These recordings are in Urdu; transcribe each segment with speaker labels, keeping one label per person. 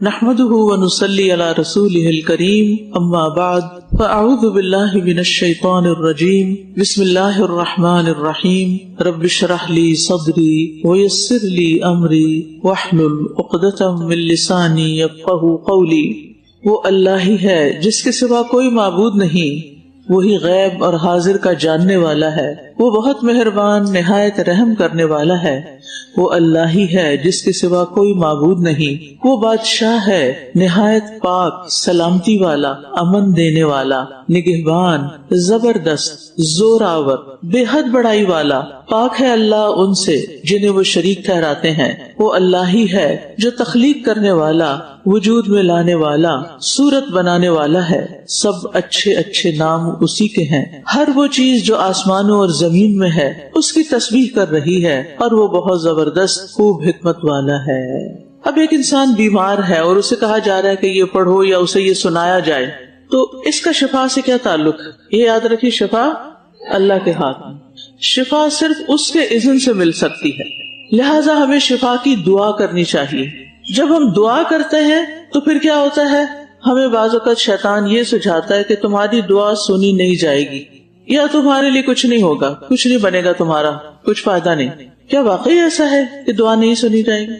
Speaker 1: نحمده ونصلي على رسوله الكريم اما بعد فاعوذ بالله من الشيطان الرجيم بسم الله الرحمن الرحيم رب اشرح لي صدري ويسر لي امري واحلل عقدة من لساني يفقهوا قولي۔ وہ اللہ ہی ہے جس کے سوا کوئی معبود نہیں، وہی غیب اور حاضر کا جاننے والا ہے، وہ بہت مہربان نہایت رحم کرنے والا ہے۔ وہ اللہ ہی ہے جس کے سوا کوئی معبود نہیں، وہ بادشاہ ہے نہایت پاک، سلامتی والا، امن دینے والا، نگہبان، زبردست، زور آور، بے حد بڑائی والا۔ پاک ہے اللہ ان سے جنہیں وہ شریک ٹھہراتے ہیں۔ وہ اللہ ہی ہے جو تخلیق کرنے والا، وجود میں لانے والا، صورت بنانے والا ہے۔ سب اچھے اچھے نام اسی کے ہیں۔ ہر وہ چیز جو آسمانوں اور زمین میں ہے اس کی تسبیح کر رہی ہے، اور وہ بہت زبردست خوب حکمت والا ہے۔ اب ایک انسان بیمار ہے اور اسے کہا جا رہا ہے کہ یہ پڑھو یا اسے یہ سنایا جائے، تو اس کا شفا سے کیا تعلق ہے؟ یہ یاد رکھیے، شفا اللہ کے ہاتھ میں، شفا صرف اس کے اذن سے مل سکتی ہے، لہٰذا ہمیں شفا کی دعا کرنی چاہیے۔ جب ہم دعا کرتے ہیں تو پھر کیا ہوتا ہے، ہمیں بعض اوقات شیطان یہ سجھاتا ہے کہ تمہاری دعا سنی نہیں جائے گی، یا تمہارے لیے کچھ نہیں ہوگا، کچھ نہیں بنے گا، تمہارا کچھ فائدہ نہیں۔ کیا واقعی ایسا ہے کہ دعا نہیں سنی جائے گی؟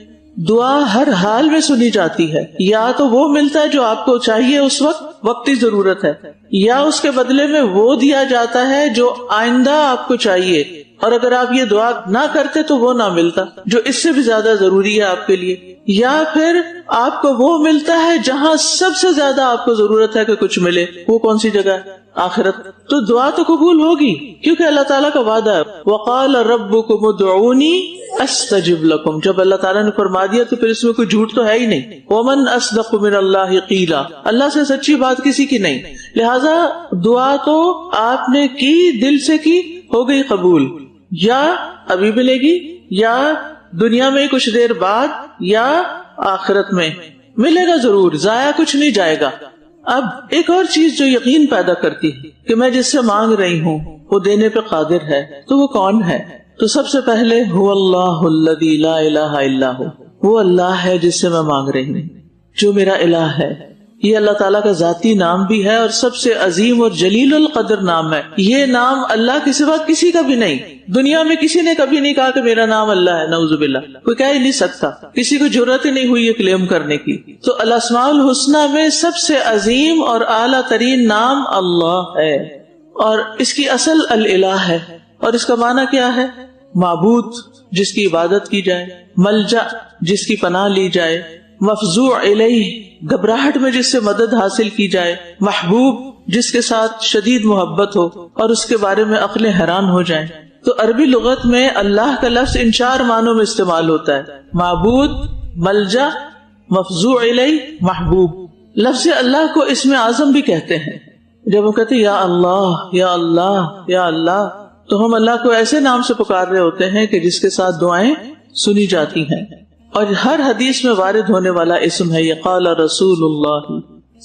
Speaker 1: دعا ہر حال میں سنی جاتی ہے، یا تو وہ ملتا ہے جو آپ کو چاہیے اس وقت، وقتی ضرورت ہے، یا اس کے بدلے میں وہ دیا جاتا ہے جو آئندہ آپ کو چاہیے، اور اگر آپ یہ دعا نہ کرتے تو وہ نہ ملتا جو اس سے بھی زیادہ ضروری ہے آپ کے لیے، یا پھر آپ کو وہ ملتا ہے جہاں سب سے زیادہ آپ کو ضرورت ہے کہ کچھ ملے۔ وہ کون سی جگہ ہے؟ آخرت۔ تو دعا تو قبول ہوگی کیونکہ اللہ تعالیٰ کا وعدہ ہے، وقال ربکم ادعونی استجب لکم۔ جب اللہ تعالیٰ نے فرما دیا تو پھر اس میں کوئی جھوٹ تو ہے ہی نہیں۔ ومن اصدق من اللہ قیلا، اللہ سے سچی بات کسی کی نہیں، لہذا دعا تو آپ نے کی، دل سے کی، ہو گئی قبول، یا ابھی ملے گی، یا دنیا میں کچھ دیر بعد، یا آخرت میں ملے گا ضرور، ضائع کچھ نہیں جائے گا۔ اب ایک اور چیز جو یقین پیدا کرتی ہے کہ میں جس سے مانگ رہی ہوں وہ دینے پہ قادر ہے، تو وہ کون ہے؟ تو سب سے پہلے هو اللہ الذی لا الہ الا ہو، وہ اللہ ہے جس سے میں مانگ رہی ہوں، جو میرا الہ ہے۔ یہ اللہ تعالیٰ کا ذاتی نام بھی ہے اور سب سے عظیم اور جلیل القدر نام ہے۔ یہ نام اللہ کے سوا کسی کا بھی نہیں، دنیا میں کسی نے کبھی نہیں کہا کہ میرا نام اللہ ہے، نعوذ باللہ، کوئی کہہ ہی نہیں سکتا، کسی کو جرأت ہی نہیں ہوئی یہ کلیم کرنے کی۔ تو الاسماء الحسنی میں سب سے عظیم اور اعلیٰ ترین نام اللہ ہے، اور اس کی اصل الالہ ہے، اور اس کا معنی کیا ہے؟ معبود، جس کی عبادت کی جائے، ملجا، جس کی پناہ لی جائے، مفزوع الیہ، گھبراہٹ میں جس سے مدد حاصل کی جائے، محبوب، جس کے ساتھ شدید محبت ہو اور اس کے بارے میں عقلیں حیران ہو جائیں۔ تو عربی لغت میں اللہ کا لفظ ان 4 معنوں میں استعمال ہوتا ہے، معبود، ملجا، مفزوع الیہ، محبوب۔ لفظ اللہ کو اسم اعظم بھی کہتے ہیں۔ جب ہم کہتے ہیں یا اللہ یا اللہ یا اللہ، تو ہم اللہ کو ایسے نام سے پکار رہے ہوتے ہیں کہ جس کے ساتھ دعائیں سنی جاتی ہیں، اور ہر حدیث میں وارد ہونے والا اسم ہے، یہ قال رسول اللہ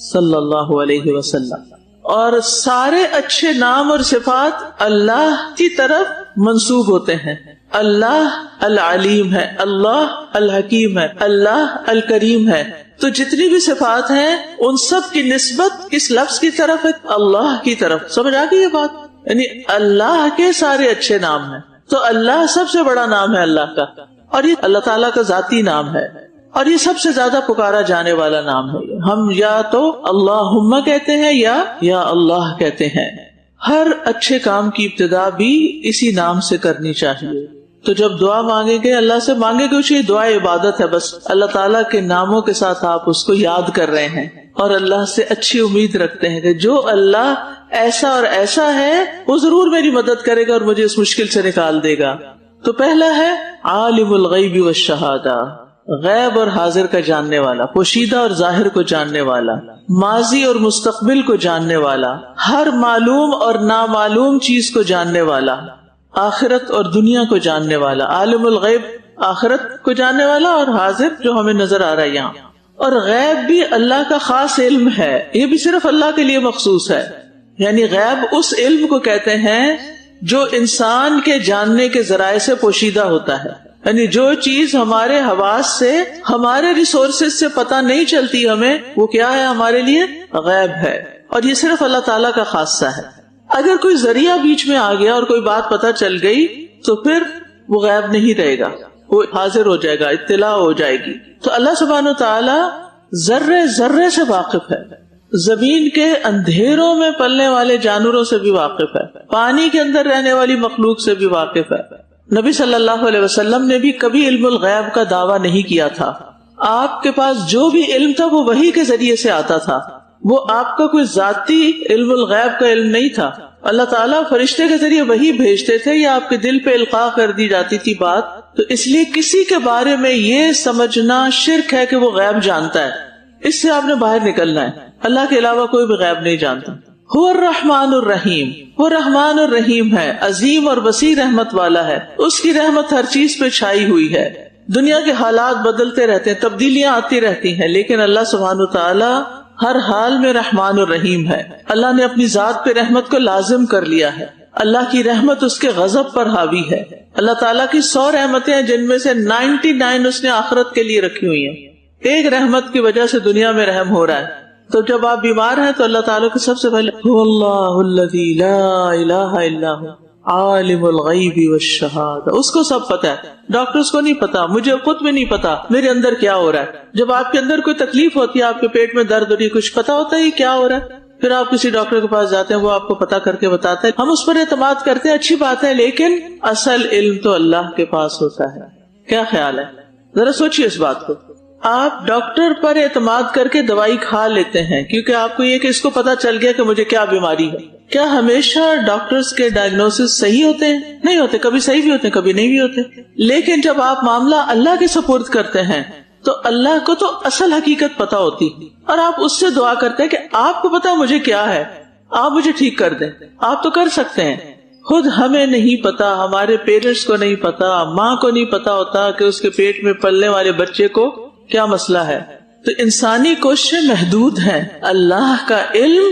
Speaker 1: صلی اللہ علیہ وسلم۔ اور سارے اچھے نام اور صفات اللہ کی طرف منسوب ہوتے ہیں۔ اللہ العلیم ہے، اللہ الحکیم ہے، اللہ الکریم ہے۔ تو جتنی بھی صفات ہیں ان سب کی نسبت کس لفظ کی طرف ہے؟ اللہ کی طرف۔ سمجھ آ گئی یہ بات؟ یعنی اللہ کے سارے اچھے نام ہیں، تو اللہ سب سے بڑا نام ہے اللہ کا، اور یہ اللہ تعالیٰ کا ذاتی نام ہے، اور یہ سب سے زیادہ پکارا جانے والا نام ہے۔ ہم یا تو اللہم کہتے ہیں یا اللہ کہتے ہیں۔ ہر اچھے کام کی ابتدا بھی اسی نام سے کرنی چاہیے۔ تو جب دعا مانگیں گے اللہ سے مانگے گے، یہ دعا عبادت ہے، بس اللہ تعالیٰ کے ناموں کے ساتھ آپ اس کو یاد کر رہے ہیں، اور اللہ سے اچھی امید رکھتے ہیں کہ جو اللہ ایسا اور ایسا ہے وہ ضرور میری مدد کرے گا اور مجھے اس مشکل سے نکال دے گا۔ تو پہلا ہے عالم الغیب والشہادہ، غیب اور حاضر کا جاننے والا، پوشیدہ اور ظاہر کو جاننے والا، ماضی اور مستقبل کو جاننے والا، ہر معلوم اور نامعلوم چیز کو جاننے والا، آخرت اور دنیا کو جاننے والا۔ عالم الغیب آخرت کو جاننے والا، اور حاضر جو ہمیں نظر آ رہا ہے یہاں۔ اور غیب بھی اللہ کا خاص علم ہے، یہ بھی صرف اللہ کے لیے مخصوص ہے۔ یعنی غیب اس علم کو کہتے ہیں جو انسان کے جاننے کے ذرائع سے پوشیدہ ہوتا ہے۔ یعنی جو چیز ہمارے حواس سے، ہمارے ریسورسز سے پتہ نہیں چلتی ہمیں، وہ کیا ہے ہمارے لیے؟ غیب ہے، اور یہ صرف اللہ تعالیٰ کا خاصہ ہے۔ اگر کوئی ذریعہ بیچ میں آ گیا اور کوئی بات پتہ چل گئی تو پھر وہ غیب نہیں رہے گا، وہ حاضر ہو جائے گا، اطلاع ہو جائے گی۔ تو اللہ سبحانہ وتعالی ذرے ذرے سے واقف ہے، زمین کے اندھیروں میں پلنے والے جانوروں سے بھی واقف ہے، پانی کے اندر رہنے والی مخلوق سے بھی واقف ہے۔ نبی صلی اللہ علیہ وسلم نے بھی کبھی علم الغیب کا دعویٰ نہیں کیا تھا۔ آپ کے پاس جو بھی علم تھا وہ وحی کے ذریعے سے آتا تھا، وہ آپ کا کوئی ذاتی علم الغیب کا علم نہیں تھا۔ اللہ تعالیٰ فرشتے کے ذریعے وحی بھیجتے تھے یا آپ کے دل پہ القاء کر دی جاتی تھی بات۔ تو اس لیے کسی کے بارے میں یہ سمجھنا شرک ہے کہ وہ غیب جانتا ہے، اس سے آپ نے باہر نکلنا ہے۔ اللہ کے علاوہ کوئی بھی غیب نہیں جانتا۔ هو الرحمن الرحیم، وہ رحمان الرحیم ہے، عظیم اور وسیع رحمت والا ہے، اس کی رحمت ہر چیز پہ چھائی ہوئی ہے۔ دنیا کے حالات بدلتے رہتے ہیں، تبدیلیاں آتی رہتی ہیں، لیکن اللہ سبحانہ وتعالی ہر حال میں رحمان الرحیم ہے۔ اللہ نے اپنی ذات پہ رحمت کو لازم کر لیا ہے، اللہ کی رحمت اس کے غضب پر حاوی ہے۔ اللہ تعالیٰ کی 100 رحمتیں ہیں جن میں سے 99 اس نے آخرت کے لیے رکھی ہوئی ہیں، ایک رحمت کی وجہ سے دنیا میں رحم ہو رہا ہے۔ تو جب آپ بیمار ہیں تو اللہ تعالیٰ کو سب سے پہلے هو اللہ الذی لا الہ الا هو عالم الغیب والشہادہ، اس کو سب پتا ہے، ڈاکٹرز کو نہیں پتا، مجھے خود میں نہیں پتا میرے اندر کیا ہو رہا ہے۔ جب آپ کے اندر کوئی تکلیف ہوتی ہے، آپ کے پیٹ میں درد ہو رہی ہے، کچھ پتا ہوتا ہے کیا ہو رہا ہے، پھر آپ کسی ڈاکٹر کے پاس جاتے ہیں، وہ آپ کو پتا کر کے بتاتا ہے، ہم اس پر اعتماد کرتے ہیں، اچھی بات ہے، لیکن اصل علم تو اللہ کے پاس ہوتا ہے۔ کیا خیال ہے؟ ذرا سوچیے اس بات کو۔ آپ ڈاکٹر پر اعتماد کر کے دوائی کھا لیتے ہیں کیونکہ آپ کو یہ کہ اس کو پتا چل گیا کہ مجھے کیا بیماری ہے۔ کیا ہمیشہ ڈاکٹرز کے ڈائگنوسس صحیح ہوتے ہیں؟ نہیں ہوتے، کبھی صحیح بھی ہوتے ہیں، کبھی نہیں بھی ہوتے۔ لیکن جب آپ معاملہ اللہ کے سپرد کرتے ہیں تو اللہ کو تو اصل حقیقت پتا ہوتی، اور آپ اس سے دعا کرتے ہیں کہ آپ کو پتا مجھے کیا ہے، آپ مجھے ٹھیک کر دیں۔ آپ تو کر سکتے ہیں، خود ہمیں نہیں پتا، ہمارے پیرنٹس کو نہیں پتا، ماں کو نہیں پتا ہوتا کہ اس کے پیٹ میں پلنے والے بچے کو کیا مسئلہ ہے۔ تو انسانی کوششیں محدود ہیں، اللہ کا علم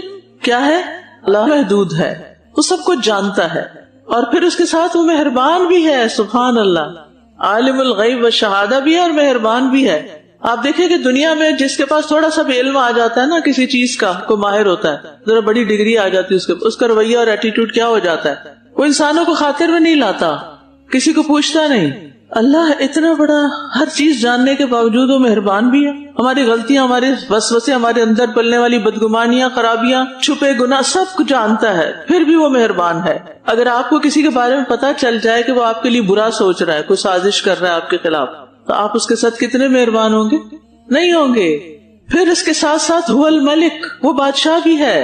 Speaker 1: کیا ہے؟ اللہ محدود ہے، وہ سب کچھ جانتا ہے، اور پھر اس کے ساتھ وہ مہربان بھی ہے۔ سبحان اللہ، عالم الغیب والشہادہ بھی ہے اور مہربان بھی ہے۔ آپ دیکھیں کہ دنیا میں جس کے پاس تھوڑا سا بھی علم آ جاتا ہے نا، کسی چیز کا کو ماہر ہوتا ہے، ذرا بڑی ڈگری آ جاتی ہے، اس کا رویہ اور ایٹیٹیوڈ کیا ہو جاتا ہے، وہ انسانوں کو خاطر میں نہیں لاتا، کسی کو پوچھتا نہیں۔ اللہ اتنا بڑا ہر چیز جاننے کے باوجود وہ مہربان بھی ہے، ہماری غلطیاں، ہمارے وسوسے، ہمارے اندر پلنے والی بدگمانیاں، خرابیاں، چھپے گناہ سب کچھ جانتا ہے، پھر بھی وہ مہربان ہے۔ اگر آپ کو کسی کے بارے میں پتا چل جائے کہ وہ آپ کے لیے برا سوچ رہا ہے، کوئی سازش کر رہا ہے آپ کے خلاف، تو آپ اس کے ساتھ کتنے مہربان ہوں گے؟ نہیں ہوں گے۔ پھر اس کے ساتھ ساتھ هو الملک، وہ بادشاہ بھی ہے،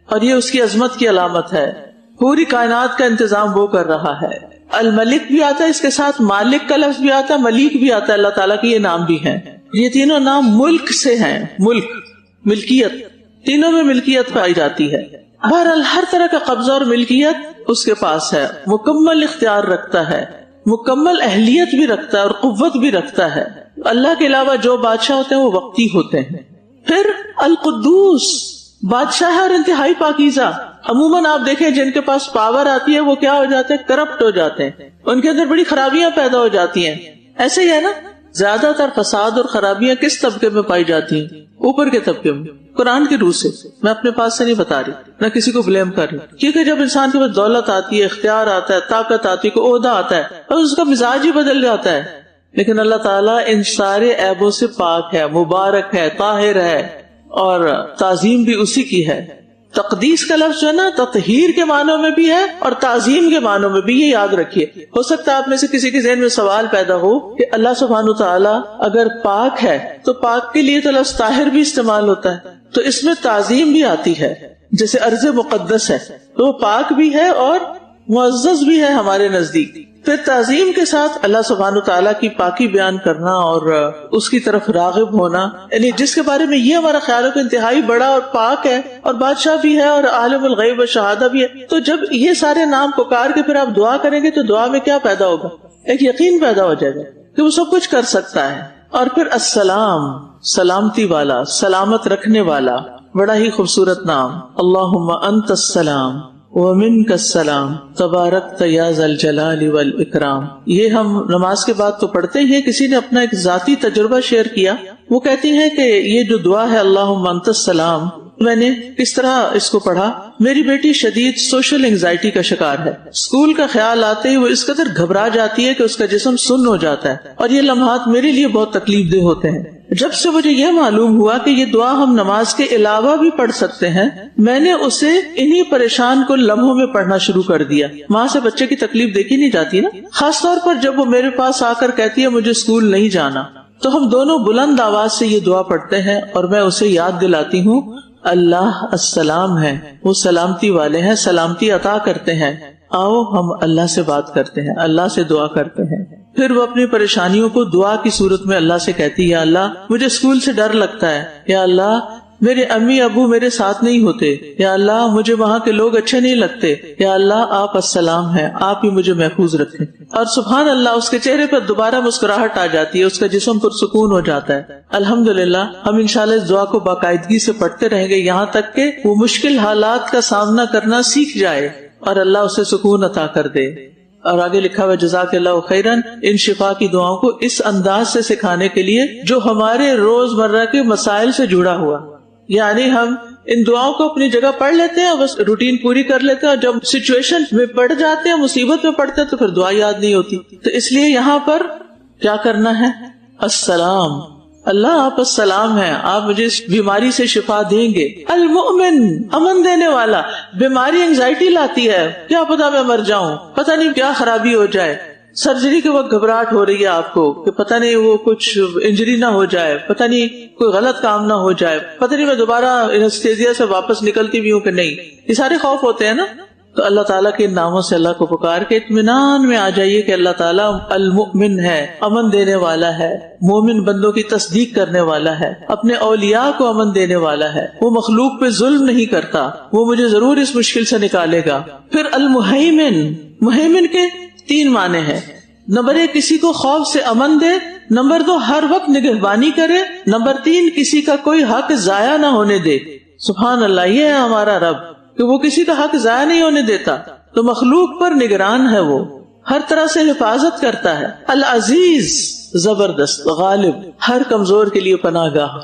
Speaker 1: اور یہ اس کی عظمت کی علامت ہے، پوری کائنات کا انتظام وہ کر رہا ہے۔ الملک بھی آتا ہے، اس کے ساتھ مالک کا لفظ بھی آتا ہے، ملیک بھی آتا ہے، اللہ تعالیٰ کے یہ نام بھی ہیں۔ یہ تینوں نام ملک سے ہیں، ملک، ملکیت، تینوں میں ملکیت پائی جاتی ہے۔ بہرحال ہر طرح کا قبضہ اور ملکیت اس کے پاس ہے، مکمل اختیار رکھتا ہے، مکمل اہلیت بھی رکھتا ہے اور قوت بھی رکھتا ہے۔ اللہ کے علاوہ جو بادشاہ ہوتے ہیں وہ وقتی ہوتے ہیں۔ پھر القدوس، بادشاہ اور انتہائی پاکیزہ۔ عموماً آپ دیکھیں جن کے پاس پاور آتی ہے وہ کیا ہو جاتے ہیں؟ کرپٹ ہو جاتے ہیں، ان کے اندر بڑی خرابیاں پیدا ہو جاتی ہیں۔ ایسے ہی ہے نا، زیادہ تر فساد اور خرابیاں کس طبقے میں پائی جاتی ہیں؟ اوپر کے طبقے میں، قرآن کی روح سے۔ میں اپنے پاس سے نہیں بتا رہی، نہ کسی کو بلیم کر رہی، کیونکہ جب انسان کے پاس دولت آتی ہے، اختیار آتا ہے، طاقت آتی ہے، کوئی عہدہ آتا ہے، اور اس کا مزاج ہی بدل جاتا ہے۔ لیکن اللہ تعالیٰ ان سارے عیبوں سے پاک ہے، مبارک ہے، طاہر ہے، اور تعظیم بھی اسی کی ہے۔ تقدیس کا لفظ جو ہے نا، تطہیر کے معنوں میں بھی ہے اور تعظیم کے معنوں میں بھی، یہ یاد رکھیے۔ ہو سکتا ہے آپ میں سے کسی کے ذہن میں سوال پیدا ہو کہ اللہ سبحانہ وتعالی اگر پاک ہے تو پاک کے لیے تو لفظ طاہر بھی استعمال ہوتا ہے، تو اس میں تعظیم بھی آتی ہے، جیسے ارض مقدس ہے تو وہ پاک بھی ہے اور معزز بھی ہے ہمارے نزدیک۔ پھر تعظیم کے ساتھ اللہ سبحانہ وتعالیٰ کی پاکی بیان کرنا اور اس کی طرف راغب ہونا، یعنی جس کے بارے میں یہ ہمارا خیال ہے کہ انتہائی بڑا اور پاک ہے اور بادشاہ بھی ہے اور عالم الغیب و شہادہ بھی ہے، تو جب یہ سارے نام پکار کے پھر آپ دعا کریں گے تو دعا میں کیا پیدا ہوگا؟ ایک یقین پیدا ہو جائے گا کہ وہ سب کچھ کر سکتا ہے۔ اور پھر السلام، سلامتی والا، سلامت رکھنے والا، بڑا ہی خوبصورت نام، اللہم انت السلام ومنک السلام تبارکت یا ذا الجلال والاکرام. یہ ہم نماز کے بعد تو پڑھتے ہیں. کسی نے اپنا ایک ذاتی تجربہ شیئر کیا. وہ کہتی ہیں کہ یہ جو دعا ہے اللہم انت السلام، میں نے کس طرح اس کو پڑھا. میری بیٹی شدید سوشل انگزائٹی کا شکار ہے. اسکول کا خیال آتے ہی وہ اس قدر گھبرا جاتی ہے کہ اس کا جسم سن ہو جاتا ہے، اور یہ لمحات میرے لیے بہت تکلیف دہ ہوتے ہیں. جب سے مجھے یہ معلوم ہوا کہ یہ دعا ہم نماز کے علاوہ بھی پڑھ سکتے ہیں، میں نے اسے انہی پریشان کن لمحوں میں پڑھنا شروع کر دیا. ماں سے بچے کی تکلیف دیکھی نہیں جاتی نا، خاص طور پر جب وہ میرے پاس آ کر کہتی ہے مجھے اسکول نہیں جانا. تو ہم دونوں بلند آواز سے یہ دعا پڑھتے ہیں، اور میں اسے یاد دلاتی ہوں اللہ السلام ہے، وہ سلامتی والے ہیں، سلامتی عطا کرتے ہیں. آؤ ہم اللہ سے بات کرتے ہیں، اللہ سے دعا کرتے ہیں. پھر وہ اپنی پریشانیوں کو دعا کی صورت میں اللہ سے کہتی ہے یا اللہ مجھے اسکول سے ڈر لگتا ہے، یا اللہ میرے امی ابو میرے ساتھ نہیں ہوتے، یا اللہ مجھے وہاں کے لوگ اچھے نہیں لگتے، یا اللہ آپ السلام ہیں، آپ ہی مجھے محفوظ رکھیں. اور سبحان اللہ اس کے چہرے پر دوبارہ مسکراہٹ آ جاتی ہے، اس کا جسم پرسکون ہو جاتا ہے. الحمدللہ ہم انشاءاللہ اس دعا کو باقاعدگی سے پڑھتے رہیں گے یہاں تک کہ وہ مشکل حالات کا سامنا کرنا سیکھ جائے اور اللہ اسے سکون عطا کر دے. اور آگے لکھا ہوا جزاک اللہ خیرن، ان شفا کی دعاؤں کو اس انداز سے سکھانے کے لیے جو ہمارے روزمرہ کے مسائل سے جڑا ہوا. یعنی ہم ان دعاؤں کو اپنی جگہ پڑھ لیتے ہیں، بس روٹین پوری کر لیتے ہیں، اور جب سچویشن میں پڑ جاتے ہیں، مصیبت میں پڑتے ہیں، تو پھر دعا یاد نہیں ہوتی. تو اس لیے یہاں پر کیا کرنا ہے؟ السلام، اللہ آپ السلام ہیں، آپ مجھے اس بیماری سے شفا دیں گے. المؤمن، امن دینے والا. بیماری انگزائٹی لاتی ہے، کیا پتا میں مر جاؤں، پتا نہیں کیا خرابی ہو جائے. سرجری کے وقت گھبراہٹ ہو رہی ہے آپ کو کہ پتہ نہیں وہ کچھ انجری نہ ہو جائے، پتہ نہیں کوئی غلط کام نہ ہو جائے، پتہ نہیں میں دوبارہ انستھیزیا سے واپس نکلتی بھی ہوں کہ نہیں. یہ سارے خوف ہوتے ہیں نا. تو اللہ تعالیٰ کے ناموں سے اللہ کو پکار کے اطمینان میں آ جائیے کہ اللہ تعالیٰ المؤمن ہے، امن دینے والا ہے، مومن بندوں کی تصدیق کرنے والا ہے، اپنے اولیاء کو امن دینے والا ہے، وہ مخلوق پہ ظلم نہیں کرتا، وہ مجھے ضرور اس مشکل سے نکالے گا. پھر المہیمن، مہیمن کے 3 معنی ہیں. نمبر 1 کسی کو خوف سے امن دے، نمبر 2 ہر وقت نگہبانی کرے، نمبر 3 کسی کا کوئی حق ضائع نہ ہونے دے. سبحان اللہ، یہ ہے ہمارا رب کہ وہ کسی کا حق ضائع نہیں ہونے دیتا. تو مخلوق پر نگران ہے، وہ ہر طرح سے حفاظت کرتا ہے. العزیز، زبردست، غالب، ہر کمزور کے لیے پناہ گاہ.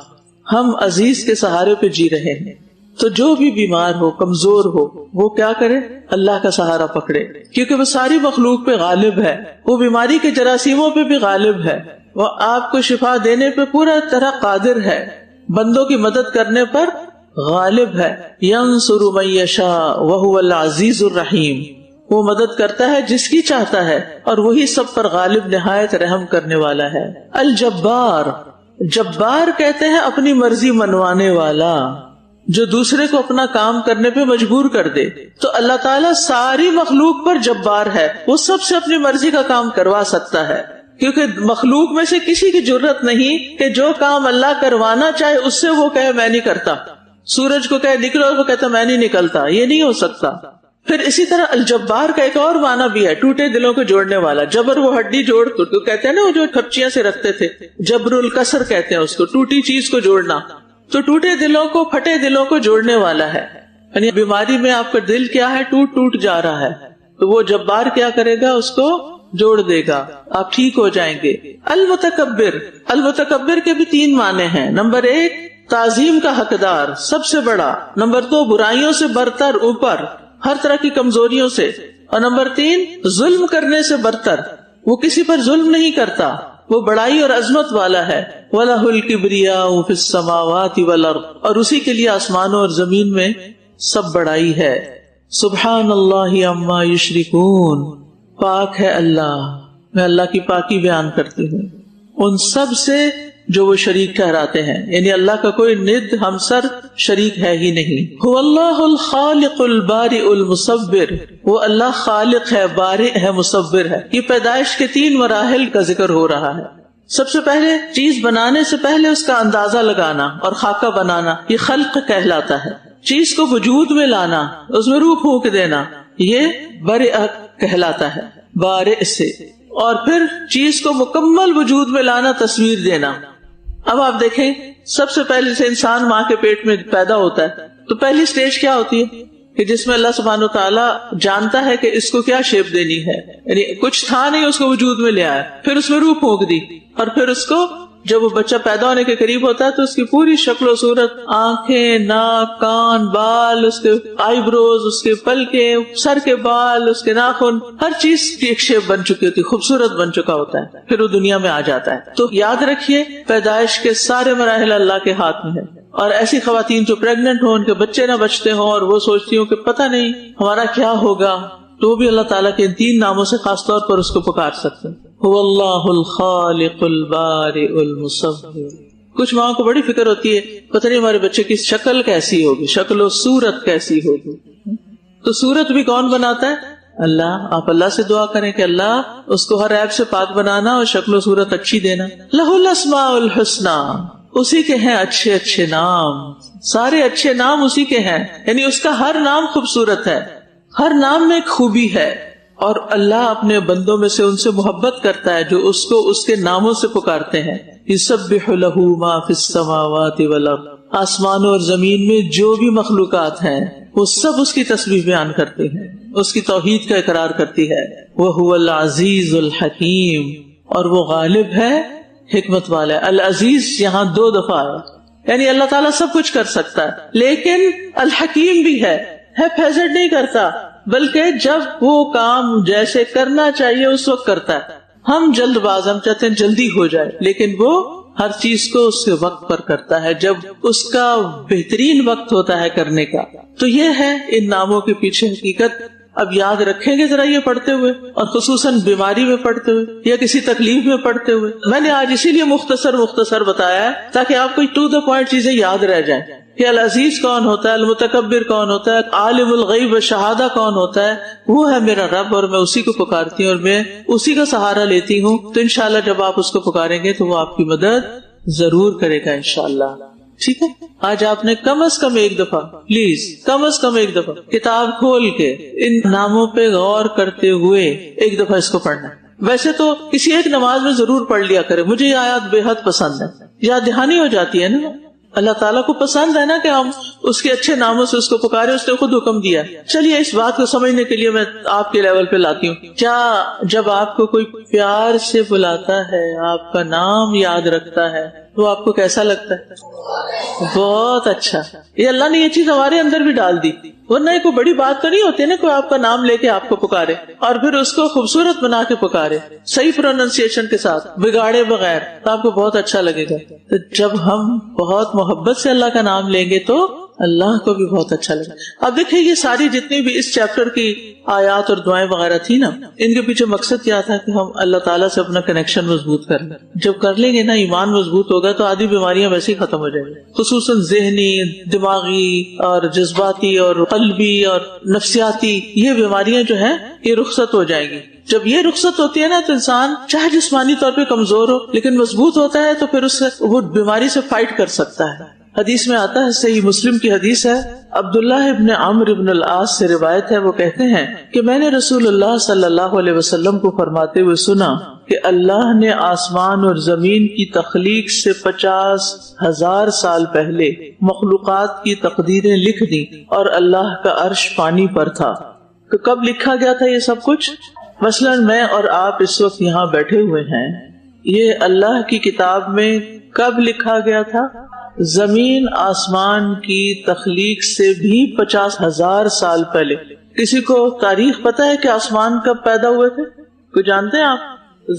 Speaker 1: ہم عزیز کے سہارے پہ جی رہے ہیں. تو جو بھی بیمار ہو، کمزور ہو، وہ کیا کرے؟ اللہ کا سہارا پکڑے، کیونکہ وہ ساری مخلوق پہ غالب ہے. وہ بیماری کے جراثیموں پہ بھی غالب ہے، وہ آپ کو شفا دینے پہ پورا طرح قادر ہے، بندوں کی مدد کرنے پر غالب ہے. ینصر من یشاء وہو العزیز الرحیم، وہ مدد کرتا ہے جس کی چاہتا ہے، اور وہی سب پر غالب، نہایت رحم کرنے والا ہے. الجبار، جبار کہتے ہیں اپنی مرضی منوانے والا، جو دوسرے کو اپنا کام کرنے پہ مجبور کر دے. تو اللہ تعالیٰ ساری مخلوق پر جبار ہے، وہ سب سے اپنی مرضی کا کام کروا سکتا ہے، کیونکہ مخلوق میں سے کسی کی جرت نہیں کہ جو کام اللہ کروانا چاہے اس سے وہ کہے میں نہیں کرتا. سورج کو کہے نکلو، وہ کہتا میں نہیں نکلتا، یہ نہیں ہو سکتا. پھر اسی طرح الجبار کا ایک اور معنی بھی ہے، ٹوٹے دلوں کو جوڑنے والا. جبر وہ ہڈی جوڑ تو کہتے ہیں نا، وہ جو کھپچیاں سے رکھتے تھے، جبر الکسر کہتے ہیں اس کو، ٹوٹی چیز کو جوڑنا. تو ٹوٹے دلوں کو، پھٹے دلوں کو جوڑنے والا ہے. یعنی بیماری میں آپ کا دل کیا ہے، ٹوٹ جا رہا ہے، تو وہ جبار کیا کرے گا، اس کو جوڑ دے گا، آپ ٹھیک ہو جائیں گے. المتکبر، المتکبر کے بھی 3 معنی ہیں. نمبر 1 تعظیم کا حقدار، سب سے بڑا. نمبر 2 برائیوں سے برتر، اوپر، ہر طرح کی کمزوریوں سے. اور نمبر 3 ظلم کرنے سے برتر، وہ کسی پر ظلم نہیں کرتا، وہ بڑائی اور عظمت والا ہے. وَلَهُ الْكِبْرِيَاءُ فِي السَّمَاوَاتِ وَالْأَرْضِ، اور اسی کے لیے آسمانوں اور زمین میں سب بڑائی ہے. سبحان اللہ عما یشرکون، پاک ہے اللہ، میں اللہ کی پاکی بیان کرتی ہوں ان سب سے جو وہ شریک ٹھہراتے ہیں. یعنی اللہ کا کوئی ند، ہمسر، شریک ہے ہی نہیں. هو اللہ الخالق البارئ المصور، وہ اللہ خالق ہے، بارئ ہے، مصور ہے. یہ پیدائش کے 3 مراحل کا ذکر ہو رہا ہے. سب سے پہلے چیز بنانے سے پہلے اس کا اندازہ لگانا اور خاکہ بنانا، یہ خلق کہلاتا ہے. چیز کو وجود میں لانا، اس میں روح پھونک دینا، یہ برئ کہلاتا ہے، بارئ سے. اور پھر چیز کو مکمل وجود میں لانا، تصویر دینا. اب آپ دیکھیں، سب سے پہلے سے انسان ماں کے پیٹ میں پیدا ہوتا ہے تو پہلی سٹیج کیا ہوتی ہے؟ کہ جس میں اللہ سبحانہ و تعالیٰ جانتا ہے کہ اس کو کیا شیپ دینی ہے، یعنی کچھ تھا نہیں اس کو وجود میں لے آیا، پھر اس میں روح پھونک دی، اور پھر اس کو جب وہ بچہ پیدا ہونے کے قریب ہوتا ہے تو اس کی پوری شکل و صورت، آنکھیں، ناک، کان، بال، اس کے آئی بروز، اس کے پلکیں، سر کے بال، اس کے ناخن، ہر چیز کی ایک شیپ بن چکی ہوتی ہے، خوبصورت بن چکا ہوتا ہے، پھر وہ دنیا میں آ جاتا ہے۔ تو یاد رکھیے پیدائش کے سارے مراحل اللہ کے ہاتھ میں ہے، اور ایسی خواتین جو پریگننٹ ہوں، ان کے بچے نہ بچتے ہوں اور وہ سوچتی ہوں کہ پتہ نہیں ہمارا کیا ہوگا، تو بھی اللہ تعالیٰ کے ان 3 ناموں سے خاص طور پر اس کو پکار سکتے ہیں۔ هو اللہ الخالق البارئ المصور۔ کچھ ماں کو بڑی فکر ہوتی ہے پتہ نہیں ہمارے بچے کی شکل کیسی ہوگی، شکل و صورت کیسی ہوگی، تو صورت بھی کون بناتا ہے؟ اللہ۔ آپ اللہ سے دعا کریں کہ اللہ اس کو ہر عیب سے پاک بنانا اور شکل و صورت اچھی دینا۔ لہ الاسماء الحسنی، اسی کے ہیں اچھے اچھے نام، سارے اچھے نام اسی کے ہیں، یعنی اس کا ہر نام خوبصورت ہے، ہر نام میں ایک خوبی ہے، اور اللہ اپنے بندوں میں سے ان سے محبت کرتا ہے جو اس کو اس کے ناموں سے پکارتے ہیں۔ یسبح لہ ما فی السماوات والارض، آسمانوں اور زمین میں جو بھی مخلوقات ہیں وہ سب اس کی تسبیح بیان کرتے ہیں، اس کی توحید کا اقرار کرتی ہے۔ وہو العزیز الحکیم، اور وہ غالب ہے، حکمت والا ہے۔ العزیز یہاں 2 دفعہ ہے، یعنی اللہ تعالیٰ سب کچھ کر سکتا ہے، لیکن الحکیم بھی ہے پیزنٹ نہیں کرتا، بلکہ جب وہ کام جیسے کرنا چاہیے اس وقت کرتا ہے۔ ہم جلد باز، ہم چاہتے ہیں جلدی ہو جائے، لیکن وہ ہر چیز کو اس کے وقت پر کرتا ہے جب اس کا بہترین وقت ہوتا ہے کرنے کا۔ تو یہ ہے ان ناموں کے پیچھے حقیقت۔ اب یاد رکھیں گے ذرا یہ پڑھتے ہوئے، اور خصوصاً بیماری میں پڑھتے ہوئے یا کسی تکلیف میں پڑھتے ہوئے۔ میں نے آج اسی لیے مختصر بتایا ہے تاکہ آپ کو ٹو دا پوائنٹ چیزیں یاد رہ جائیں کہ العزیز کون ہوتا ہے، المتکبر کون ہوتا ہے، عالم الغیب والشہادہ کون ہوتا ہے۔ وہ ہے میرا رب، اور میں اسی کو پکارتی ہوں اور میں اسی کا سہارا لیتی ہوں۔ تو انشاءاللہ جب آپ اس کو پکاریں گے تو وہ آپ کی مدد ضرور کرے گا انشاءاللہ۔ ٹھیک ہے، آج آپ نے کم از کم ایک دفعہ، پلیز کم از کم ایک دفعہ کتاب کھول کے ان ناموں پہ غور کرتے ہوئے ایک دفعہ اس کو پڑھنا ہے۔ ویسے تو کسی ایک نماز میں ضرور پڑھ لیا کرے، مجھے یہ آیات بے حد پسند ہے، یاد دہانی ہو جاتی ہے نا۔ اللہ تعالیٰ کو پسند ہے نا کہ ہم اس کے اچھے ناموں سے اس کو پکارے، اس نے خود حکم دیا۔ چلیے اس بات کو سمجھنے کے لیے میں آپ کے لیول پہ لاتی ہوں۔ کیا جب آپ کو کوئی پیار سے بلاتا ہے، آپ کا نام یاد رکھتا ہے، تو آپ کو کیسا لگتا ہے؟ بہت اچھا۔ یہ اللہ نے یہ چیز ہمارے اندر بھی ڈال دی، ورنہ کوئی بڑی بات تو نہیں ہوتی نا کوئی آپ کا نام لے کے آپ کو پکارے اور پھر اس کو خوبصورت بنا کے پکارے، صحیح پروننسیشن کے ساتھ، بگاڑے بغیر، تو آپ کو بہت اچھا لگے گا۔ تو جب ہم بہت محبت سے اللہ کا نام لیں گے تو اللہ کو بھی بہت اچھا لگا۔ اب دیکھیں یہ ساری جتنی بھی اس چیپٹر کی آیات اور دعائیں وغیرہ تھی نا، ان کے پیچھے مقصد کیا تھا کہ ہم اللہ تعالیٰ سے اپنا کنیکشن مضبوط کریں۔ جب کر لیں گے نا، ایمان مضبوط ہوگا تو آدھی بیماریاں ویسے ہی ختم ہو جائیں گی، خصوصاً ذہنی، دماغی اور جذباتی اور قلبی اور نفسیاتی، یہ بیماریاں جو ہیں یہ رخصت ہو جائیں گی۔ جب یہ رخصت ہوتی ہے نا تو انسان چاہے جسمانی طور پہ کمزور ہو لیکن مضبوط ہوتا ہے، تو پھر اس سے وہ بیماری سے فائٹ کر سکتا ہے۔ حدیث میں آتا ہے، صحیح مسلم کی حدیث ہے، عبداللہ ابن عمرو ابن العاص سے روایت ہے، وہ کہتے ہیں کہ میں نے رسول اللہ صلی اللہ علیہ وسلم کو فرماتے ہوئے سنا کہ اللہ نے آسمان اور زمین کی تخلیق سے 50,000 سال پہلے مخلوقات کی تقدیریں لکھ دی، اور اللہ کا عرش پانی پر تھا۔ تو کب لکھا گیا تھا یہ سب کچھ؟ مثلاً میں اور آپ اس وقت یہاں بیٹھے ہوئے ہیں، یہ اللہ کی کتاب میں کب لکھا گیا تھا؟ زمین آسمان کی تخلیق سے بھی 50,000 سال پہلے۔ کسی کو تاریخ پتہ ہے کہ آسمان کب پیدا ہوئے تھے؟ کوئی جانتے ہیں آپ؟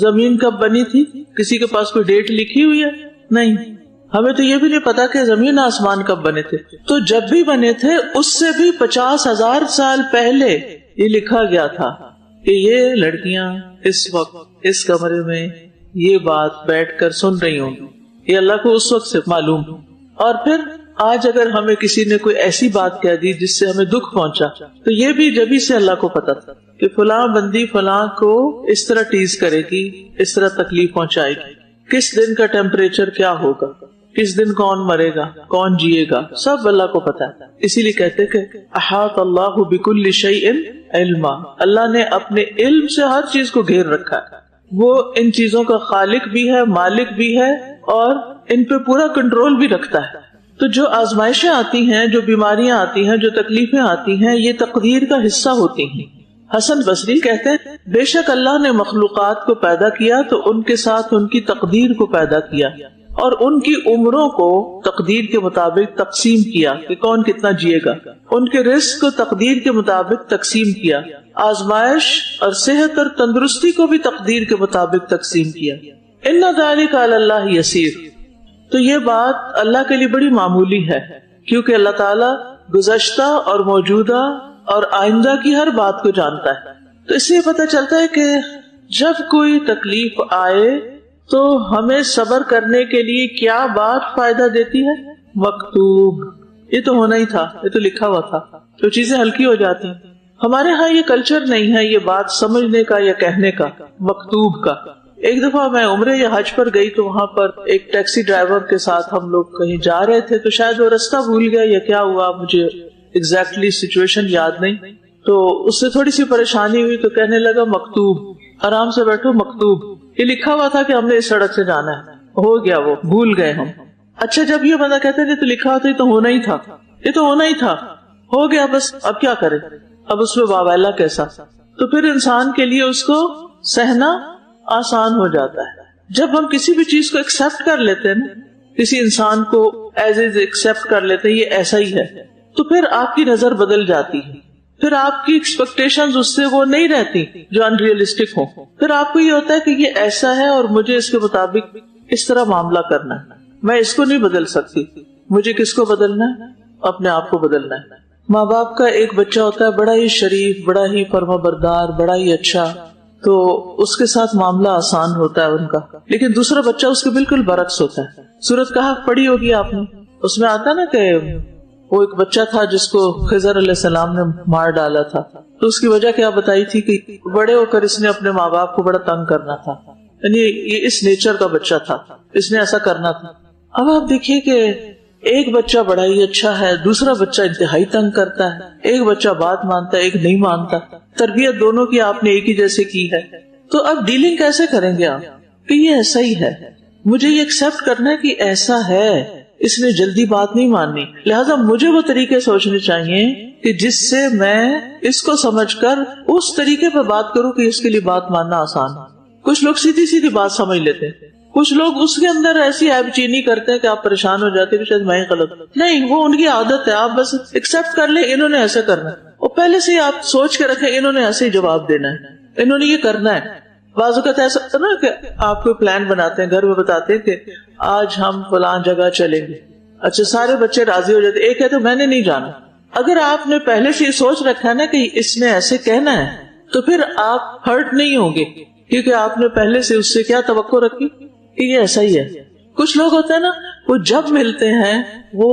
Speaker 1: زمین کب بنی تھی؟ کسی کے پاس کوئی ڈیٹ لکھی ہوئی ہے؟ نہیں۔ ہمیں تو یہ بھی نہیں پتا کہ زمین آسمان کب بنے تھے۔ تو جب بھی بنے تھے اس سے بھی 50,000 سال پہلے یہ لکھا گیا تھا کہ یہ لڑکیاں اس وقت اس کمرے میں یہ بات بیٹھ کر سن رہی ہوں گی۔ یہ اللہ کو اس وقت سے معلوم۔ اور پھر آج اگر ہمیں کسی نے کوئی ایسی بات کہہ دی جس سے ہمیں دکھ پہنچا، تو یہ بھی جبھی سے اللہ کو پتا تھا کہ فلاں بندی فلاں کو اس طرح ٹیز کرے گی، اس طرح تکلیف پہنچائے گی، کس دن کا ٹیمپریچر کیا ہوگا، کس دن کون مرے گا، کون جیے گا، سب اللہ کو پتا ہے۔ اسی لیے کہتے کہ احاط اللہ بکل شیء علما، اللہ نے اپنے علم سے ہر چیز کو گھیر رکھا ہے۔ وہ ان چیزوں کا خالق بھی ہے، مالک بھی ہے، اور ان پہ پورا کنٹرول بھی رکھتا ہے۔ تو جو آزمائشیں آتی ہیں، جو بیماریاں آتی ہیں، جو تکلیفیں آتی ہیں، یہ تقدیر کا حصہ ہوتی ہیں۔ حسن بصری کہتے ہیں بے شک اللہ نے مخلوقات کو پیدا کیا تو ان کے ساتھ ان کی تقدیر کو پیدا کیا اور ان کی عمروں کو تقدیر کے مطابق تقسیم کیا کہ کون کتنا جیے گا، ان کے رزق کو تقدیر کے مطابق تقسیم کیا، آزمائش اور صحت اور تندرستی کو بھی تقدیر کے مطابق تقسیم کیا۔ ان ذلک علی اللہ یسیر، تو یہ بات اللہ کے لیے بڑی معمولی ہے، کیونکہ اللہ تعالیٰ گزشتہ اور موجودہ اور آئندہ کی ہر بات کو جانتا ہے۔ تو اس سے پتہ چلتا ہے کہ جب کوئی تکلیف آئے تو ہمیں صبر کرنے کے لیے کیا بات فائدہ دیتی ہے؟ مکتوب، یہ تو ہونا ہی تھا، یہ تو لکھا ہوا تھا، تو چیزیں ہلکی ہو جاتی ہیں۔ ہمارے ہاں یہ کلچر نہیں ہے یہ بات سمجھنے کا یا کہنے کا، مکتوب کا۔ ایک دفعہ میں عمرے یا حج پر گئی تو وہاں پر ایک ٹیکسی ڈرائیور کے ساتھ ہم لوگ کہیں جا رہے تھے، تو شاید وہ رستہ بھول گیا یا کیا ہوا، مجھے ایگزیکٹلی سچویشن یاد نہیں، تو اس سے تھوڑی سی پریشانی ہوئی تو کہنے لگا مکتوب، آرام سے بیٹھو، مکتوب، یہ لکھا ہوا تھا کہ ہم نے اس سڑک سے جانا ہے، ہو گیا، وہ بھول گئے ہم۔ اچھا جب یہ بندہ کہتے ہیں تو لکھا ہوا تھا، یہ تو ہونا ہی تھا، یہ تو ہونا ہی تھا، ہو گیا، بس اب کیا کرے، اب اس میں واویلا کیسا؟ تو پھر انسان کے لیے اس کو سہنا آسان ہو جاتا ہے۔ جب ہم کسی بھی چیز کو ایکسپٹ کر لیتے ہیں نا، کسی انسان کو ایز از ایکسپٹ کر لیتے ہیں یہ ایسا ہی ہے، تو پھر آپ کی نظر بدل جاتی ہے، پھر آپ کی ایکسپیکٹیشنز اس سے وہ نہیں رہتی جو ان ریئلسٹک ہو، پھر آپ کو یہ ہوتا ہے کہ یہ ایسا ہے اور مجھے اس کے مطابق اس طرح معاملہ کرنا ہے، میں اس کو نہیں بدل سکتی، مجھے کس کو بدلنا ہے؟ اپنے آپ کو بدلنا ہے۔ ماں باپ کا ایک بچہ ہوتا ہے بڑا ہی شریف، بڑا ہی فرما بردار، بڑا ہی اچھا، تو اس کے ساتھ معاملہ آسان ہوتا ہے ان کا، لیکن دوسرا بچہ اس کے بالکل برعکس ہوتا ہے۔ سورۃ کہف پڑھی ہوگی آپ نے، اس میں آتا نا کہ وہ ایک بچہ تھا جس کو خضر علیہ السلام نے مار ڈالا تھا، تو اس کی وجہ کیا بتائی تھی کہ بڑے ہو کر اس نے اپنے ماں باپ کو بڑا تنگ کرنا تھا، یعنی یہ اس نیچر کا بچہ تھا، اس نے ایسا کرنا تھا۔ اب آپ دیکھیے کہ ایک بچہ بڑا ہی اچھا ہے، دوسرا بچہ انتہائی تنگ کرتا ہے، ایک بچہ بات مانتا ہے، ایک نہیں مانتا، تربیت دونوں کی آپ نے ایک ہی جیسے کی ہے، تو اب ڈیلنگ کیسے کریں گے آپ کہ یہ ایسا ہی ہے، مجھے یہ ایکسپٹ کرنا ہے کہ ایسا ہے، اس نے جلدی بات نہیں ماننی، لہذا مجھے وہ طریقے سوچنے چاہیے کہ جس سے میں اس کو سمجھ کر اس طریقے پہ بات کروں کہ اس کے لیے بات ماننا آسان ہے۔ کچھ لوگ سیدھی سیدھی بات سمجھ لیتے ہیں، کچھ لوگ اس کے اندر ایسی عیب چینی کرتے ہیں کہ آپ پریشان ہو جاتے ہیں کہ شاید میں ہی غلط نہیں، وہ ان کی عادت ہے، آپ بس ایکسپٹ کر لیں انہوں نے ایسا کرنا ہے، اور پہلے سے آپ سوچ کے رکھیں انہوں نے ایسے ہی جواب دینا ہے، انہوں نے یہ کرنا ہے۔ بعض اوقات ایسا ہوتا نا کہ آپ کوئی پلان بناتے ہیں، گھر میں بتاتے ہیں کہ آج ہم فلاں جگہ چلیں گے، اچھا سارے بچے راضی ہو جاتے، ایک کہتے میں نے نہیں جانا۔ اگر آپ نے پہلے سے یہ سوچ رکھا ہے نا کہ اس نے ایسے کہنا ہے تو پھر آپ ہرٹ نہیں ہوں گے، کیونکہ آپ نے پہلے سے اس سے کیا توقع رکھی کہ یہ ایسا ہی ہے۔ کچھ لوگ ہوتے ہیں نا وہ جب ملتے ہیں وہ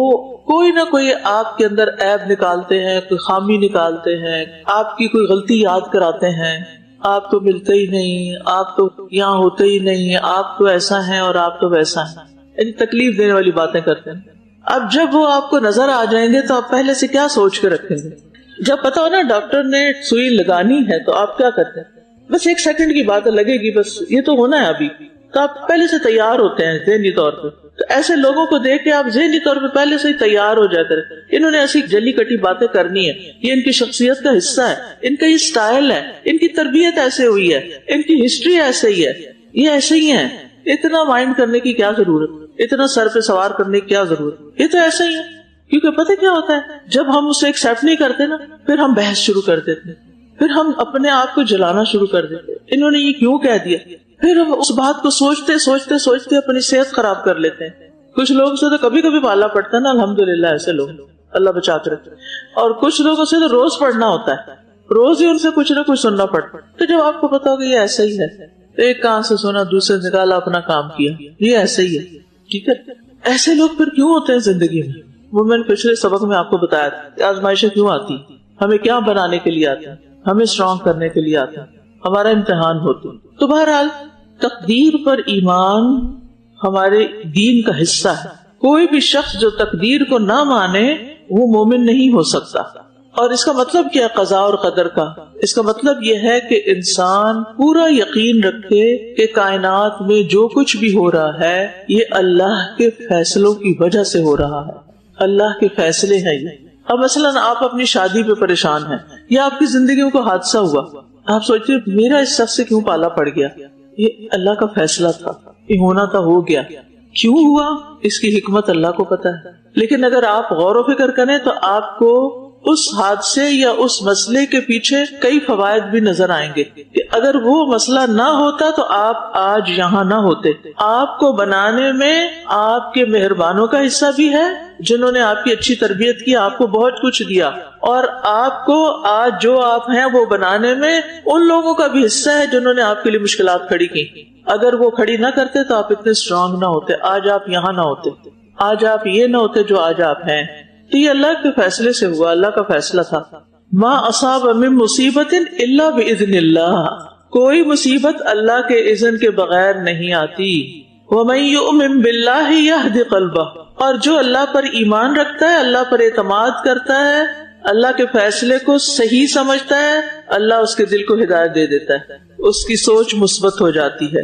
Speaker 1: کوئی نہ کوئی آپ کے اندر عیب نکالتے ہیں، کوئی خامی نکالتے ہیں، آپ کی کوئی غلطی یاد کراتے ہیں، آپ تو ملتے ہی نہیں، آپ تو یہاں ہوتے ہی نہیں، آپ تو ایسا ہے اور آپ تو ویسا ہے، یعنی تکلیف دینے والی باتیں کرتے ہیں۔ اب جب وہ آپ کو نظر آ جائیں گے تو آپ پہلے سے کیا سوچ کے رکھیں گے؟ جب پتا ہو نا ڈاکٹر نے سوئی لگانی ہے تو آپ کیا کرتے ہیں؟ بس ایک سیکنڈ کی بات لگے گی، بس یہ تو ہونا ہے ابھی، تو آپ پہلے سے تیار ہوتے ہیں ذہنی طور پہ۔ تو ایسے لوگوں کو دیکھ کے آپ ذہنی طور پہ پہلے سے ہی تیار ہو جاتے رہے، انہوں نے ایسی جلی کٹی باتیں کرنی ہے، یہ ان کی شخصیت کا حصہ ہے، ان کا یہ سٹائل ہے، ان کی تربیت ایسے ہوئی ہے، ان کی ہسٹری ایسے ہی ہے، یہ ایسے ہی ہے، اتنا مائنڈ کرنے کی کیا ضرورت، اتنا سر پہ سوار کرنے کی کیا ضرورت، یہ تو ایسا ہی ہے۔ کیونکہ پتہ کیا ہوتا ہے جب ہم اسے ایکسپٹ نہیں کرتے نا پھر ہم بحث شروع کر دیتے ہیں، پھر ہم اپنے آپ کو جلانا شروع کر دیتے ہیں، انہوں نے یہ کیوں کہہ دیا، پھر ہم اس بات کو سوچتے سوچتے سوچتے اپنی صحت خراب کر لیتے ہیں۔ کچھ لوگوں سے تو کبھی کبھی پالا پڑتا ہے نا، الحمدللہ ایسے لوگ اللہ بچا کے رکھے، اور کچھ لوگوں سے تو روز پڑھنا ہوتا ہے، روز ہی ان سے کچھ نہ کچھ سننا پڑتا ہے۔ تو جب آپ کو پتا ہوگا یہ ایسا ہی ہے، ایک کان سے سونا دوسرے سے نکالا، اپنا کام کیا، یہ ایسے ہی ہے، ٹھیک ہے۔ ایسے لوگ پھر کیوں ہوتے ہیں زندگی میں؟ وہ میں نے پچھلے سبق میں آپ کو بتایا تھا، آزمائشیں کیوں آتی، ہمیں کیا بنانے کے لیے آتے ہیں، ہمیں اسٹرانگ کرنے کے لیے آتے ہیں، ہمارا امتحان ہوتا ہے۔ تو بہرحال تقدیر پر ایمان ہمارے دین کا حصہ ہے۔ کوئی بھی شخص جو تقدیر کو نہ مانے وہ مومن نہیں ہو سکتا۔ اور اس کا مطلب کیا قضاء اور قدر کا؟ اس کا مطلب یہ ہے کہ انسان پورا یقین رکھے کہ کائنات میں جو کچھ بھی ہو رہا ہے یہ اللہ کے فیصلوں کی وجہ سے ہو رہا ہے، اللہ کے فیصلے ہیں یہ. اب مثلاً آپ اپنی شادی پہ پریشان ہیں یا آپ کی زندگی میں کوئی حادثہ ہوا, آپ سوچتے ہیں میرا اس شخص سے کیوں پالا پڑ گیا, یہ اللہ کا فیصلہ تھا, یہ ہونا تھا ہو گیا, کیوں ہوا اس کی حکمت اللہ کو پتا ہے. لیکن اگر آپ غور و فکر کریں تو آپ کو اس حادثے یا اس مسئلے کے پیچھے کئی فوائد بھی نظر آئیں گے کہ اگر وہ مسئلہ نہ ہوتا تو آپ آج یہاں نہ ہوتے. آپ کو بنانے میں آپ کے مہربانوں کا حصہ بھی ہے جنہوں نے آپ کی اچھی تربیت کی, آپ کو بہت کچھ دیا, اور آپ کو آج جو آپ ہیں وہ بنانے میں ان لوگوں کا بھی حصہ ہے جنہوں نے آپ کے لیے مشکلات کھڑی کی. اگر وہ کھڑی نہ کرتے تو آپ اتنے اسٹرانگ نہ ہوتے, آج آپ یہاں نہ ہوتے, آج آپ یہ نہ ہوتے جو آج آپ ہیں. تو یہ اللہ کے فیصلے سے ہوا, اللہ کا فیصلہ تھا. ما اصاب من مصیبت الا باذن اللہ, کوئی مصیبت اللہ کے اذن کے بغیر نہیں آتی. ومن یؤمن باللہ یہد قلبہ, اور جو اللہ پر ایمان رکھتا ہے, اللہ پر اعتماد کرتا ہے, اللہ کے فیصلے کو صحیح سمجھتا ہے, اللہ اس کے دل کو ہدایت دے دیتا ہے, اس کی سوچ مثبت ہو جاتی ہے,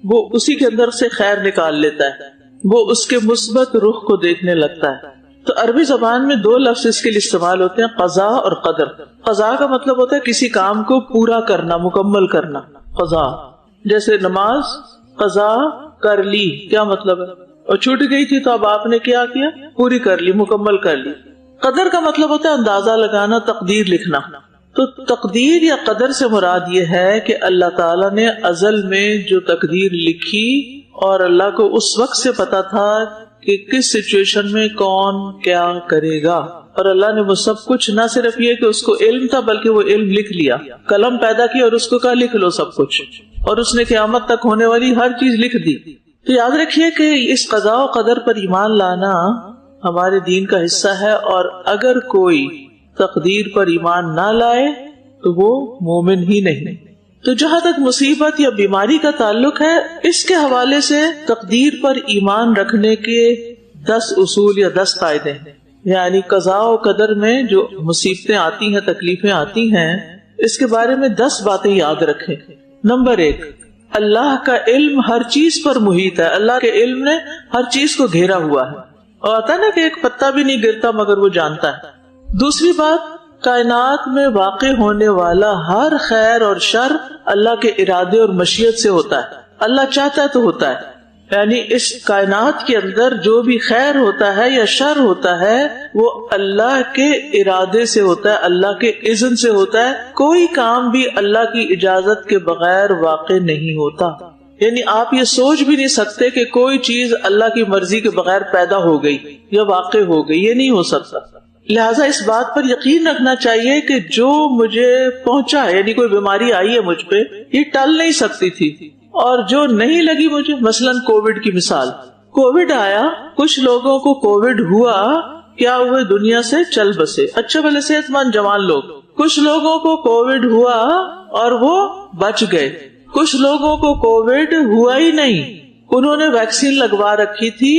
Speaker 1: وہ اسی کے اندر سے خیر نکال لیتا ہے, وہ اس کے مثبت رخ کو دیکھنے لگتا ہے. تو عربی زبان میں 2 لفظ اس کے لیے استعمال ہوتے ہیں, قضاء اور قدر. قضاء کا مطلب ہوتا ہے کسی کام کو پورا کرنا, مکمل کرنا, قضاء. جیسے نماز قضاء کر لی, کیا مطلب ہے, اور چھوٹ گئی تھی تو اب آپ نے کیا کیا, پوری کر لی, مکمل کر لی. قدر کا مطلب ہوتا ہے اندازہ لگانا, تقدیر لکھنا. تو تقدیر یا قدر سے مراد یہ ہے کہ اللہ تعالیٰ نے ازل میں جو تقدیر لکھی, اور اللہ کو اس وقت سے پتا تھا کہ کس سچویشن میں کون کیا کرے گا, اور اللہ نے وہ سب کچھ, نہ صرف یہ کہ اس کو علم تھا بلکہ وہ علم لکھ لیا, قلم پیدا کی اور اس کو کہا لکھ لو سب کچھ, اور اس نے قیامت تک ہونے والی ہر چیز لکھ دی. تو یاد رکھیے کہ اس قضاء و قدر پر ایمان لانا ہمارے دین کا حصہ ہے, اور اگر کوئی تقدیر پر ایمان نہ لائے تو وہ مومن ہی نہیں. تو جہاں تک مصیبت یا بیماری کا تعلق ہے, اس کے حوالے سے تقدیر پر ایمان رکھنے کے 10 اصول یا 10 قاعدے ہیں. یعنی قضاء و قدر میں جو مصیبتیں آتی ہیں, تکلیفیں آتی ہیں, اس کے بارے میں 10 باتیں یاد رکھیں. نمبر 1, اللہ کا علم ہر چیز پر محیط ہے, اللہ کے علم نے ہر چیز کو گھیرا ہوا ہے, اور آتا نا کہ ایک پتا بھی نہیں گرتا مگر وہ جانتا ہے. دوسری بات, کائنات میں واقع ہونے والا ہر خیر اور شر اللہ کے ارادے اور مشیت سے ہوتا ہے, اللہ چاہتا ہے تو ہوتا ہے. یعنی اس کائنات کے اندر جو بھی خیر ہوتا ہے یا شر ہوتا ہے وہ اللہ کے ارادے سے ہوتا ہے, اللہ کے اذن سے ہوتا ہے. کوئی کام بھی اللہ کی اجازت کے بغیر واقع نہیں ہوتا. یعنی آپ یہ سوچ بھی نہیں سکتے کہ کوئی چیز اللہ کی مرضی کے بغیر پیدا ہو گئی یا واقع ہو گئی, یہ نہیں ہو سکتا. لہٰذا اس بات پر یقین رکھنا چاہیے کہ جو مجھے پہنچا, یعنی کوئی بیماری آئی ہے مجھ پہ, یہ ٹل نہیں سکتی تھی, اور جو نہیں لگی مجھے, مثلاً کووڈ کی مثال, کووڈ آیا, کچھ لوگوں کو کووڈ ہوا, کیا ہوئے, دنیا سے چل بسے, اچھے بھلے صحت مند جوان لوگ. کچھ لوگوں کو کووڈ ہوا اور وہ بچ گئے, کچھ لوگوں کو کووڈ ہوا ہی نہیں, انہوں نے ویکسین لگوا رکھی تھی,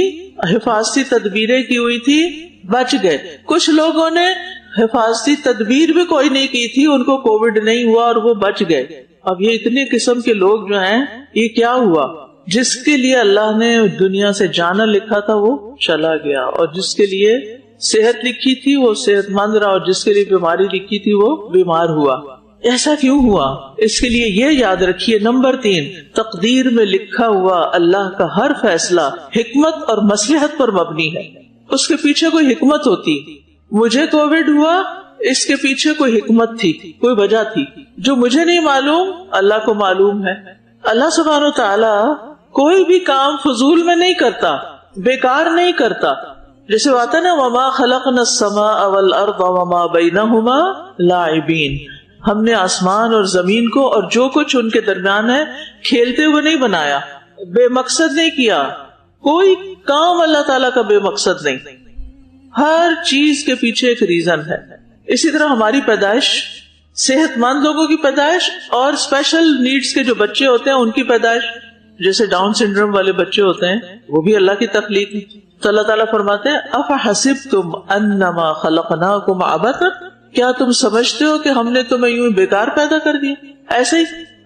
Speaker 1: حفاظتی تدبیریں کی ہوئی تھی, بچ گئے. کچھ لوگوں نے حفاظتی تدبیر بھی کوئی نہیں کی تھی, ان کو کووڈ نہیں ہوا اور وہ بچ گئے. اب یہ اتنے قسم کے لوگ جو ہیں, یہ کیا ہوا, جس کے لیے اللہ نے دنیا سے جانا لکھا تھا وہ چلا گیا, اور جس کے لیے صحت لکھی تھی وہ صحت مند رہا, اور جس کے لیے بیماری لکھی تھی وہ بیمار ہوا. ایسا کیوں ہوا, اس کے لیے یہ یاد رکھیے. نمبر 3, تقدیر میں لکھا ہوا اللہ کا ہر فیصلہ حکمت اور مصلحت پر مبنی ہے, اس کے پیچھے کوئی حکمت ہوتی. مجھے کووڈ ہوا, اس کے پیچھے کوئی حکمت تھی, کوئی وجہ تھی جو مجھے نہیں معلوم, اللہ کو معلوم ہے. اللہ سبحانہ وتعالی کوئی بھی کام فضول میں نہیں کرتا, بیکار نہیں کرتا. جیسے آتا نا, وما خلقنا السماء والارض وما بینہما لاعبین, ہم نے آسمان اور زمین کو اور جو کچھ ان کے درمیان ہے کھیلتے ہوئے نہیں بنایا, بے مقصد نہیں کیا. کوئی کام اللہ تعالیٰ کا بے مقصد نہیں, ہر چیز کے پیچھے ایک ریزن ہے. اسی طرح ہماری پیدائش, صحت مند لوگوں کی پیدائش اور اسپیشل نیڈز کے جو بچے ہوتے ہیں ان کی پیدائش, جیسے ڈاؤن سنڈروم والے بچے ہوتے ہیں, وہ بھی اللہ کی تخلیق ہے. تو اللہ تعالیٰ فرماتے ہیں, افحسبتم انما خلقناکم عبثا, کیا تم سمجھتے ہو کہ ہم نے تمہیں یوں بیکار پیدا کر دیا. ایسے ہی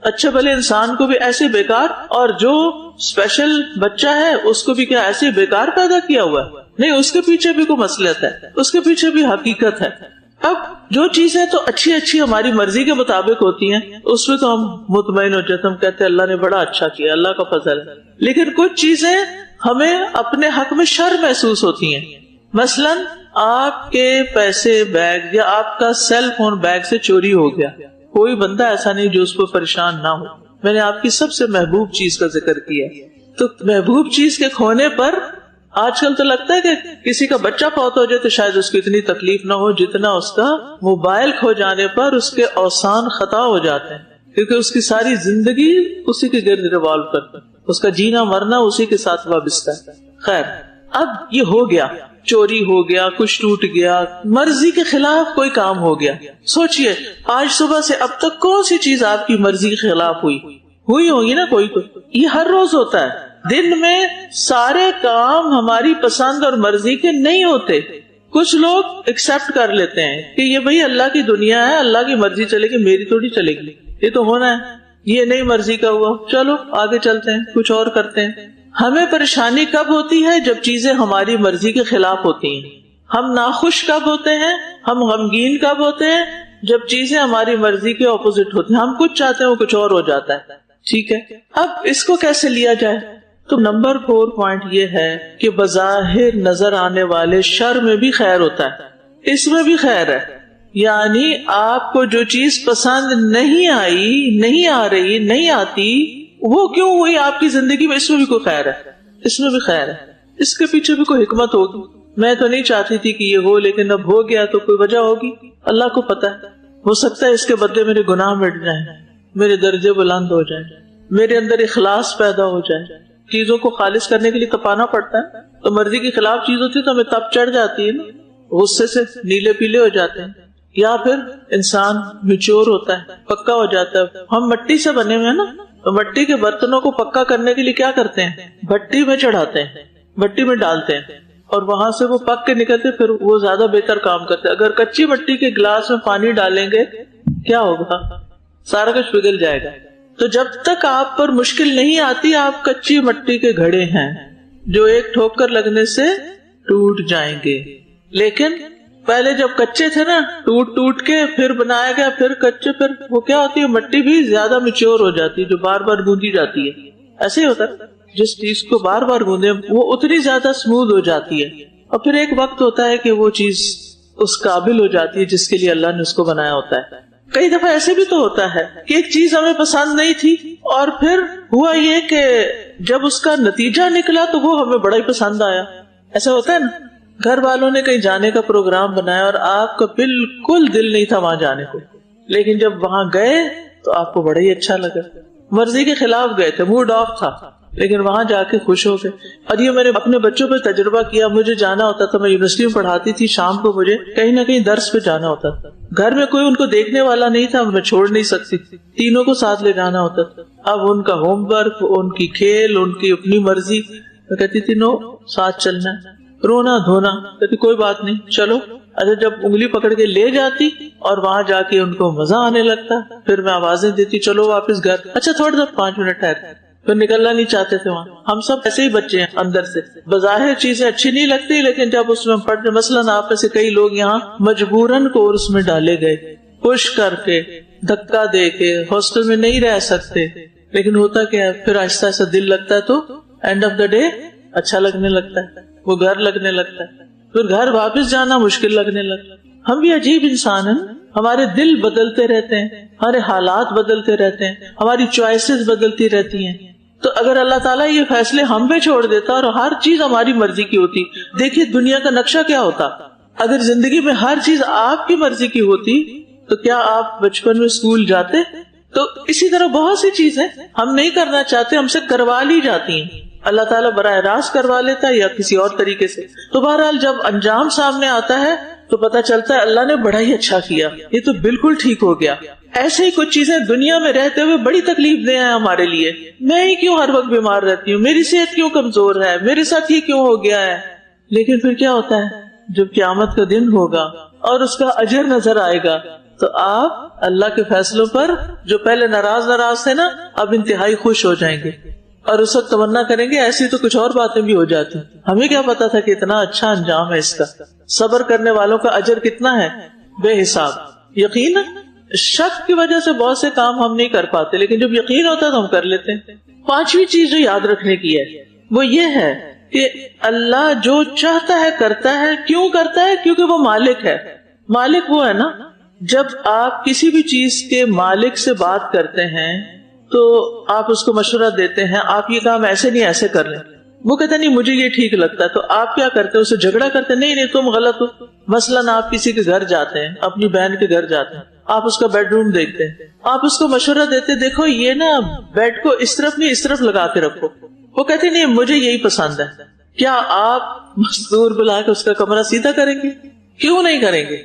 Speaker 1: اچھے بھلے انسان کو بھی ایسے بیکار, اور جو اسپیشل بچہ ہے اس کو بھی کیا ایسے بیکار پیدا کیا ہوا ہے. نہیں، اس کے پیچھے بھی کوئی مصلحت ہے، اس کے پیچھے بھی حقیقت ہے. اب جو چیزیں تو اچھی اچھی ہماری مرضی کے مطابق ہوتی ہیں اس میں تو ہم مطمئن ہو جاتے ہیں، ہم کہتے ہیں اللہ نے بڑا اچھا کیا، اللہ کا فضل ہے. لیکن کچھ چیزیں ہمیں اپنے حق میں شر محسوس ہوتی ہیں. مثلا آپ کے پیسے بیگ یا آپ کا سیل فون بیگ سے چوری ہو گیا، کوئی بندہ ایسا نہیں جو اس پر پریشان نہ ہو. میں نے آپ کی سب سے محبوب چیز کا ذکر کیا، تو محبوب چیز کے کھونے پر آج کل تو لگتا ہے کہ کسی کا بچہ فوت ہو جائے تو شاید اس کو اتنی تکلیف نہ ہو جتنا اس کا موبائل کھو جانے پر اس کے اوسان خطا ہو جاتے ہیں، کیونکہ اس کی ساری زندگی اسی کے گرد ریوالو کرتا ہے، اس کا جینا مرنا اسی کے ساتھ وابستہ ہے. خیر، اب یہ ہو گیا، چوری ہو گیا، کچھ ٹوٹ گیا، مرضی کے خلاف کوئی کام ہو گیا. سوچئے آج صبح سے اب تک کون سی چیز آپ کی مرضی کے خلاف ہوئی ہوگی نا؟ کوئی. یہ ہر روز ہوتا ہے. دن میں سارے کام ہماری پسند اور مرضی کے نہیں ہوتے. کچھ لوگ ایکسپٹ کر لیتے ہیں کہ یہ بھئی اللہ کی دنیا ہے، اللہ کی مرضی چلے گی، میری تھوڑی چلے گی، یہ تو ہونا ہے، یہ نہیں مرضی کا ہوا، چلو آگے چلتے ہیں، کچھ اور کرتے ہیں. ہمیں پریشانی کب ہوتی ہے؟ جب چیزیں ہماری مرضی کے خلاف ہوتی ہیں. ہم ناخوش کب ہوتے ہیں؟ ہم غمگین کب ہوتے ہیں؟ جب چیزیں ہماری مرضی کے اپوزٹ ہوتی ہیں. ہم کچھ چاہتے ہیں وہ کچھ اور ہو جاتا ہے. ٹھیک ہے، اب اس کو کیسے لیا جائے؟ تو نمبر 4 پوائنٹ یہ ہے کہ بظاہر نظر آنے والے شر میں بھی خیر ہوتا ہے، اس میں بھی خیر ہے. یعنی آپ کو جو چیز پسند نہیں آئی، نہیں آ رہی، نہیں آتی، وہ کیوں ہوئی آپ کی زندگی میں، اس میں بھی کوئی خیر ہے، اس میں بھی خیر ہے. اس کے پیچھے بھی کوئی حکمت ہوگی. میں تو نہیں چاہتی تھی کہ یہ ہو، لیکن اب ہو گیا تو کوئی وجہ ہوگی، اللہ کو پتا ہے. ہو سکتا ہے اس کے بدلے میرے گناہ مٹ جائیں، میرے درجے بلند ہو جائیں، میرے اندر اخلاص پیدا ہو جائے. چیزوں کو خالص کرنے کے لیے تپانا پڑتا ہے، تو مرضی کے خلاف چیز ہوتی ہے تو ہمیں تپ چڑھ جاتی ہے نا، غصے سے نیلے پیلے ہو جاتے ہیں. یا پھر انسان میچور ہوتا ہے، پکا ہو جاتا ہے. ہم مٹی سے بنے ہوئے ہیں نا، تو مٹی کے برتنوں کو پکا کرنے کے لیے کیا کرتے ہیں؟ بھٹی میں چڑھاتے ہیں، بھٹی میں ڈالتے ہیں، اور وہاں سے وہ پک کے نکلتے، پھر وہ زیادہ بہتر کام کرتے. اگر کچی مٹی کے گلاس میں پانی ڈالیں گے کیا ہوگا؟ سارا کچھ پگھل جائے گا. تو جب تک آپ پر مشکل نہیں آتی، آپ کچی مٹی کے گھڑے ہیں جو ایک ٹھوکر لگنے سے ٹوٹ جائیں گے. لیکن پہلے جب کچے تھے نا، ٹوٹ کے پھر بنایا گیا، پھر کچے، پھر وہ کیا ہوتی ہے، مٹی بھی زیادہ میچور ہو جاتی ہے، جو بار بار گوندی جاتی ہے. ایسے ہی ہوتا ہے، جس چیز کو بار بار گوندے وہ اتنی زیادہ اسموتھ ہو جاتی ہے، اور پھر ایک وقت ہوتا ہے کہ وہ چیز اس قابل ہو جاتی ہے جس کے لیے اللہ نے اس کو بنایا ہوتا ہے. کئی دفعہ ایسے بھی تو ہوتا ہے کہ ایک چیز ہمیں پسند نہیں تھی، اور پھر ہوا یہ کہ جب اس کا نتیجہ نکلا تو وہ ہمیں بڑا ہی پسند آیا. ایسا ہوتا ہے نا، گھر والوں نے کہیں جانے کا پروگرام بنایا اور آپ کا بالکل دل نہیں تھا وہاں جانے کو، لیکن جب وہاں گئے تو آپ کو بڑا ہی اچھا لگا. مرضی کے خلاف گئے تھے، موڈ آف تھا، لیکن وہاں جا کے خوش ہو گئے. اور یہ میں نے اپنے بچوں پہ تجربہ کیا. مجھے جانا ہوتا تھا، میں یونیورسٹی میں پڑھاتی تھی، شام کو مجھے کہیں نہ کہیں درس پہ جانا ہوتا تھا. گھر میں کوئی ان کو دیکھنے والا نہیں تھا، میں چھوڑ نہیں سکتی، تینوں کو ساتھ لے جانا ہوتا تھا. اب ان کا ہوم ورک، ان کی کھیل، ان کی اپنی مرضی. میں کہتی تھی نو، ساتھ چلنا ہے، رونا دھونا. کہتی کوئی بات نہیں، چلو. اچھا جب انگلی پکڑ کے لے جاتی اور وہاں جا کے ان کو مزہ آنے لگتا، پھر میں آوازیں دیتی چلو واپس گھر. اچھا تھوڑا سا 5 منٹ ٹھہر، پھر نکلنا نہیں چاہتے تھے. وہاں ہم سب ایسے ہی بچے ہیں اندر سے، بظاہر چیزیں اچھی نہیں لگتی، لیکن جب اس میں پڑھتے، مثلاً آپ میں سے کئی لوگ یہاں مجبوراً کورس میں ڈالے گئے، پش کر کے، دھکا دے کے، ہاسٹل میں نہیں رہ سکتے. لیکن ہوتا کیا ہے، پھر آہستہ آہستہ دل لگتا ہے تو اینڈ آف دا ڈے اچھا لگنے لگتا ہے، وہ گھر لگنے لگتا ہے. پھر گھر واپس جانا مشکل لگنے لگتا ہے. ہم بھی عجیب انسان ہیں، ہمارے دل بدلتے رہتے ہیں، ہمارے حالات بدلتے رہتے ہیں، ہماری چوائسز بدلتی رہتی ہیں. تو اگر اللہ تعالیٰ یہ فیصلے ہم پہ چھوڑ دیتا اور ہر چیز ہماری مرضی کی ہوتی، دیکھیے دنیا کا نقشہ کیا ہوتا. اگر زندگی میں ہر چیز آپ کی مرضی کی ہوتی تو کیا آپ بچپن میں اسکول جاتے؟ تو اسی طرح بہت سی چیزیں ہم نہیں کرنا چاہتے، ہم سے کروا لی جاتی ہیں. اللہ تعالیٰ براہ راست کروا لیتا ہے یا کسی اور طریقے سے. تو بہرحال جب انجام سامنے آتا ہے تو پتہ چلتا ہے اللہ نے بڑا ہی اچھا کیا، یہ تو بالکل ٹھیک ہو گیا. ایسے ہی کچھ چیزیں دنیا میں رہتے ہوئے بڑی تکلیف دہ ہیں ہمارے لیے. میں ہی کیوں ہر وقت بیمار رہتی ہوں، میری صحت کیوں کمزور ہے، میرے ساتھ ہی کیوں ہو گیا ہے. لیکن پھر کیا ہوتا ہے، جب قیامت کا دن ہوگا اور اس کا اجر نظر آئے گا تو آپ اللہ کے فیصلوں پر جو پہلے ناراض تھے نا، اب انتہائی خوش ہو جائیں گے. اور اس وقت تمنا کریں گے ایسی تو کچھ اور باتیں بھی ہو جاتی. ہمیں کیا پتا تھا کہ اتنا اچھا انجام ہے اس کا. صبر کرنے والوں کا اجر کتنا ہے بے حساب. یقین شک کی وجہ سے بہت سے کام ہم نہیں کر پاتے، لیکن جب یقین ہوتا ہے تو ہم کر لیتے ہیں. 5ویں چیز جو یاد رکھنے کی ہے وہ یہ ہے کہ اللہ جو چاہتا ہے کرتا ہے. کیوں کرتا ہے؟ کیونکہ وہ مالک ہے. مالک وہ ہے نا، جب آپ کسی بھی چیز کے مالک سے بات کرتے ہیں تو آپ اس کو مشورہ دیتے ہیں، آپ یہ کام ایسے نہیں ایسے کر لیں. وہ کہتے نہیں مجھے یہ ٹھیک لگتا ہے، تو آپ کیا کرتے ہیں؟ اسے جھگڑا کرتے ہیں، نہیں تم غلط ہو. مثلاً آپ کسی کے گھر جاتے ہیں، اپنی بہن کے گھر جاتے ہیں، آپ اس کا بیڈ روم دیکھتے ہیں، آپ اس کو مشورہ دیتے دیکھو یہ نا بیڈ کو اس طرف نہیں اس طرف لگا کے رکھو. وہ کہتے نہیں مجھے یہی پسند ہے. کیا آپ مزدور بلا کے اس کا کمرہ سیدھا کریں گے؟ کیوں نہیں کریں گے؟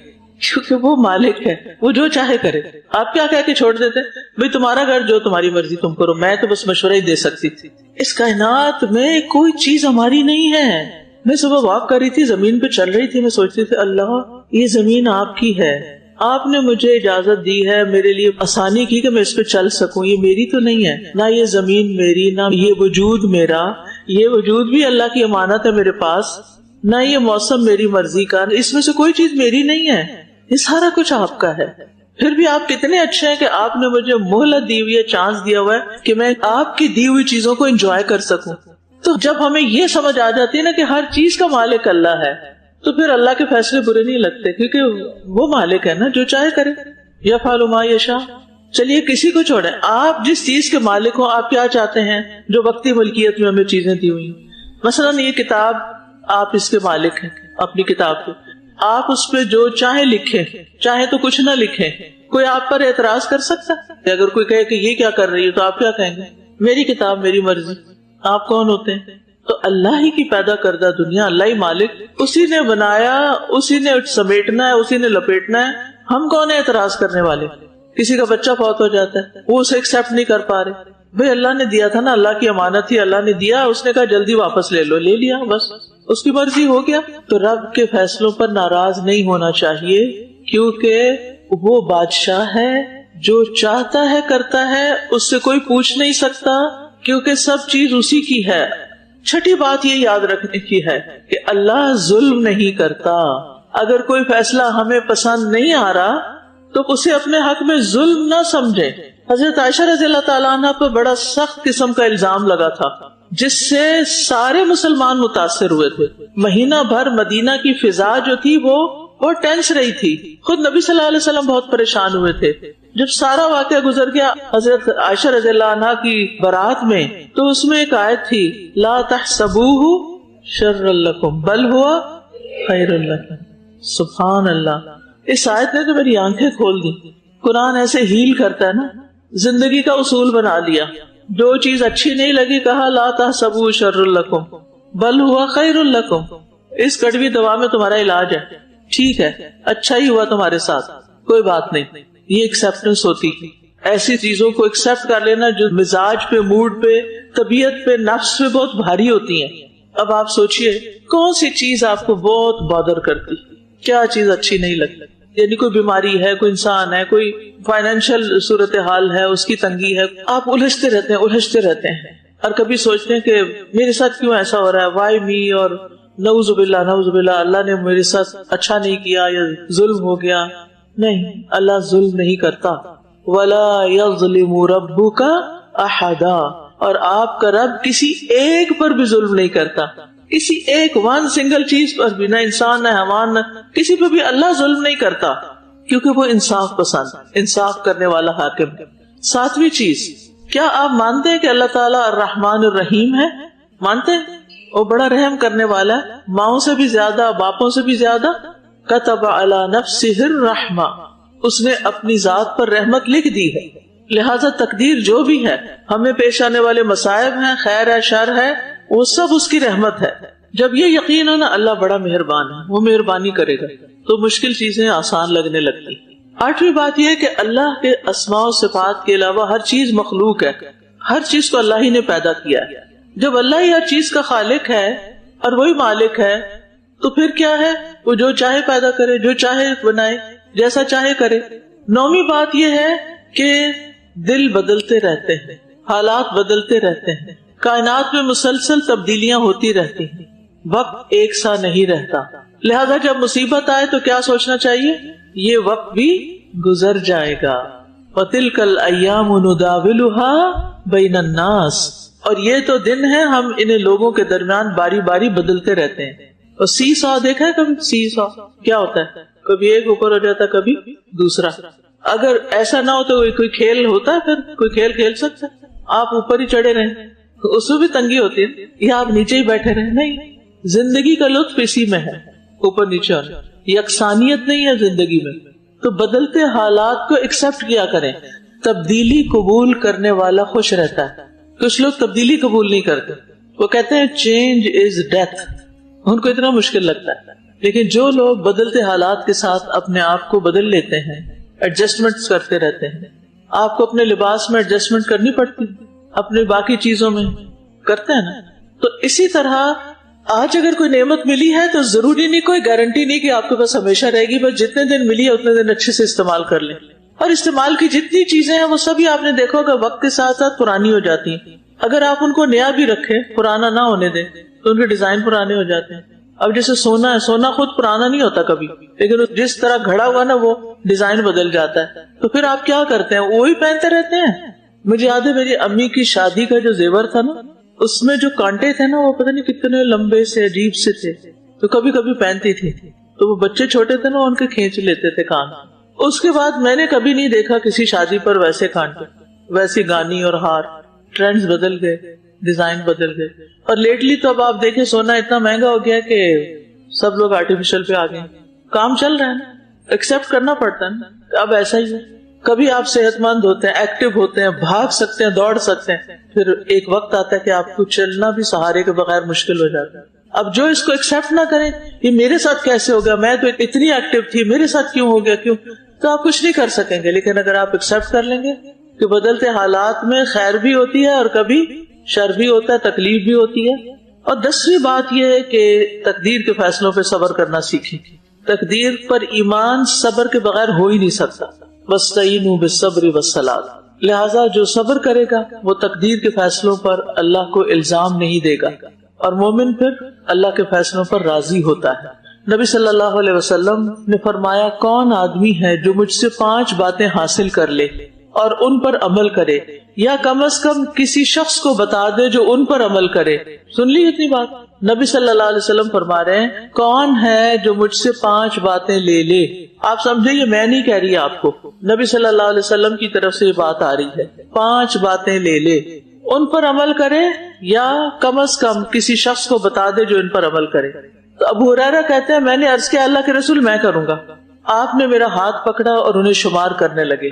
Speaker 1: کیونکہ وہ مالک ہے، وہ جو چاہے کرے. آپ کیا کہہ کے چھوڑ دیتے بھئی تمہارا گھر جو تمہاری مرضی تم کرو، میں تو بس مشورہ ہی دے سکتی تھی. اس کائنات میں کوئی چیز ہماری نہیں ہے. میں صبح واک کر رہی تھی، زمین پہ چل رہی تھی، میں سوچتی تھی اللہ یہ زمین آپ کی ہے، آپ نے مجھے اجازت دی ہے، میرے لیے آسانی کی کہ میں اس پہ چل سکوں. یہ میری تو نہیں ہے، نہ یہ زمین میری، نہ یہ وجود میرا. یہ وجود بھی اللہ کی امانت ہے میرے پاس. نہ یہ موسم میری مرضی کا، اس میں سے کوئی چیز میری نہیں ہے، یہ سارا کچھ آپ کا ہے. پھر بھی آپ کتنے اچھے ہیں کہ آپ نے مجھے مہلت دی ہوئی ہے، چانس دیا ہوا ہے کہ میں آپ کی دی ہوئی چیزوں کو انجوائے کر سکوں. تو جب ہمیں یہ سمجھ آ جاتی ہے نا کہ ہر چیز کا مالک اللہ ہے، تو پھر اللہ کے فیصلے برے نہیں لگتے، کیونکہ وہ مالک ہے نا، جو چاہے کرے. یفعل ما یشاء. چلیے کسی کو چھوڑیں، آپ جس چیز کے مالک ہوں آپ کیا چاہتے ہیں جو وقتی ملکیت میں ہمیں چیزیں دی ہوئی. مثلا یہ کتاب آپ اس کے مالک ہیں، اپنی کتاب پہ آپ اس پہ جو چاہے لکھیں، چاہے تو کچھ نہ لکھیں. کوئی آپ پر اعتراض کر سکتا ہے؟ اگر کوئی کہے کہ یہ کیا کر رہی ہو تو آپ کیا کہیں گے؟ میری کتاب میری مرضی. آپ کون ہوتے ہیں؟ تو اللہ ہی کی پیدا کردہ دنیا، اللہ ہی مالک، اسی نے بنایا، اسی نے سمیٹنا ہے، اسی نے لپیٹنا ہے. ہم کون ہیں اعتراض کرنے والے؟ کسی کا بچہ فوت ہو جاتا ہے، وہ اسے ایکسپٹ نہیں کر پا رہے. بھئی اللہ نے دیا تھا نا، اللہ کی امانت تھی، اللہ نے دیا، اس نے کہا جلدی واپس لے لو، لے لیا، بس اس کی مرضی ہو گیا. تو رب کے فیصلوں پر ناراض نہیں ہونا چاہیے، کیونکہ وہ بادشاہ ہے، جو چاہتا ہے کرتا ہے، اس سے کوئی پوچھ نہیں سکتا، کیونکہ سب چیز اسی کی ہے. 6 بات یہ یاد رکھنے کی ہے کہ اللہ ظلم نہیں کرتا. اگر کوئی فیصلہ ہمیں پسند نہیں آ رہا تو اسے اپنے حق میں ظلم نہ سمجھے. حضرت عائشہ رضی اللہ تعالیٰ عنہ پر بڑا سخت قسم کا الزام لگا تھا، جس سے سارے مسلمان متاثر ہوئے تھے. مہینہ بھر مدینہ کی فضا جو تھی وہ بہت ٹینس رہی تھی. خود نبی صلی اللہ علیہ وسلم بہت پریشان ہوئے تھے. جب سارا واقعہ گزر گیا حضرت عائشہ رضی اللہ عنہ کی برات میں، تو اس میں ایک آیت تھی لا تحسبوہ شر لکم بل ہوا خیر لکم. سبحان اللہ. اس آیت نے تو میری آنکھیں کھول دی. قرآن ایسے ہیل کرتا ہے نا، زندگی کا اصول بنا لیا. جو چیز اچھی نہیں لگی کہا لا تحسبوہ شر لکم بل ہوا خیر لکم. اس کڑوی دوا میں تمہارا علاج ہے، ٹھیک ہے، اچھا ہی ہوا تمہارے ساتھ، کوئی بات نہیں. یہ ایکسپٹنس ہوتی ہے. ایسی چیزوں کو ایکسپٹ کر لینا جو مزاج پہ، موڈ پہ، طبیعت پہ، نفس پہ بہت بھاری ہوتی ہیں. اب آپ سوچئے کون سی چیز آپ کو بہت بادر کرتی، کیا چیز اچھی نہیں لگتی؟ یعنی کوئی بیماری ہے، کوئی انسان ہے، کوئی فائنینشیل صورتحال ہے، اس کی تنگی ہے، آپ الجھتے رہتے ہیں اور کبھی سوچتے ہیں کہ میرے ساتھ کیوں ایسا ہو رہا ہے، وائی می، اور نعوذ باللہ اللہ نے میرے ساتھ اچھا نہیں کیا یا ظلم ہو گیا. نہیں، اللہ ظلم نہیں کرتا. وَلَا يَظْلِمُ رَبُّكَ أَحَدًا. اور آپ کا رب کسی ایک پر بھی ظلم نہیں کرتا، کسی ایک ون سنگل چیز پر بھی، نہ انسان، نہ حیوان، نہ کسی پہ بھی اللہ ظلم نہیں کرتا، کیونکہ وہ انصاف پسند، انصاف کرنے والا حاکم ہے. 7ویں چیز، کیا آپ مانتے ہیں کہ اللہ تعالیٰ الرحمن الرحیم ہے؟ مانتے ہیں؟ وہ بڑا رحم کرنے والا ہے، ماؤں سے بھی زیادہ، باپوں سے بھی زیادہ. کتب علی نفسہ الرحمہ. اس نے اپنی ذات پر رحمت لکھ دی ہے. لہذا تقدیر جو بھی ہے، ہمیں پیش آنے والے مصائب ہیں، خیر ہے، شر ہے، وہ سب اس کی رحمت ہے. جب یہ یقین ہو نا اللہ بڑا مہربان ہے، وہ مہربانی کرے گا، تو مشکل چیزیں آسان لگنے لگتی. 8ویں بات یہ ہے کہ اللہ کے اسماء و صفات کے علاوہ ہر چیز مخلوق ہے. ہر چیز کو اللہ ہی نے پیدا کیا ہے. جب اللہ ہی ہر چیز کا خالق ہے اور وہی مالک ہے، تو پھر کیا ہے؟ وہ جو چاہے پیدا کرے، جو چاہے بنائے، جیسا چاہے کرے. 9ویں بات یہ ہے کہ دل بدلتے رہتے ہیں، حالات بدلتے رہتے ہیں. کائنات میں مسلسل تبدیلیاں ہوتی رہتی ہیں، وقت ایک سا نہیں رہتا، لہذا جب مصیبت آئے تو کیا سوچنا چاہیے؟ یہ وقت بھی گزر جائے گا. وَتِلْكَ الْأَيَّامُ نُدَاوِلُهَا بَيْنَ النَّاسِ، اور یہ تو دن ہے ہم انہیں لوگوں کے درمیان باری باری بدلتے رہتے ہیں. اور سی سا دیکھا ہے کبھی؟ سی سا کیا ہوتا ہے؟ کبھی ایک اوپر ہو جاتا ہے کبھی دوسرا. اگر ایسا نہ ہو تو کوئی کھیل ہوتا ہے؟ پھر کوئی کھیل کھیل سکتا ہے؟ آپ اوپر ہی چڑھے رہیں اس میں بھی تنگی ہوتی ہے، یا آپ نیچے ہی بیٹھے رہیں؟ نہیں، زندگی کا لطف اسی میں ہے، اوپر نیچے ہونا. یکسانیت نہیں ہے زندگی میں. تو بدلتے حالات کو ایکسپٹ کیا کریں. تبدیلی قبول کرنے والا خوش رہتا ہے. کچھ لوگ تبدیلی قبول نہیں کرتے، وہ کہتے ہیں چینج از ڈیتھ، ان کو اتنا مشکل لگتا ہے. لیکن جو لوگ بدلتے حالات کے ساتھ اپنے آپ کو بدل لیتے ہیں، ایڈجسٹمنٹ کرتے رہتے ہیں. آپ کو اپنے لباس میں ایڈجسٹمنٹ کرنی پڑتی، اپنے باقی چیزوں میں کرتے ہیں نا. تو اسی طرح آج اگر کوئی نعمت ملی ہے تو ضروری نہیں، کوئی گارنٹی نہیں کہ آپ کے پاس ہمیشہ رہے گی، بس جتنے دن ملی ہے اتنے دن اچھے سے استعمال کر لیں. اور استعمال کی جتنی چیزیں ہیں وہ سبھی آپ نے دیکھا کہ وقت کے ساتھ ساتھ پرانی ہو جاتی ہیں. اگر آپ ان کو نیا بھی رکھیں، پرانا نہ ہونے دیں، تو ان کے ڈیزائن پرانے ہو جاتے ہیں. اب جیسے سونا ہے، سونا خود پرانا نہیں ہوتا کبھی، لیکن جس طرح گھڑا ہوا نا وہ ڈیزائن بدل جاتا ہے. تو پھر آپ کیا کرتے ہیں؟ وہی پہنتے رہتے ہیں. مجھے یاد ہے میری امی کی شادی کا جو زیور تھا نا، اس میں جو کانٹے تھے نا وہ پتہ نہیں کتنے لمبے سے عجیب سے تھے، تو کبھی کبھی پہنتی تھی. تو وہ بچے چھوٹے تھے نا، ان کے کھینچ لیتے تھے کان. اس کے بعد میں نے کبھی نہیں دیکھا کسی شادی پر ویسے کانٹے، ویسی گانی اور ہار. ٹرینڈز بدل گئے، ڈیزائن بدل گئے. اور لیٹلی تو اب آپ دیکھیں سونا اتنا مہنگا ہو گیا کہ سب لوگ آرٹیفیشل پہ آ گئے. کام چل رہا ہے نا، ایکسپٹ کرنا پڑتا ہے نا. اب ایسا ہی ہے، کبھی آپ صحت مند ہوتے ہیں، ایکٹیو ہوتے ہیں، بھاگ سکتے ہیں، دوڑ سکتے ہیں، پھر ایک وقت آتا ہے کہ آپ کو چلنا بھی سہارے کے بغیر مشکل ہو جاتا ہے. اب جو اس کو ایکسپٹ نہ کریں، یہ میرے ساتھ کیسے ہو گیا، میں تو اتنی ایکٹیو تھی، میرے ساتھ کیوں ہو گیا، کیوں، تو آپ کچھ نہیں کر سکیں گے. لیکن اگر آپ ایکسپٹ کر لیں گے کہ بدلتے حالات میں خیر بھی ہوتی ہے اور کبھی شر بھی ہوتا ہے، تکلیف بھی ہوتی ہے. اور 10ویں بات یہ ہے کہ تقدیر کے فیصلوں پہ صبر کرنا سیکھیں. تقدیر پر ایمان صبر کے بغیر ہو ہی نہیں سکتا. وَاسْتَعِينُوا بِالصَّبْرِ وَالصَّلَاةِ، لہذا جو صبر کرے گا وہ تقدیر کے فیصلوں پر اللہ کو الزام نہیں دے گا، اور مومن پھر اللہ کے فیصلوں پر راضی ہوتا ہے. نبی صلی اللہ علیہ وسلم نے فرمایا، کون آدمی ہے جو مجھ سے 5 باتیں حاصل کر لے اور ان پر عمل کرے، یا کم از کم کسی شخص کو بتا دے جو ان پر عمل کرے. سن لی اتنی بات؟ نبی صلی اللہ علیہ وسلم فرما رہے ہیں، کون ہے جو مجھ سے 5 باتیں لے لے. آپ سمجھے یہ میں نہیں کہہ رہی آپ کو، نبی صلی اللہ علیہ وسلم کی طرف سے یہ بات آ رہی ہے. 5 باتیں لے لے، ان پر عمل کرے، یا کم از کم کسی شخص کو بتا دے جو ان پر عمل کرے. تو ابو ہریرہ کہتے ہیں، میں نے عرض کیا اللہ کے رسول میں کروں گا. آپ نے میرا ہاتھ پکڑا اور انہیں شمار کرنے لگے.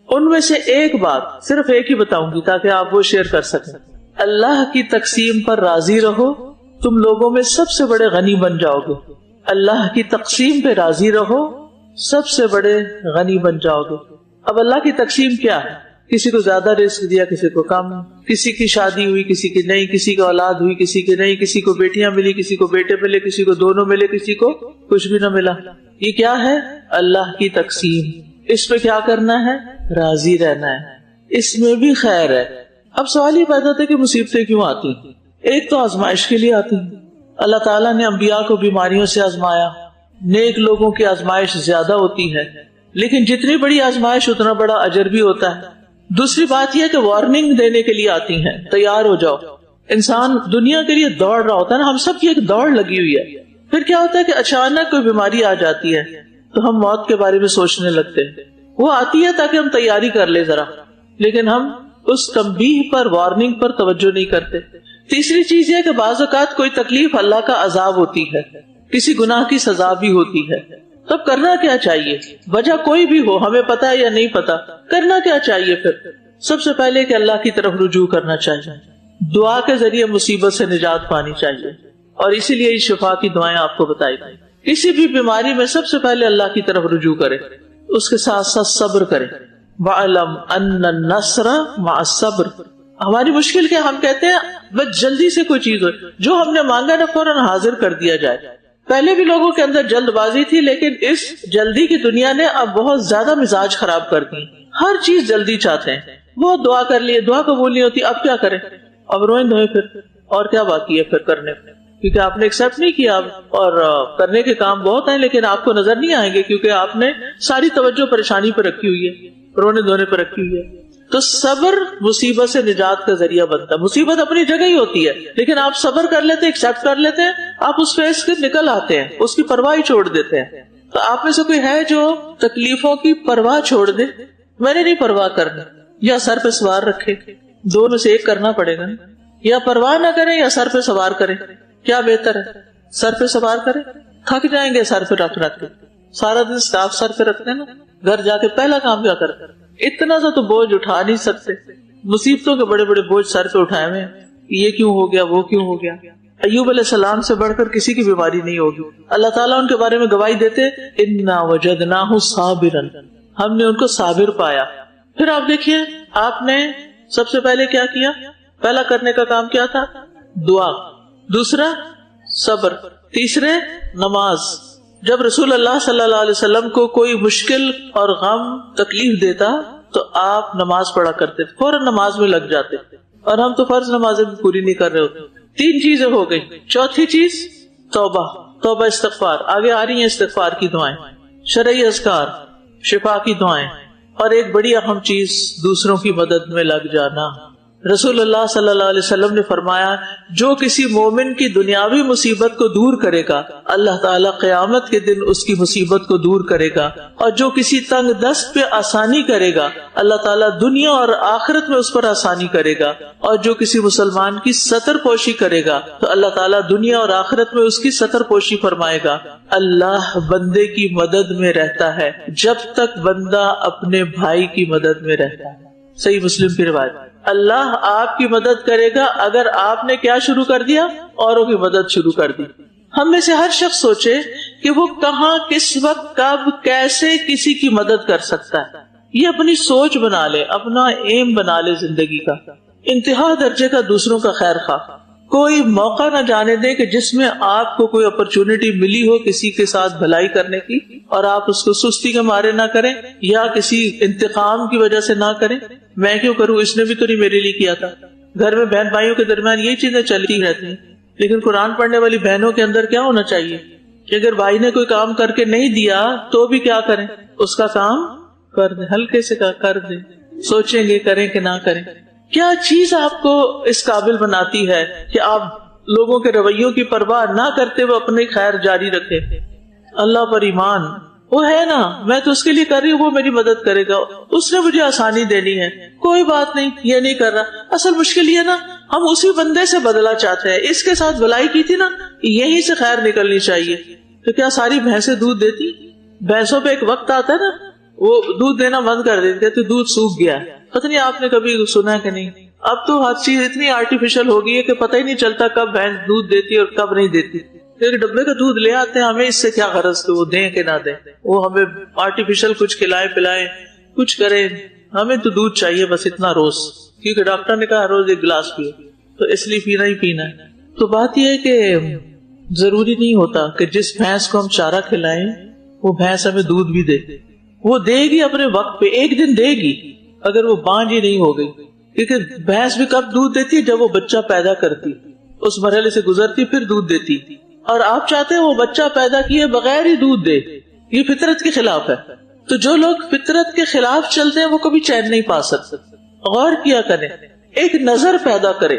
Speaker 1: ان میں سے ایک بات، صرف ایک ہی بتاؤں گی تاکہ آپ وہ شیئر کر سکیں. اللہ کی تقسیم پر راضی رہو، تم لوگوں میں سب سے بڑے غنی بن جاؤ گے. اللہ کی تقسیم پہ راضی رہو، سب سے بڑے غنی بن جاؤ گے. اب اللہ کی تقسیم کیا ہے؟ کسی کو زیادہ رزق دیا، کسی کو کم، کسی کی شادی ہوئی، کسی کی نہیں، کسی کی اولاد ہوئی، کسی کی نہیں، کسی کو بیٹیاں ملی، کسی کو بیٹے ملے، کسی کو دونوں ملے، کسی کو کچھ بھی نہ ملا. یہ کیا ہے؟ اللہ کی تقسیم. اس پہ کیا کرنا ہے؟ راضی رہنا ہے. اس میں بھی خیر ہے. اب سوال یہ پیدا ہوتا ہے کہ مصیبتیں کیوں آتی ہیں؟ ایک تو آزمائش کے لیے آتی ہیں. اللہ تعالیٰ نے انبیاء کو بیماریوں سے آزمایا. نیک لوگوں کی آزمائش زیادہ ہوتی ہے، لیکن جتنی بڑی آزمائش اتنا بڑا اجر بھی ہوتا ہے. دوسری بات یہ کہ وارننگ دینے کے لیے آتی ہیں، تیار ہو جاؤ. انسان دنیا کے لیے دوڑ رہا ہوتا ہے نا، ہم سب کی ایک دوڑ لگی ہوئی ہے. پھر کیا ہوتا ہے کہ اچانک کوئی بیماری آ جاتی ہے تو ہم موت کے بارے میں سوچنے لگتے ہیں. وہ آتی ہے تاکہ ہم تیاری کر لیں ذرا، لیکن ہم اس تنبیہ پر، وارننگ پر توجہ نہیں کرتے. تیسری چیز یہ کہ بعض اوقات کوئی تکلیف اللہ کا عذاب ہوتی ہے، کسی گناہ کی سزا بھی ہوتی ہے. تب کرنا کیا چاہیے؟ وجہ کوئی بھی ہو، ہمیں پتا ہے یا نہیں پتا، کرنا کیا چاہیے؟ پھر سب سے پہلے کہ اللہ کی طرف رجوع کرنا چاہیے. دعا کے ذریعے مصیبت سے نجات پانی چاہیے، اور اسی لیے شفا کی دعائیں آپ کو بتائی گئی. کسی بھی بیماری میں سب سے پہلے اللہ کی طرف رجوع کرے، اس کے ساتھ ساتھ صبر کرے. وَعَلَمْ أَنَّ النَّصْرَ مَعَ الصَّبْرِ. ہماری مشکل کیا؟ ہم کہتے ہیں بس جلدی سے کوئی چیز ہو، جو ہم نے مانگا نا فوراً حاضر کر دیا جائے. پہلے بھی لوگوں کے اندر جلد بازی تھی، لیکن اس جلدی کی دنیا نے اب بہت زیادہ مزاج خراب کر دی. ہر چیز جلدی چاہتے ہیں. بہت دعا کر لیے، دعا قبول نہیں ہوتی، اب کیا کریں؟ اب روئیں دھوئیں پھر اور کیا باقی ہے پھر کرنے میں، کیونکہ آپ نے ایکسپٹ نہیں کیا اور کرنے کے کام بہت ہیں لیکن آپ کو نظر نہیں آئیں گے کیونکہ آپ نے ساری توجہ پریشانی پہ رکھی ہوئی ہے، رونے دھونے پہ رکھی ہوئی ہے. تو صبر مصیبت سے نجات کا ذریعہ بنتا ہے. مصیبت اپنی جگہ ہی ہوتی ہے لیکن آپ صبر کر لیتے ہیں، ایکسپٹ کر لیتے ہیں، آپ اس فیس سے نکل آتے ہیں، اس کی پرواہ چھوڑ دیتے ہیں. تو آپ میں سے کوئی ہے جو تکلیفوں کی پرواہ چھوڑ دے؟ میں نے نہیں پرواہ کرنی، یا سر پہ سوار رکھے، دو میں سے ایک کرنا پڑے گا. یا پرواہ نہ کریں یا سر پہ سوار کریں، کیا بہتر ہے؟ سر پہ سوار کریں. تھک جائیں گے سر پہ رکھ کے، سارا دن اسٹاف سر پہ رکھتے ہیں نا، گھر جا کے پہلا کام کیا کرتے ہیں؟ اتنا سا تو بوجھ اٹھا نہیں سکتے، مصیبتوں کے بڑے بڑے بوجھ سر پہ اٹھائے ہوئے ہیں، یہ کیوں ہو گیا وہ کیوں ہو گیا. ایوب علیہ السلام سے بڑھ کر کسی کی بیماری نہیں ہوگی. اللہ تعالیٰ ان کے بارے میں گواہی دیتے انا وجدناہ صابرا، ہم نے ان کو صابر پایا. پھر آپ دیکھیے آپ نے سب سے پہلے کیا کیا؟ پہلا کرنے کا کام کیا تھا؟ دعا. دوسرا صبر. تیسرے نماز. جب رسول اللہ صلی اللہ علیہ وسلم کو کوئی مشکل اور غم تکلیف دیتا تو آپ نماز پڑھا کرتے تھے، فوراً نماز میں لگ جاتے. اور ہم تو فرض نمازیں بھی پوری نہیں کر رہے ہوتے. 3 چیزیں ہو گئی. چوتھی چیز توبہ. توبہ استغفار. آگے آ رہی ہیں استغفار کی دعائیں، شرعی اذکار، شفا کی دعائیں، اور ایک بڑی اہم چیز دوسروں کی مدد میں لگ جانا. رسول اللہ صلی اللہ علیہ وسلم نے فرمایا جو کسی مومن کی دنیاوی مصیبت کو دور کرے گا اللہ تعالیٰ قیامت کے دن اس کی مصیبت کو دور کرے گا، اور جو کسی تنگ دست پہ آسانی کرے گا اللہ تعالیٰ دنیا اور آخرت میں اس پر آسانی کرے گا، اور جو کسی مسلمان کی ستر پوشی کرے گا تو اللہ تعالیٰ دنیا اور آخرت میں اس کی ستر پوشی فرمائے گا. اللہ بندے کی مدد میں رہتا ہے جب تک بندہ اپنے بھائی کی مدد میں رہتا ہے. صحیح مسلم کی روایت. اللہ آپ کی مدد کرے گا اگر آپ نے کیا شروع کر دیا؟ اوروں کی مدد شروع کر دی. ہم میں سے ہر شخص سوچے کہ وہ کہاں، کس وقت، کب، کیسے کسی کی مدد کر سکتا ہے. یہ اپنی سوچ بنا لے، اپنا ایم بنا لے زندگی کا. انتہا درجے کا دوسروں کا خیر خواہ. کوئی موقع نہ جانے دیں کہ جس میں آپ کو کوئی اپرچونٹی ملی ہو کسی کے ساتھ بھلائی کرنے کی اور آپ اس کو سستی کے مارے نہ کریں یا کسی انتقام کی وجہ سے نہ کریں. میں کیوں کروں، اس نے بھی تو نہیں میرے لیے کیا تھا. گھر میں بہن بھائیوں کے درمیان یہی چیزیں چلتی رہتی ہیں. لیکن قرآن پڑھنے والی بہنوں کے اندر کیا ہونا چاہیے کہ اگر بھائی نے کوئی کام کر کے نہیں دیا تو بھی کیا کریں؟ اس کا کام کر دیں، ہلکے سے کر دیں. سوچیں گے کریں کہ نہ کریں. کیا چیز آپ کو اس قابل بناتی ہے کہ آپ لوگوں کے رویوں کی پرواہ نہ کرتے ہوئے اپنی خیر جاری رکھے؟ اللہ پر ایمان، وہ ہے نا، میں تو اس کے لیے کر رہی ہوں، وہ میری مدد کرے گا، اس نے مجھے آسانی دینی ہے، کوئی بات نہیں، یہ نہیں کر رہا. اصل مشکل یہ نا ہم اسی بندے سے بدلہ چاہتے ہیں. اس کے ساتھ بھلائی کی تھی نا، یہیں سے خیر نکلنی چاہیے. تو کیا ساری بھینسیں دودھ دیتی؟ بھینسوں پہ ایک وقت آتا ہے نا وہ دودھ دینا بند کر دیتے تو دودھ سوکھ گیا. پتہ نہیں آپ نے کبھی سنا کہ نہیں. اب تو ہر چیز اتنی آرٹیفیشل ہو گئی ہے کہ پتہ ہی نہیں چلتا کب بھینس دودھ دیتی اور کب نہیں دیتی. ایک ڈبے کا دودھ لے آتے ہیں، ہمیں اس سے کیا غرض کہ وہ دیں کہ نہ دیں، وہ ہمیں آرٹیفیشل کچھ کھلائے پلائے کچھ کریں. ہمیں تو دودھ چاہیے بس اتنا روز، کیونکہ ڈاکٹر نے کہا روز 1 گلاس پیو تو اس لیے پینا ہی پینا ہے. تو بات یہ ہے کہ ضروری نہیں ہوتا کہ جس بھینس کو ہم چارہ کھلائیں وہ بھینس ہمیں دودھ بھی دے. وہ دے گی اپنے وقت پہ، ایک دن دے گی اگر وہ بانج ہی نہیں ہو گئی. کیونکہ بھینس بھی کب دودھ دیتی ہے؟ جب وہ بچہ پیدا کرتی، اس مرحلے سے گزرتی پھر دودھ دیتی. اور آپ چاہتے ہیں وہ بچہ پیدا کیے بغیر ہی دودھ دے. یہ فطرت کے خلاف ہے. تو جو لوگ فطرت کے خلاف چلتے ہیں وہ کبھی چین نہیں پا سکتے. غور کیا کریں، ایک نظر پیدا کریں.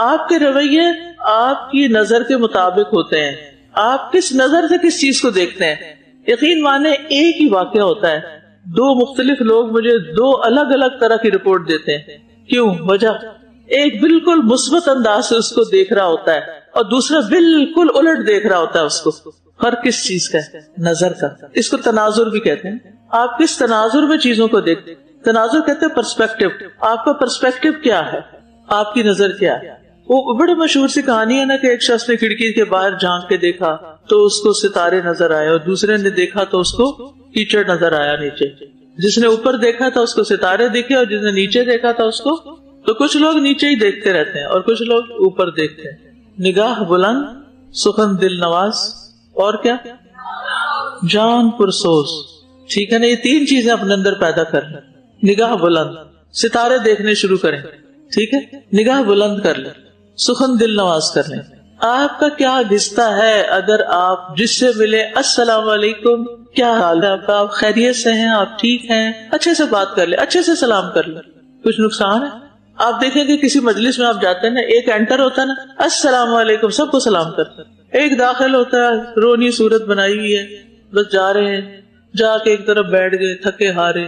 Speaker 1: آپ کے رویے آپ کی نظر کے مطابق ہوتے ہیں. آپ کس نظر سے کس چیز کو دیکھتے ہیں. یقین مانے ایک ہی واقعہ ہوتا ہے، 2 مختلف لوگ مجھے 2 الگ الگ طرح کی رپورٹ دیتے ہیں. کیوں؟ وجہ ایک بالکل مثبت انداز سے اس کو دیکھ رہا ہوتا ہے اور دوسرا بالکل الٹ دیکھ رہا ہوتا ہے اس کو. فرق کس چیز کا ہے؟ نظر کا. اس کو تناظر بھی کہتے ہیں. آپ کس تناظر میں چیزوں کو دیکھتے ہیں. تناظر کہتے ہیں پرسپیکٹو. آپ کا پرسپیکٹو کیا ہے، آپ کی نظر کیا ہے. وہ بڑی مشہور سی کہانی ہے نا کہ ایک شخص نے کھڑکی کے باہر جھانک کے دیکھا تو اس کو ستارے نظر آئے، اور دوسرے نے دیکھا تو اس کو کیچڑ نظر آیا نیچے. جس نے اوپر دیکھا تھا اس کو ستارے دیکھے اور جس نے نیچے دیکھا تھا اس کو. تو کچھ لوگ نیچے ہی دیکھتے رہتے ہیں اور کچھ لوگ اوپر دیکھتے ہیں. نگاہ بلند، سخن دل نواز، اور کیا؟ جان پرسوز. ٹھیک ہے نا. یہ 3 چیزیں اپنے اندر پیدا کریں. نگاہ بلند، ستارے دیکھنے شروع کریں. ٹھیک ہے، نگاہ بلند کر لیں، سخن دل نواز کر لیں. آپ کا کیا گھستا ہے اگر آپ جس سے ملے السلام علیکم، کیا حال ہے آپ کا، آپ خیریت سے ہیں، آپ ٹھیک ہیں، اچھے سے بات کر لیں، اچھے سے سلام کر لیں. کچھ نقصان ہے؟ آپ دیکھیں کہ کسی مجلس میں آپ جاتے ہیں نا، ایک انٹر ہوتا ہے نا السلام علیکم، سب کو سلام کرتا ہے. ایک داخل ہوتا ہے رونی صورت بنائی ہوئی ہے، بس جا رہے ہیں، جا کے ایک طرف بیٹھ گئے تھکے ہارے.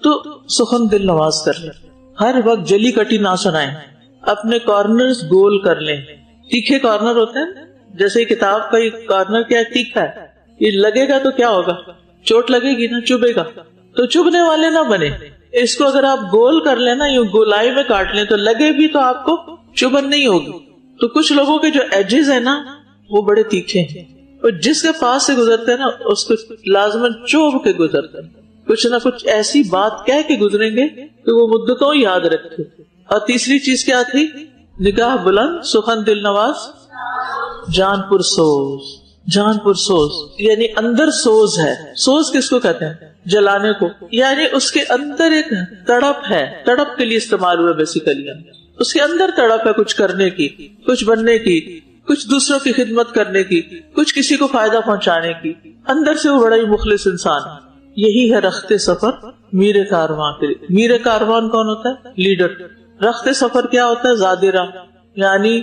Speaker 1: تو سخن دل نواز کر لیں، ہر وقت جلی کٹی نہ سنائیں، اپنے کارنرز گول کر لیں. تیکھے کارنر ہوتے ہیں، جیسے کتاب کا یہ کارنر کیا ہے، تیکھا ہے، یہ لگے گا تو کیا ہوگا، چوٹ لگے گی نا، چبھے گا. تو چبھنے والے نہ بنے. اس کو اگر آپ گول کر لیں نا، یوں گولائی میں کاٹ لیں تو لگے بھی تو آپ کو چبھن نہیں ہوگی. تو کچھ لوگوں کے جو ایجز ہیں نا وہ بڑے تیکھے ہیں، اور جس کے پاس سے گزرتے ہیں نا اس کو لازماً چوب کے گزرتے ہیں، کچھ نہ کچھ ایسی بات کہہ کے گزریں گے کہ وہ مدتوں یاد رکھتے. اور تیسری چیز کیا تھی؟ نگاہ بلند، سخن دل نواز، جان پر سوز. جان پر سوز یعنی اندر سوز ہے. سوز کس کو کہتے ہیں؟ جلانے کو. یعنی اس کے اندر ایک تڑپ ہے، تڑپ کے لیے استعمال ہوا بیسیکلی. اس کے اندر تڑپ ہے کچھ کرنے کی، کچھ بننے کی، کچھ دوسروں کی خدمت کرنے کی، کچھ کسی کو فائدہ پہنچانے کی. اندر سے وہ بڑا ہی مخلص انسان ہے. یہی ہے رخت سفر میر کاروان کے لیے. میر کاروان کون ہوتا ہے؟ لیڈر. رخت سفر کیا ہوتا ہے؟ زادرہ. یعنی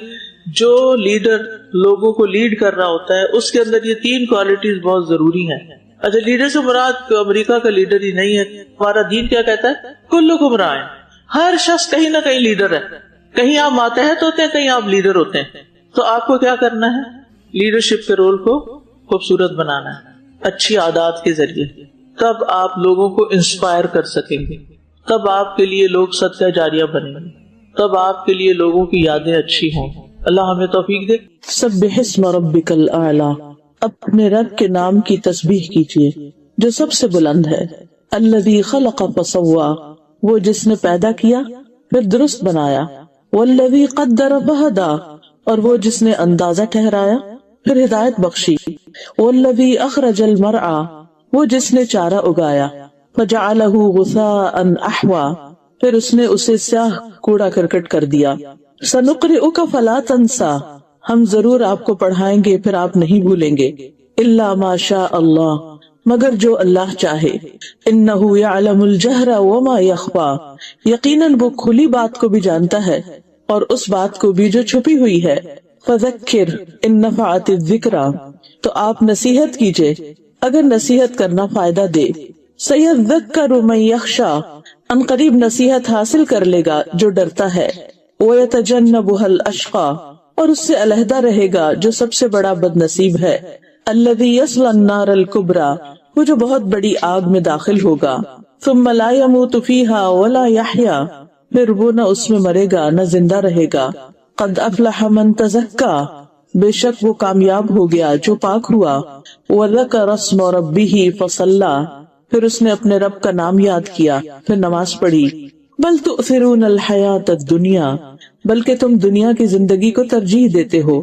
Speaker 1: جو لیڈر لوگوں کو لیڈ کر رہا ہوتا ہے اس کے اندر یہ تین کوالٹیز بہت ضروری ہیں. اچھا، لیڈر سے مراد امریکہ کا لیڈر ہی نہیں ہے. ہمارا دین کیا کہتا ہے؟ کلکم راع. ہر شخص کہیں نہ کہیں لیڈر ہے. کہیں آپ ماتحت ہوتے ہیں، کہیں آپ لیڈر ہوتے ہیں. تو آپ کو کیا کرنا ہے؟ لیڈرشپ کے رول کو خوبصورت بنانا ہے اچھی عادات کے ذریعے. تب آپ لوگوں کو انسپائر کر سکیں گے، تب آپ کے لیے لوگ صدقہ جاریہ بنیں گے، تب آپ کے لیے لوگوں کی یادیں اچھی ہوں. اللہ ہمیں توفیق دے. سبح اسم ربک الاعلی، اپنے رب کے نام کی تسبیح کیجیے جو سب سے بلند ہے. الذی خلق فسوی، وہ جس نے پیدا کیا پھر درست بنایا. والذی قدر فہدی، اور وہ جس نے اندازہ ٹھہرایا پھر ہدایت بخشی. والذی اخرج المرعی، وہ جس نے چارہ اگایا. فجعلہ غثاء احوا، پھر اس نے اسے سیاہ کوڑا کرکٹ کر دیا. سنقرئک فلا تنسى، ہم ضرور آپ کو پڑھائیں گے پھر آپ نہیں بھولیں گے. الا ما شاء اللہ، مگر جو اللہ چاہے. انہ یعلم الجہر وما یخفی، یقیناً وہ کھلی بات کو بھی جانتا ہے اور اس بات کو بھی جو چھپی ہوئی ہے. فذکر ان نفعت الذکری، تو آپ نصیحت کیجئے اگر نصیحت کرنا فائدہ دے. سیذکر من یخشی، ان قریب نصیحت حاصل کر لے گا جو ڈرتا ہے. وَيَتَجَنَّبُهَا الْأَشْقَى، اور اس سے علیحدہ رہے گا جو سب سے بڑا بد نصیب ہے. الَّذِي يَصْلَى النَّارَ الْكُبْرَى، وہ جو بہت بڑی آگ میں داخل ہوگا. ثُمَّ لَا يَمُوتُ فِيهَا وَلَا يَحْيَا، پھر وہ نہ اس میں مرے گا نہ زندہ رہے گا. قَدْ أَفْلَحَ مَنْ تَزَكَّى، بے شک وہ کامیاب ہو گیا جو پاک ہوا. وَذَكَرَ اسْمَ رَبِّهِ فَصَلَّى، پھر اس نے اپنے رب کا نام یاد کیا پھر نماز پڑھی. بل تؤثرون الحیات الدنیا، بلکہ تم دنیا کی زندگی کو ترجیح دیتے ہو.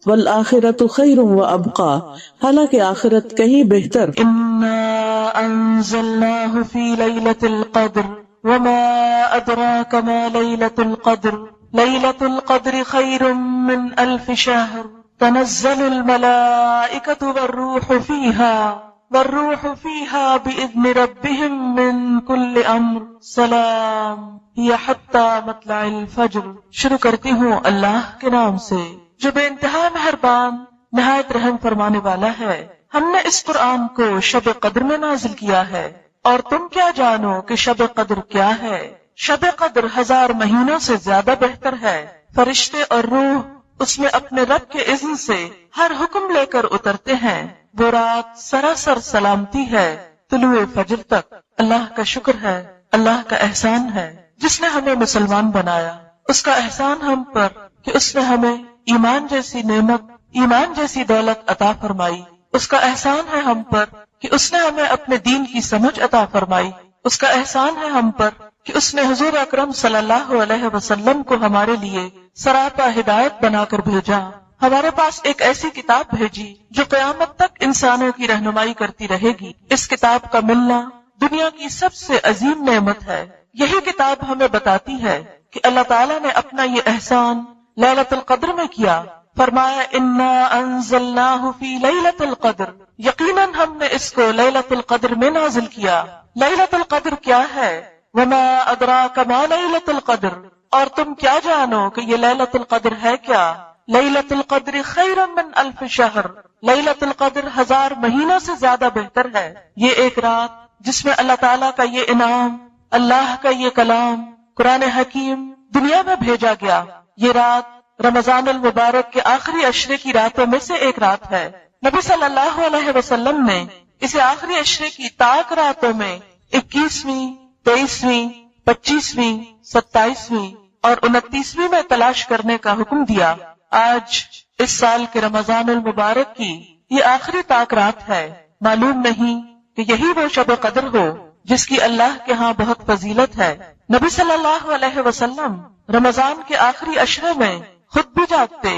Speaker 1: والآخرۃ خیر وابقی، حالانکہ آخرت کہیں بہتر. انا انزلناہ فی لیلۃ القدر وما ادراک ما لیلۃ القدر، لیلۃ القدر خیر من الف شہر، تنزل الملائکۃ والروح فیہا بإذن ربہم من کل امر، سلام ہی حتی مطلع الفجر. شروع کرتی ہوں اللہ کے نام سے جو بے انتہا مہربان نہایت رحم فرمانے والا ہے. ہم نے اس قرآن کو شب قدر میں نازل کیا ہے، اور تم کیا جانو کہ شب قدر کیا ہے. شب قدر 1000 مہینوں سے زیادہ بہتر ہے. فرشتے اور روح اس میں اپنے رب کے اذن سے ہر حکم لے کر اترتے ہیں. وہ رات سراسر سلامتی ہے طلوع فجر تک. اللہ کا شکر ہے، اللہ کا احسان ہے جس نے ہمیں مسلمان بنایا. اس کا احسان ہم پر کہ اس نے ہمیں ایمان جیسی نعمت، ایمان جیسی دولت عطا فرمائی. اس کا احسان ہے ہم پر کہ اس نے ہمیں اپنے دین کی سمجھ عطا فرمائی. اس کا احسان ہے ہم پر کہ اس نے حضور اکرم صلی اللہ علیہ وسلم کو ہمارے لیے سراپا ہدایت بنا کر بھیجا. ہمارے پاس ایک ایسی کتاب بھیجی جو قیامت تک انسانوں کی رہنمائی کرتی رہے گی. اس کتاب کا ملنا دنیا کی سب سے عظیم نعمت ہے. یہی کتاب ہمیں بتاتی ہے کہ اللہ تعالیٰ نے اپنا یہ احسان لیلۃ القدر میں کیا. فرمایا انا انزلناہ فی لیلۃ القدر، یقیناً ہم نے اس کو لیلۃ القدر میں نازل کیا. لیلۃ القدر کیا ہے؟ وما ادراک ما لیلۃ القدر، اور تم کیا جانو کہ یہ لیلۃ القدر ہے کیا؟ لیلۃ القدر خیر من الف شہر، لیلۃ القدر 1000 مہینوں سے زیادہ بہتر ہے. یہ ایک رات جس میں اللہ تعالیٰ کا یہ انعام، اللہ کا یہ کلام، قرآن حکیم دنیا میں بھیجا گیا. یہ رات رمضان المبارک کے آخری عشرے کی راتوں میں سے ایک رات ہے. نبی صلی اللہ علیہ وسلم نے اسے آخری عشرے کی طاق راتوں میں 21ویں، 23ویں، 25ویں، 27ویں اور 29ویں میں تلاش کرنے کا حکم دیا. آج اس سال کے رمضان المبارک کی یہ آخری طاق رات ہے. معلوم نہیں کہ یہی وہ شب قدر ہو جس کی اللہ کے ہاں بہت فضیلت ہے. نبی صلی اللہ علیہ وسلم رمضان کے آخری عشرے میں خود بھی جاگتے،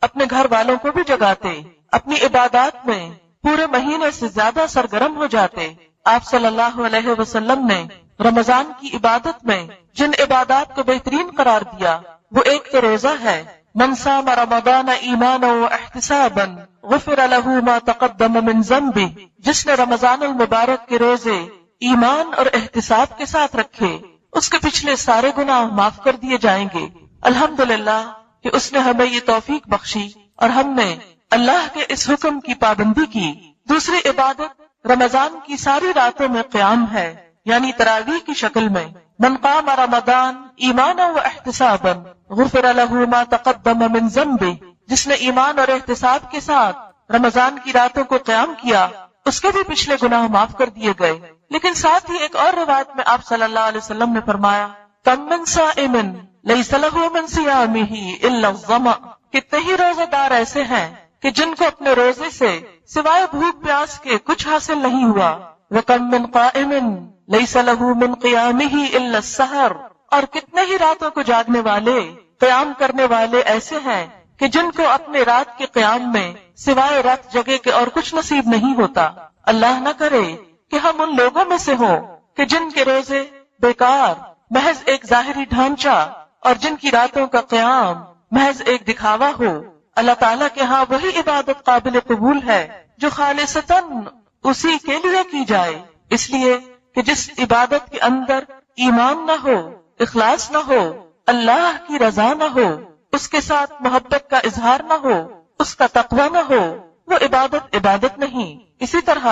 Speaker 1: اپنے گھر والوں کو بھی جگاتے، اپنی عبادات میں پورے مہینے سے زیادہ سرگرم ہو جاتے. آپ صلی اللہ علیہ وسلم نے رمضان کی عبادت میں جن عبادات کو بہترین قرار دیا وہ ایک تو روزہ ہے. من صام رمضان ایمانا واحتسابا غفر له ما تقدم من ذنبه، جس نے رمضان المبارک کے روزے ایمان اور احتساب کے ساتھ رکھے اس کے پچھلے سارے گناہ معاف کر دیے جائیں گے. الحمدللہ کہ اس نے ہمیں یہ توفیق بخشی اور ہم نے اللہ کے اس حکم کی پابندی کی. دوسری عبادت رمضان کی ساری راتوں میں قیام ہے، یعنی تراویح کی شکل میں. من قام رمضان ایمانا واحتسابا غفر له ما تقدم من ذنبه، جس نے ایمان اور احتساب کے ساتھ رمضان کی راتوں کو قیام کیا اس کے بھی پچھلے گناہ معاف کر دیے گئے. لیکن ساتھ ہی ایک اور روایت میں آپ صلی اللہ علیہ وسلم نے فرمایا کم من صائم لیس له من صیامه الا الظمأ، کتنے ہی روزے دار ایسے ہیں کہ جن کو اپنے روزے سے سوائے بھوک پیاس کے کچھ حاصل نہیں ہوا. وکم من قائم لیس له من قیامه الا السحر، اور کتنے ہی راتوں کو جاگنے والے، قیام کرنے والے ایسے ہیں کہ جن کو اپنے رات کے قیام میں سوائے رات جگے کے اور کچھ نصیب نہیں ہوتا. اللہ نہ کرے کہ ہم ان لوگوں میں سے ہوں کہ جن کے روزے بیکار، محض ایک ظاہری ڈھانچہ، اور جن کی راتوں کا قیام محض ایک دکھاوا ہو. اللہ تعالیٰ کے ہاں وہی عبادت قابل قبول ہے جو خالصتاً اسی کے لیے کی جائے. اس لیے کہ جس عبادت کے اندر ایمان نہ ہو، اخلاص نہ ہو، اللہ کی رضا نہ ہو، اس کے ساتھ محبت کا اظہار نہ ہو، اس کا تقوی نہ ہو، وہ عبادت نہیں. اسی طرح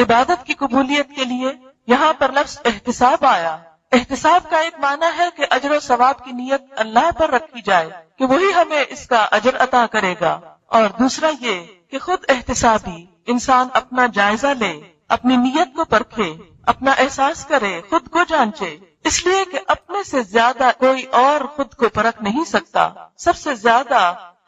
Speaker 1: عبادت کی قبولیت کے لیے یہاں پر لفظ احتساب آیا. احتساب کا ایک معنی ہے کہ اجر و ثواب کی نیت اللہ پر رکھی جائے کہ وہی ہمیں اس کا اجر عطا کرے گا. اور دوسرا یہ کہ خود احتسابی انسان اپنا جائزہ لے، اپنی نیت کو پرکھے، اپنا احساس کرے، خود کو جانچے. اس لیے کہ اپنے سے زیادہ کوئی اور خود کو پرکھ نہیں سکتا. سب سے زیادہ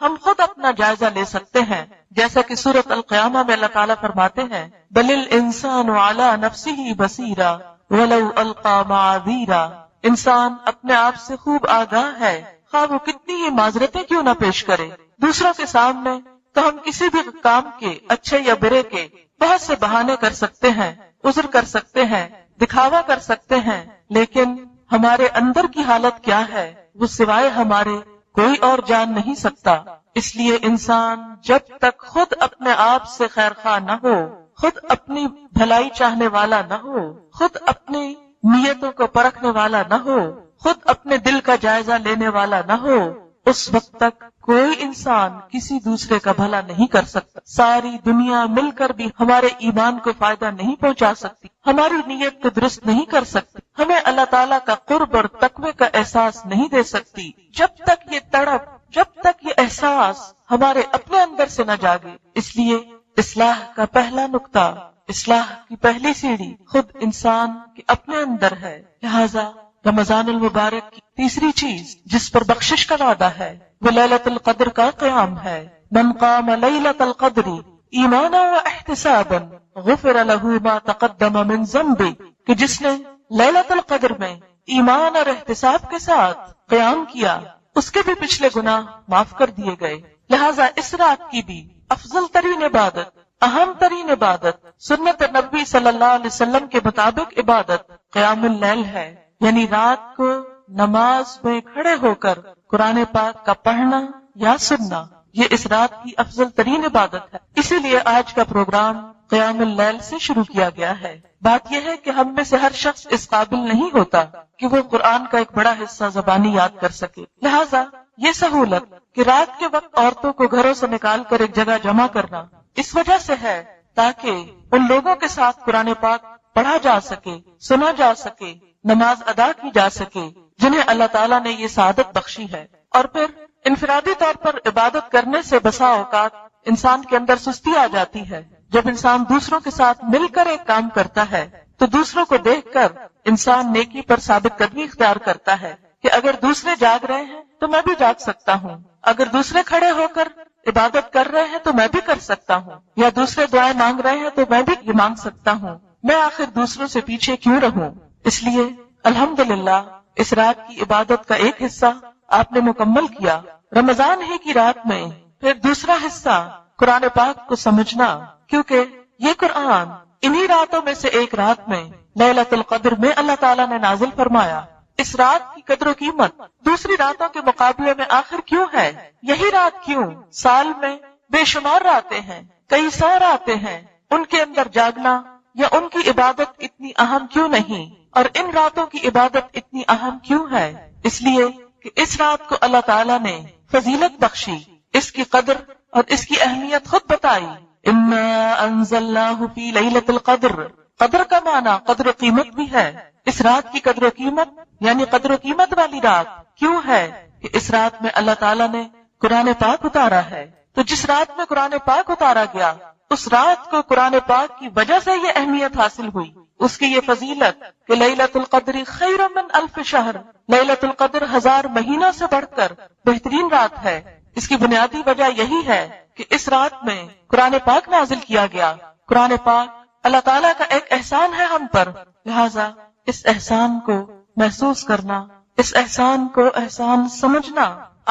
Speaker 1: ہم خود اپنا جائزہ لے سکتے ہیں، جیسا کہ سورۃ القیامہ میں اللہ تعالیٰ فرماتے ہیں بل الانسان علی نفسہ بصیرا ولو القی معاذیرا، انسان اپنے آپ سے خوب آگاہ ہے خواہ وہ کتنی ہی معذرتیں کیوں نہ پیش کرے. دوسروں کے سامنے تو ہم کسی بھی کام کے اچھے یا برے کے بہت سے بہانے کر سکتے ہیں، عذر کر سکتے ہیں، دکھاوا کر سکتے ہیں، لیکن ہمارے اندر کی حالت کیا ہے وہ سوائے ہمارے کوئی اور جان نہیں سکتا. اس لیے انسان جب تک خود اپنے آپ سے خیر خواہ نہ ہو، خود اپنی بھلائی چاہنے والا نہ ہو، خود اپنی نیتوں کو پرکھنے والا نہ ہو، خود اپنے دل کا جائزہ لینے والا نہ ہو، اس وقت تک کوئی انسان کسی دوسرے کا بھلا نہیں کر سکتا. ساری دنیا مل کر بھی ہمارے ایمان کو فائدہ نہیں پہنچا سکتی، ہماری نیت کو درست نہیں کر سکتی، ہمیں اللہ تعالیٰ کا قرب اور تقوی کا احساس نہیں دے سکتی جب تک یہ تڑپ، جب تک یہ احساس ہمارے اپنے اندر سے نہ جاگے. اس لیے اصلاح کا پہلا نقطہ، اصلاح کی پہلی سیڑھی خود انسان کے اپنے اندر ہے. لہذا رمضان المبارک کی تیسری چیز جس پر بخشش کا وعدہ ہے وہ لیلۃ القدر کا قیام ہے. من قام لیلۃ القدر ایمانا واحتسابا غفر له ما تقدم من ذنبه، کہ جس نے لیلۃ القدر میں ایمان اور احتساب کے ساتھ قیام کیا اس کے بھی پچھلے گناہ معاف کر دیے گئے. لہذا اس رات کی بھی افضل ترین عبادت، اہم ترین عبادت، سنت نبی صلی اللہ علیہ وسلم کے مطابق عبادت قیام اللیل ہے، یعنی رات کو نماز میں کھڑے ہو کر قرآن پاک کا پڑھنا یا سننا یہ اس رات کی افضل ترین عبادت ہے. اسی لیے آج کا پروگرام قیام اللیل سے شروع کیا گیا ہے. بات یہ ہے کہ ہم میں سے ہر شخص اس قابل نہیں ہوتا کہ وہ قرآن کا ایک بڑا حصہ زبانی یاد کر سکے. لہٰذا یہ سہولت کہ رات کے وقت عورتوں کو گھروں سے نکال کر ایک جگہ جمع کرنا اس وجہ سے ہے تاکہ ان لوگوں کے ساتھ قرآن پاک پڑھا جا سکے، سنا جا سکے، نماز ادا کی جا سکے جنہیں اللہ تعالیٰ نے یہ سعادت بخشی ہے. اور پھر انفرادی طور پر عبادت کرنے سے بسا اوقات انسان کے اندر سستی آ جاتی ہے. جب انسان دوسروں کے ساتھ مل کر ایک کام کرتا ہے تو دوسروں کو دیکھ کر انسان نیکی پر ثابت قدمی اختیار کرتا ہے کہ اگر دوسرے جاگ رہے ہیں تو میں بھی جاگ سکتا ہوں، اگر دوسرے کھڑے ہو کر عبادت کر رہے ہیں تو میں بھی کر سکتا ہوں، یا دوسرے دعائیں مانگ رہے ہیں تو میں بھی یہ مانگ سکتا ہوں. میں آخر دوسروں سے پیچھے کیوں رہوں؟ اس لیے الحمدللہ اس رات کی عبادت کا ایک حصہ آپ نے مکمل کیا رمضان ہی کی رات میں. پھر دوسرا حصہ قرآن پاک کو سمجھنا، کیونکہ یہ قرآن انہی راتوں میں سے ایک رات میں لیلۃ القدر میں اللہ تعالیٰ نے نازل فرمایا. اس رات کی قدر و قیمت دوسری راتوں کے مقابلے میں آخر کیوں ہے؟ یہی رات کیوں؟ سال میں بے شمار راتیں ہیں، کئی سو راتیں ہیں، ان کے اندر جاگنا یا ان کی عبادت اتنی اہم کیوں نہیں؟ اور ان راتوں کی عبادت اتنی اہم کیوں ہے؟ اس لیے کہ اس رات کو اللہ تعالیٰ نے فضیلت بخشی، اس کی قدر اور اس کی اہمیت خود بتائی. انا انزلناہ فی لیلۃ القدر، قدر کا معنی قدر و قیمت بھی ہے. اس رات کی قدر و قیمت یعنی قدر و قیمت والی رات کیوں ہے؟ کہ اس رات میں اللہ تعالیٰ نے قرآن پاک اتارا ہے. تو جس رات میں قرآن پاک اتارا گیا اس رات کو قرآن پاک کی وجہ سے یہ اہمیت حاصل ہوئی، اس کی یہ فضیلت کہ لیلۃ القدر خیر من الف شہر، لیلۃ القدر 1000 مہینوں سے بڑھ کر بہترین رات ہے. اس کی بنیادی وجہ یہی ہے کہ اس رات میں قرآن پاک نازل کیا گیا. قرآن پاک اللہ تعالیٰ کا ایک احسان ہے ہم پر، لہذا اس احسان کو محسوس کرنا، اس احسان کو احسان سمجھنا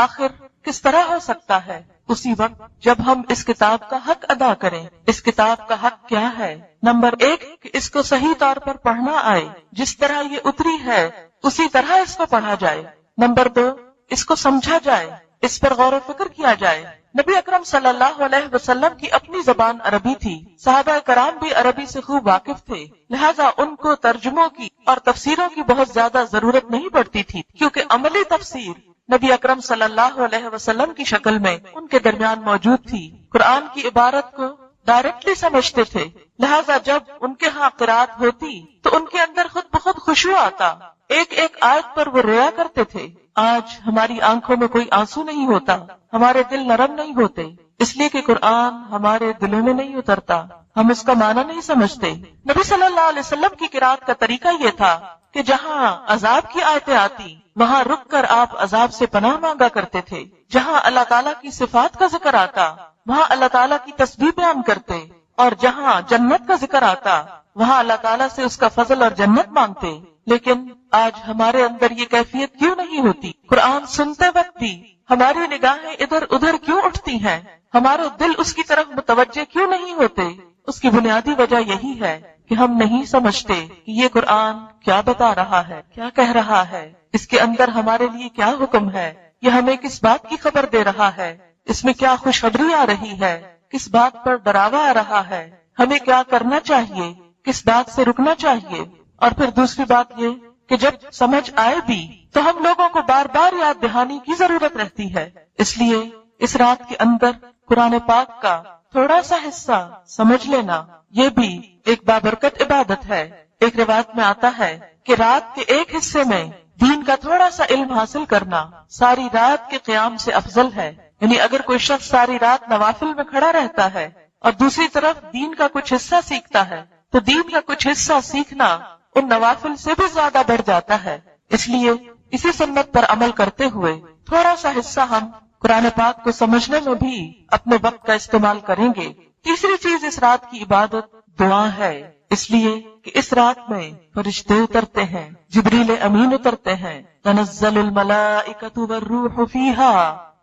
Speaker 1: آخر کس طرح ہو سکتا ہے؟ اسی وقت جب ہم اس کتاب کا حق ادا کریں. اس کتاب کا حق کیا ہے؟ نمبر 1 کہ اس کو صحیح طور پر پڑھنا آئے، جس طرح یہ اتری ہے اسی طرح اس کو پڑھا جائے. نمبر 2 اس کو سمجھا جائے، اس پر غور و فکر کیا جائے. نبی اکرم صلی اللہ علیہ وسلم کی اپنی زبان عربی تھی، صحابہ کرام بھی عربی سے خوب واقف تھے، لہذا ان کو ترجموں کی اور تفسیروں کی بہت زیادہ ضرورت نہیں پڑتی تھی، کیونکہ عملی تفسیر نبی اکرم صلی اللہ علیہ وسلم کی شکل میں ان کے درمیان موجود تھی. قرآن کی عبارت کو ڈائریکٹلی سمجھتے تھے، لہذا جب ان کے ہاں قرات ہوتی تو ان کے اندر خود بخود خشوع آتا، ایک ایک آیت پر وہ رویا کرتے تھے. آج ہماری آنکھوں میں کوئی آنسو نہیں ہوتا، ہمارے دل نرم نہیں ہوتے، اس لیے کہ قرآن ہمارے دلوں میں نہیں اترتا، ہم اس کا معنی نہیں سمجھتے. نبی صلی اللہ علیہ وسلم کی قرات کا طریقہ یہ تھا کہ جہاں عذاب کی آیتیں آتی وہاں رک کر آپ عذاب سے پناہ مانگا کرتے تھے، جہاں اللہ تعالیٰ کی صفات کا ذکر آتا وہاں اللہ تعالیٰ کی تسبیح بیان کرتے، اور جہاں جنت کا ذکر آتا وہاں اللہ تعالیٰ سے اس کا فضل اور جنت مانگتے. لیکن آج ہمارے اندر یہ کیفیت کیوں نہیں ہوتی؟ قرآن سنتے وقت بھی ہماری نگاہیں ادھر ادھر کیوں اٹھتی ہیں؟ ہمارے دل اس کی طرف متوجہ کیوں نہیں ہوتے؟ اس کی بنیادی وجہ یہی ہے کہ ہم نہیں سمجھتے کہ یہ قرآن کیا بتا رہا ہے، کیا کہہ رہا ہے، اس کے اندر ہمارے لیے کیا حکم ہے، یہ ہمیں کس بات کی خبر دے رہا ہے، اس میں کیا خوشخبری آ رہی ہے، کس بات پر ڈراوا آ رہا ہے، ہمیں کیا کرنا چاہیے، کس بات سے رکنا چاہیے. اور پھر دوسری بات یہ کہ جب سمجھ آئے بھی تو ہم لوگوں کو بار بار یاد دہانی کی ضرورت رہتی ہے. اس لیے اس رات کے اندر قرآن پاک کا تھوڑا سا حصہ سمجھ لینا یہ بھی ایک بابرکت عبادت ہے. ایک روایت میں آتا ہے کہ رات کے ایک حصے میں دین کا تھوڑا سا علم حاصل کرنا ساری رات کے قیام سے افضل ہے. یعنی اگر کوئی شخص ساری رات نوافل میں کھڑا رہتا ہے اور دوسری طرف دین کا کچھ حصہ سیکھتا ہے تو دین کا کچھ حصہ سیکھنا ان نوافل سے بھی زیادہ بڑھ جاتا ہے. اس لیے اسی سنت پر عمل کرتے ہوئے تھوڑا سا حصہ ہم قرآن پاک کو سمجھنے میں بھی اپنے وقت کا استعمال کریں گے. تیسری چیز اس رات کی عبادت دعا ہے، اس لیے کہ اس رات میں فرشتے اترتے ہیں، جبریل امین اترتے ہیں، تنزل الملائکۃ والروح فیہا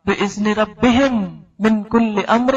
Speaker 1: بإذن ربہم من کل امر،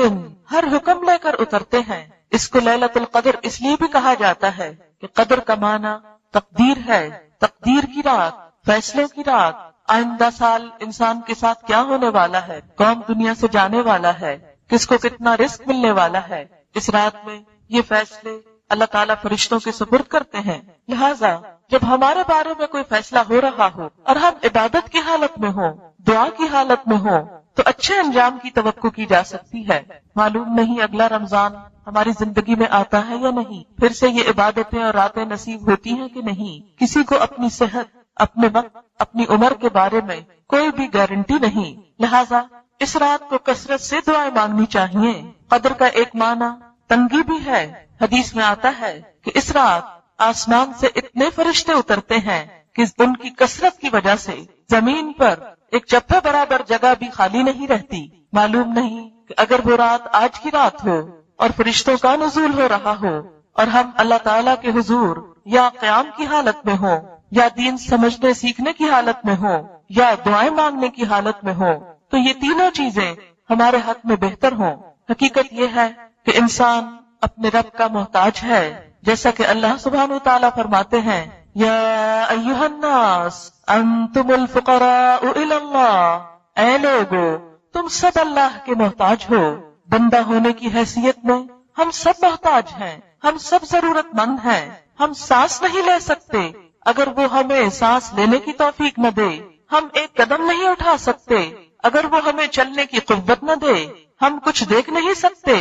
Speaker 1: ہر حکم لے کر اترتے ہیں. اس کو لیلۃ القدر اس لیے بھی کہا جاتا ہے کہ قدر کا معنی تقدیر ہے، تقدیر کی رات.
Speaker 2: فیصلوں کی رات، آئندہ سال انسان کے ساتھ کیا ہونے والا ہے، کون دنیا سے جانے والا ہے، کس کو کتنا رزق ملنے والا ہے، اس رات میں یہ فیصلے اللہ تعالیٰ فرشتوں کے سپرد کرتے ہیں۔ لہٰذا جب ہمارے بارے میں کوئی فیصلہ ہو رہا ہو اور ہم عبادت کی حالت میں ہوں، دعا کی حالت میں ہوں، تو اچھے انجام کی توقع کی جا سکتی ہے۔ معلوم نہیں اگلا رمضان ہماری زندگی میں آتا ہے یا نہیں، پھر سے یہ عبادتیں اور راتیں نصیب ہوتی ہیں کہ نہیں۔ کسی کو اپنی صحت، اپنے وقت، اپنی عمر کے بارے میں کوئی بھی گارنٹی نہیں، لہٰذا اس رات کو کثرت سے دعائیں مانگنی چاہیے۔ قدر کا ایک معنی تنگی بھی ہے۔ حدیث میں آتا ہے کہ اس رات آسمان سے اتنے فرشتے اترتے ہیں کہ ان کی کثرت کی وجہ سے زمین پر ایک چپے برابر جگہ بھی خالی نہیں رہتی۔ معلوم نہیں کہ اگر وہ رات آج کی رات ہو اور فرشتوں کا نزول ہو رہا ہو اور ہم اللہ تعالیٰ کے حضور یا قیام کی حالت میں ہوں، یا دین سمجھنے سیکھنے کی حالت میں ہوں، یا دعائیں مانگنے کی حالت میں ہوں، تو یہ تینوں چیزیں ہمارے حق میں بہتر ہوں۔ حقیقت یہ ہے کہ انسان اپنے رب کا محتاج ہے، جیسا کہ اللہ سبحانہ وتعالیٰ فرماتے ہیں، یا ایھا الناس انتم الفقراء الی اللہ، اے لوگو تم سب اللہ کے محتاج ہو۔ بندہ ہونے کی حیثیت میں ہم سب محتاج ہیں، ہم سب ضرورت مند ہیں۔ ہم سانس نہیں لے سکتے اگر وہ ہمیں سانس لینے کی توفیق نہ دے، ہم ایک قدم نہیں اٹھا سکتے اگر وہ ہمیں چلنے کی قوت نہ دے، ہم کچھ دیکھ نہیں سکتے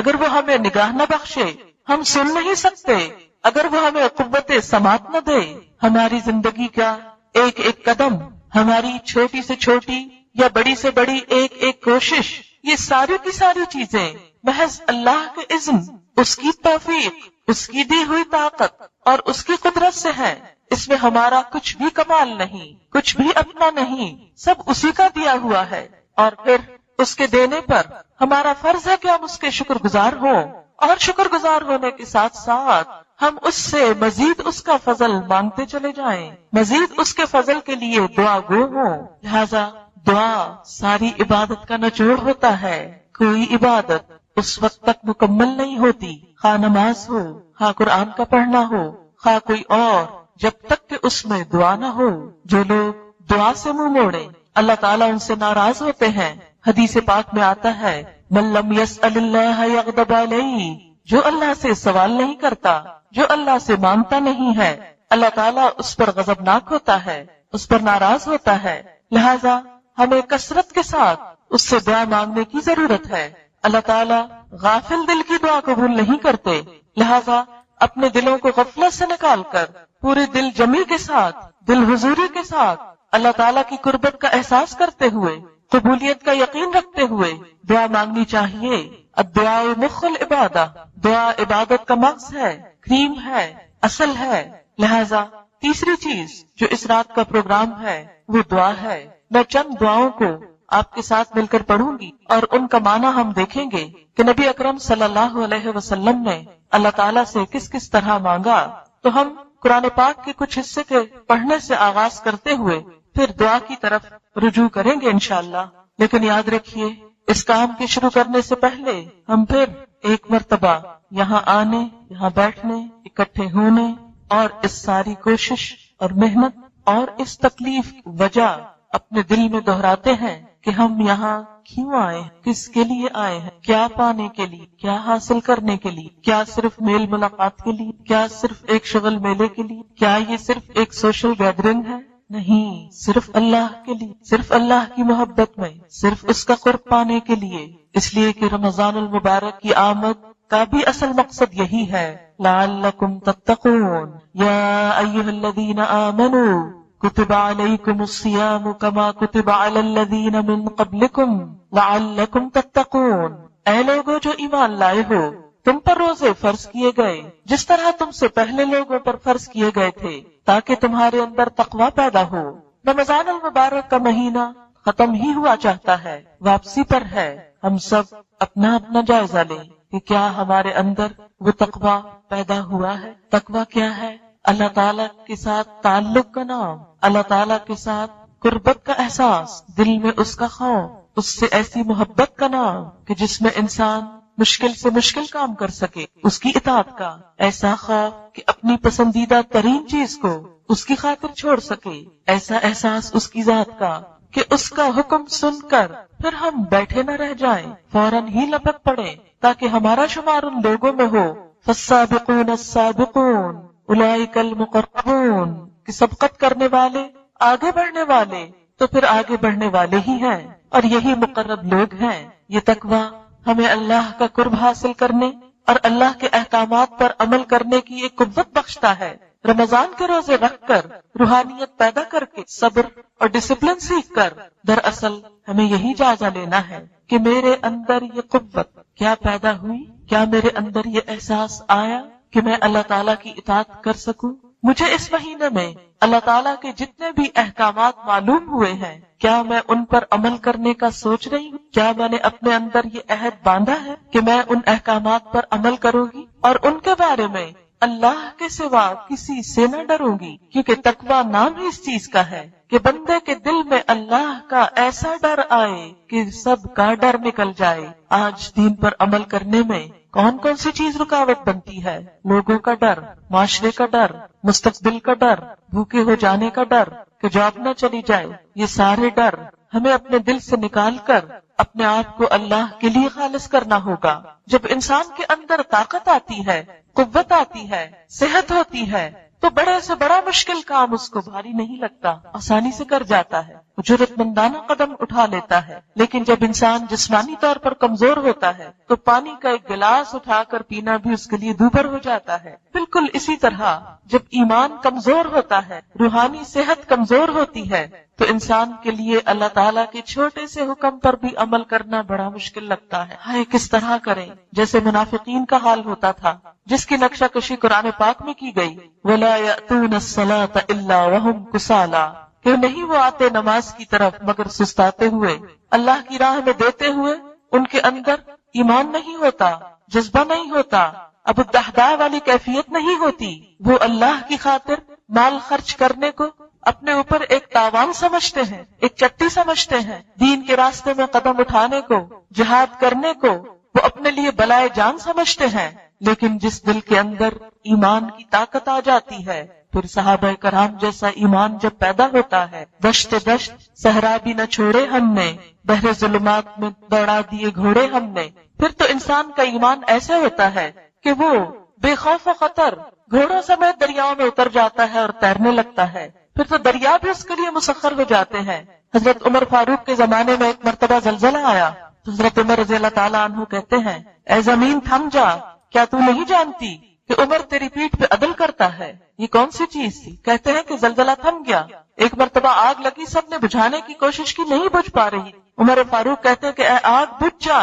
Speaker 2: اگر وہ ہمیں نگاہ نہ بخشے، ہم سن نہیں سکتے اگر وہ ہمیں قوت سماعت نہ دے۔ ہماری زندگی کا ایک ایک قدم، ہماری چھوٹی سے چھوٹی یا بڑی سے بڑی ایک ایک کوشش، یہ ساری کی ساری چیزیں محض اللہ کے اذن، اس کی توفیق، اس کی دی ہوئی طاقت اور اس کی قدرت سے ہے۔ اس میں ہمارا کچھ بھی کمال نہیں، کچھ بھی اپنا نہیں، سب اسی کا دیا ہوا ہے۔ اور پھر اس کے دینے پر ہمارا فرض ہے کہ ہم اس کے شکر گزار ہوں، اور شکر گزار ہونے کے ساتھ ساتھ ہم اس سے مزید اس کا فضل مانگتے چلے جائیں، مزید اس کے فضل کے لیے دعا گو ہوں۔ لہذا دعا ساری عبادت کا نچوڑ ہوتا ہے۔ کوئی عبادت اس وقت تک مکمل نہیں ہوتی، خواہ نماز ہو، خواہ قرآن کا پڑھنا ہو، خواہ کوئی اور، جب تک کہ اس میں دعا نہ ہو۔ جو لوگ دعا سے منہ موڑے اللہ تعالیٰ ان سے ناراض ہوتے ہیں۔ حدیث پاک میں آتا ہے، من لم يسأل اللہ یغضب علیہ، جو اللہ سے سوال نہیں کرتا، جو اللہ سے مانگتا نہیں ہے، اللہ تعالیٰ اس پر غضبناک ہوتا ہے، اس پر ناراض ہوتا ہے۔ لہذا ہمیں کثرت کے ساتھ اس سے دعا مانگنے کی ضرورت ہے۔ اللہ تعالیٰ غافل دل کی دعا قبول نہیں کرتے، لہذا اپنے دلوں کو غفلت سے نکال کر پورے دل جمی کے ساتھ، دل حضوری کے ساتھ، اللہ تعالیٰ کی قربت کا احساس کرتے ہوئے، قبولیت کا یقین رکھتے ہوئے دعا مانگنی چاہیے۔ الدعاء مخ العبادہ، دعا عبادت کا مغز ہے، کریم ہے، اصل ہے۔ لہذا تیسری چیز جو اس رات کا پروگرام ہے وہ دعا ہے۔ میں چند دعاؤں کو آپ کے ساتھ مل کر پڑھوں گی اور ان کا معنی ہم دیکھیں گے کہ نبی اکرم صلی اللہ علیہ وسلم نے اللہ تعالیٰ سے کس کس طرح مانگا۔ تو ہم قرآن پاک کے کچھ حصے کے پڑھنے سے آغاز کرتے ہوئے پھر دعا کی طرف رجوع کریں گے انشاءاللہ۔ لیکن یاد رکھیے، اس کام کے شروع کرنے سے پہلے ہم پھر ایک مرتبہ یہاں آنے، یہاں بیٹھنے، اکٹھے ہونے اور اس ساری کوشش اور محنت اور اس تکلیف کی وجہ اپنے دل میں دہراتے ہیں کہ ہم یہاں کیوں آئے ہیں، کس کے لیے آئے ہیں، کیا پانے کے لیے، کیا حاصل کرنے کے لیے، کیا صرف میل ملاقات کے لیے، کیا صرف ایک شغل میلے کے لیے، کیا یہ صرف ایک سوشل گیدرنگ ہے؟ نہیں، صرف اللہ کے لیے، صرف اللہ کی محبت میں، صرف اس کا قرب پانے کے لیے۔ اس لیے کہ رمضان المبارک کی آمد کا بھی اصل مقصد یہی ہے، لعلکم تتقون یا ایھا الذین آمنوا کتب علیکم الصیام کما کتب علی الذین من قبلکم لعلکم تتقون، اے لوگوں جو ایمان لائے ہو، تم پر روزے فرض کیے گئے جس طرح تم سے پہلے لوگوں پر فرض کیے گئے تھے، تاکہ تمہارے اندر تقوی پیدا ہو۔ رمضان المبارک کا مہینہ ختم ہی ہوا چاہتا ہے، واپسی پر ہے۔ ہم سب اپنا اپنا جائزہ لیں کہ کیا ہمارے اندر وہ تقوی پیدا ہوا ہے۔ تقوی کیا ہے؟ اللہ تعالیٰ کے ساتھ تعلق کا نام، اللہ تعالیٰ کے ساتھ قربت کا احساس، دل میں اس کا خوف، اس سے ایسی محبت کا نام کہ جس میں انسان مشکل سے مشکل کام کر سکے اس کی اطاعت کا، ایسا خوف کہ اپنی پسندیدہ ترین چیز کو اس کی خاطر چھوڑ سکے، ایسا احساس اس کی ذات کا کہ اس کا حکم سن کر پھر ہم بیٹھے نہ رہ جائیں، فوراً ہی لپک پڑے تاکہ ہمارا شمار ان لوگوں میں ہو فالسابقون السابقون اولئک المقربون، کہ سبقت کرنے والے، آگے بڑھنے والے تو پھر آگے بڑھنے والے ہی ہیں، اور یہی مقرب لوگ ہیں۔ یہ تقویٰ ہمیں اللہ کا قرب حاصل کرنے اور اللہ کے احکامات پر عمل کرنے کی ایک قوت بخشتا ہے۔ رمضان کے روزے رکھ کر، روحانیت پیدا کر کے، صبر اور ڈسپلن سیکھ کر، دراصل ہمیں یہی جائزہ لینا ہے کہ میرے اندر یہ قوت کیا پیدا ہوئی، کیا میرے اندر یہ احساس آیا کہ میں اللہ تعالیٰ کی اطاعت کر سکوں۔ مجھے اس مہینے میں اللہ تعالیٰ کے جتنے بھی احکامات معلوم ہوئے ہیں، کیا میں ان پر عمل کرنے کا سوچ رہی ہوں؟ کیا میں نے اپنے اندر یہ عہد باندھا ہے کہ میں ان احکامات پر عمل کروں گی اور ان کے بارے میں اللہ کے سوا کسی سے نہ ڈروں گی؟ کیونکہ تقویٰ نام ہی اس چیز کا ہے کہ بندے کے دل میں اللہ کا ایسا ڈر آئے کہ سب کا ڈر نکل جائے۔ آج دین پر عمل کرنے میں کون کون سی چیز رکاوٹ بنتی ہے؟ لوگوں کا ڈر، معاشرے کا ڈر، مستقبل کا ڈر، بھوکے ہو جانے کا ڈر کہ جاب نہ چلی جائے۔ یہ سارے ڈر ہمیں اپنے دل سے نکال کر اپنے آپ کو اللہ کے لیے خالص کرنا ہوگا۔ جب انسان کے اندر طاقت آتی ہے، قوت آتی ہے، صحت ہوتی ہے، تو بڑے سے بڑا مشکل کام اس کو بھاری نہیں لگتا، آسانی سے کر جاتا ہے، جرأت مندانہ قدم اٹھا لیتا ہے۔ لیکن جب انسان جسمانی طور پر کمزور ہوتا ہے تو پانی کا ایک گلاس اٹھا کر پینا بھی اس کے لیے دوبھر ہو جاتا ہے۔ بالکل اسی طرح جب ایمان کمزور ہوتا ہے، روحانی صحت کمزور ہوتی ہے، تو انسان کے لیے اللہ تعالیٰ کے چھوٹے سے حکم پر بھی عمل کرنا بڑا مشکل لگتا ہے۔ ہائے کس طرح کریں؟ جیسے منافقین کا حال ہوتا تھا، جس کی نقشہ کشی قرآن پاک میں کی گئی، وَلَا يَأْتُونَ الصَّلَاةَ إِلَّا وَهُمْ كُسَالَىٰ، کہ نہیں وہ آتے نماز کی طرف مگر سستاتے ہوئے، اللہ کی راہ میں دیتے ہوئے ان کے اندر ایمان نہیں ہوتا، جذبہ نہیں ہوتا، ابو الدحداء والی کیفیت نہیں ہوتی۔ وہ اللہ کی خاطر مال خرچ کرنے کو اپنے اوپر ایک تاوان سمجھتے ہیں، ایک چٹی سمجھتے ہیں، دین کے راستے میں قدم اٹھانے کو، جہاد کرنے کو وہ اپنے لیے بلائے جان سمجھتے ہیں۔ لیکن جس دل کے اندر ایمان کی طاقت آ جاتی ہے، پھر صحابہ کرام جیسا ایمان جب پیدا ہوتا ہے، دشت صحرا بھی نہ چھوڑے ہم نے، بحر ظلمات میں دوڑا دیے گھوڑے ہم نے، پھر تو انسان کا ایمان ایسا ہوتا ہے کہ وہ بے خوف و خطر گھوڑوں سمیت دریاؤں میں اتر جاتا ہے اور تیرنے لگتا ہے، پھر تو دریا بھی اس کے لیے مسخر ہو جاتے ہیں۔ حضرت عمر فاروق کے زمانے میں ایک مرتبہ زلزلہ آیا تو حضرت عمر رضی اللہ تعالیٰ عنہ کہتے ہیں، اے زمین تھم جا، کیا تو نہیں جانتی کہ عمر تیری پیٹھ پہ عدل کرتا ہے؟ یہ کون سی چیز تھی؟ کہتے ہیں کہ زلزلہ تھم گیا، ایک مرتبہ آگ لگی، سب نے بجھانے کی کوشش کی، نہیں بجھ پا رہی، عمر فاروق کہتے ہیں کہ اے آگ بجھ جا،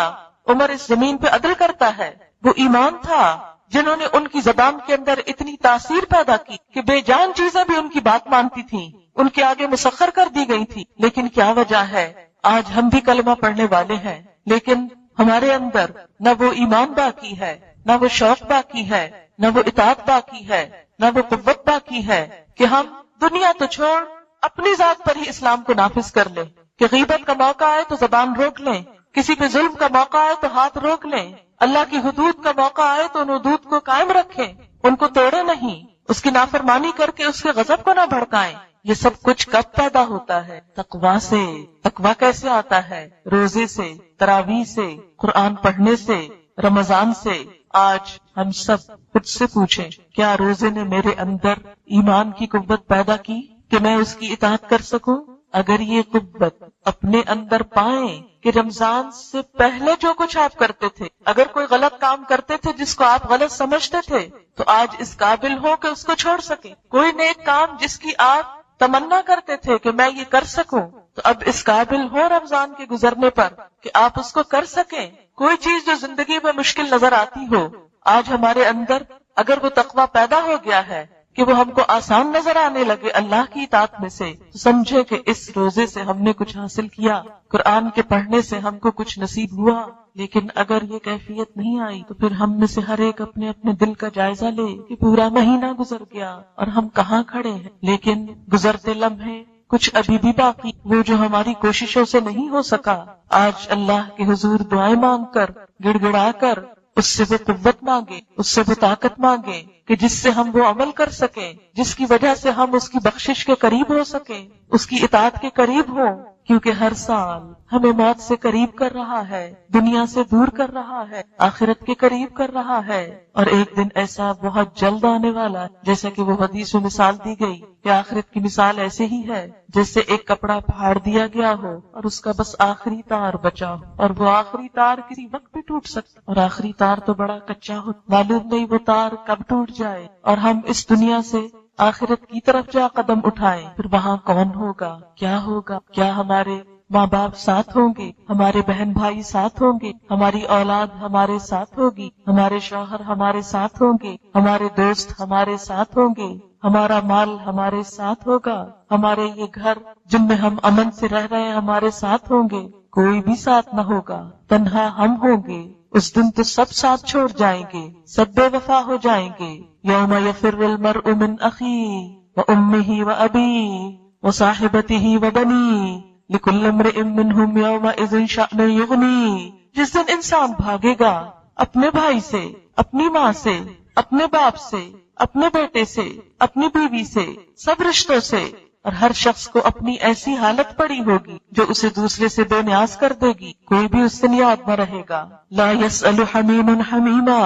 Speaker 2: عمر اس زمین پہ عدل کرتا ہے۔ وہ ایمان تھا جنہوں نے ان کی زبان کے اندر اتنی تاثیر پیدا کی کہ بے جان چیزیں بھی ان کی بات مانتی تھیں، ان کے آگے مسخر کر دی گئی تھی۔ لیکن کیا وجہ ہے؟ آج ہم بھی کلمہ پڑھنے والے ہیں، لیکن ہمارے اندر نہ وہ ایمان باقی ہے، نہ وہ شوق باقی ہے، نہ وہ اطاعت باقی ہے، نہ وہ قوت باقی ہے کہ ہم دنیا تو چھوڑ اپنی ذات پر ہی اسلام کو نافذ کر لیں، کہ غیبت کا موقع آئے تو زبان روک لیں، کسی پہ ظلم کا موقع آئے تو ہاتھ روک لیں، اللہ کی حدود کا موقع آئے تو ان حدود کو قائم رکھیں، ان کو توڑے نہیں، اس کی نافرمانی کر کے اس کے غضب کو نہ بھڑکائیں۔ یہ سب کچھ کب پیدا ہوتا ہے؟ تقویٰ سے۔ تقویٰ کیسے آتا ہے؟ روزے سے، تراویح سے، قرآن پڑھنے سے، رمضان سے۔ آج ہم سب خود سے پوچھیں، کیا روزے نے میرے اندر ایمان کی قوت پیدا کی کہ میں اس کی اطاعت کر سکوں؟ اگر یہ قوت اپنے اندر پائیں کہ رمضان سے پہلے جو کچھ آپ کرتے تھے، اگر کوئی غلط کام کرتے تھے جس کو آپ غلط سمجھتے تھے، تو آج اس قابل ہو کہ اس کو چھوڑ سکیں۔ کوئی نیک کام جس کی آپ تمنا کرتے تھے کہ میں یہ کر سکوں، تو اب اس قابل ہو رمضان کے گزرنے پر کہ آپ اس کو کر سکیں۔ کوئی چیز جو زندگی میں مشکل نظر آتی ہو، آج ہمارے اندر اگر وہ تقویٰ پیدا ہو گیا ہے کہ وہ ہم کو آسان نظر آنے لگے اللہ کی اطاعت میں سے، تو سمجھے کہ اس روزے سے ہم نے کچھ حاصل کیا، قرآن کے پڑھنے سے ہم کو کچھ نصیب ہوا۔ لیکن اگر یہ کیفیت نہیں آئی تو پھر ہم میں سے ہر ایک اپنے اپنے دل کا جائزہ لے کہ پورا مہینہ گزر گیا اور ہم کہاں کھڑے ہیں۔ لیکن گزرتے لمحے کچھ ابھی بھی باقی، وہ جو ہماری کوششوں سے نہیں ہو سکا، آج اللہ کے حضور دعائیں مانگ کر، گڑ گڑا کر اس سے وہ قوت مانگے، اس سے وہ طاقت مانگے کہ جس سے ہم وہ عمل کر سکیں، جس کی وجہ سے ہم اس کی بخشش کے قریب ہو سکیں، اس کی اطاعت کے قریب ہوں، کیونکہ ہر سال ہمیں موت سے قریب کر رہا ہے، دنیا سے دور کر رہا ہے، آخرت کے قریب کر رہا ہے، اور ایک دن ایسا بہت جلد آنے والا ہے، جیسا کہ وہ حدیث میں مثال دی گئی کہ آخرت کی مثال ایسے ہی ہے جیسے ایک کپڑا پھاڑ دیا گیا ہو اور اس کا بس آخری تار بچا ہو، اور وہ آخری تار کسی وقت بھی ٹوٹ سکتا، اور آخری تار تو بڑا کچا ہو، معلوم نہیں وہ تار کب ٹوٹ جائے اور ہم اس دنیا سے آخرت کی طرف جا قدم اٹھائیں، پھر وہاں کون ہوگا، کیا ہمارے ماں باپ ساتھ ہوں گے، ہمارے بہن بھائی ساتھ ہوں گے، ہماری اولاد ہمارے ساتھ ہوگی، ہمارے شوہر ہمارے ساتھ ہوں گے، ہمارے دوست ہمارے ساتھ ہوں گے، ہمارا مال ہمارے ساتھ ہوگا، ہمارے یہ گھر جن میں ہم امن سے رہ رہے ہیں ہمارے ساتھ ہوں گے، کوئی بھی ساتھ نہ ہوگا، تنہا ہم ہوں گے، اس دن تو سب ساتھ چھوڑ جائیں گے، سب بے وفا ہو جائیں گے، یوم یفر المرء من اخیہ وامہ وابیہ وصاحبتہ وبنیہ لکل امرئ منہم یومئذ شأن یغنیہ، جس دن انسان بھاگے گا اپنے بھائی سے، اپنی ماں سے، اپنے باپ سے، اپنے بیٹے سے، اپنی بیوی سے، سب رشتوں سے، اور ہر شخص کو اپنی ایسی حالت پڑی ہوگی جو اسے دوسرے سے بے نیاز کر دے گی، کوئی بھی اس دن یاد نہ رہے گا، لا یسأل حمیم حمیما،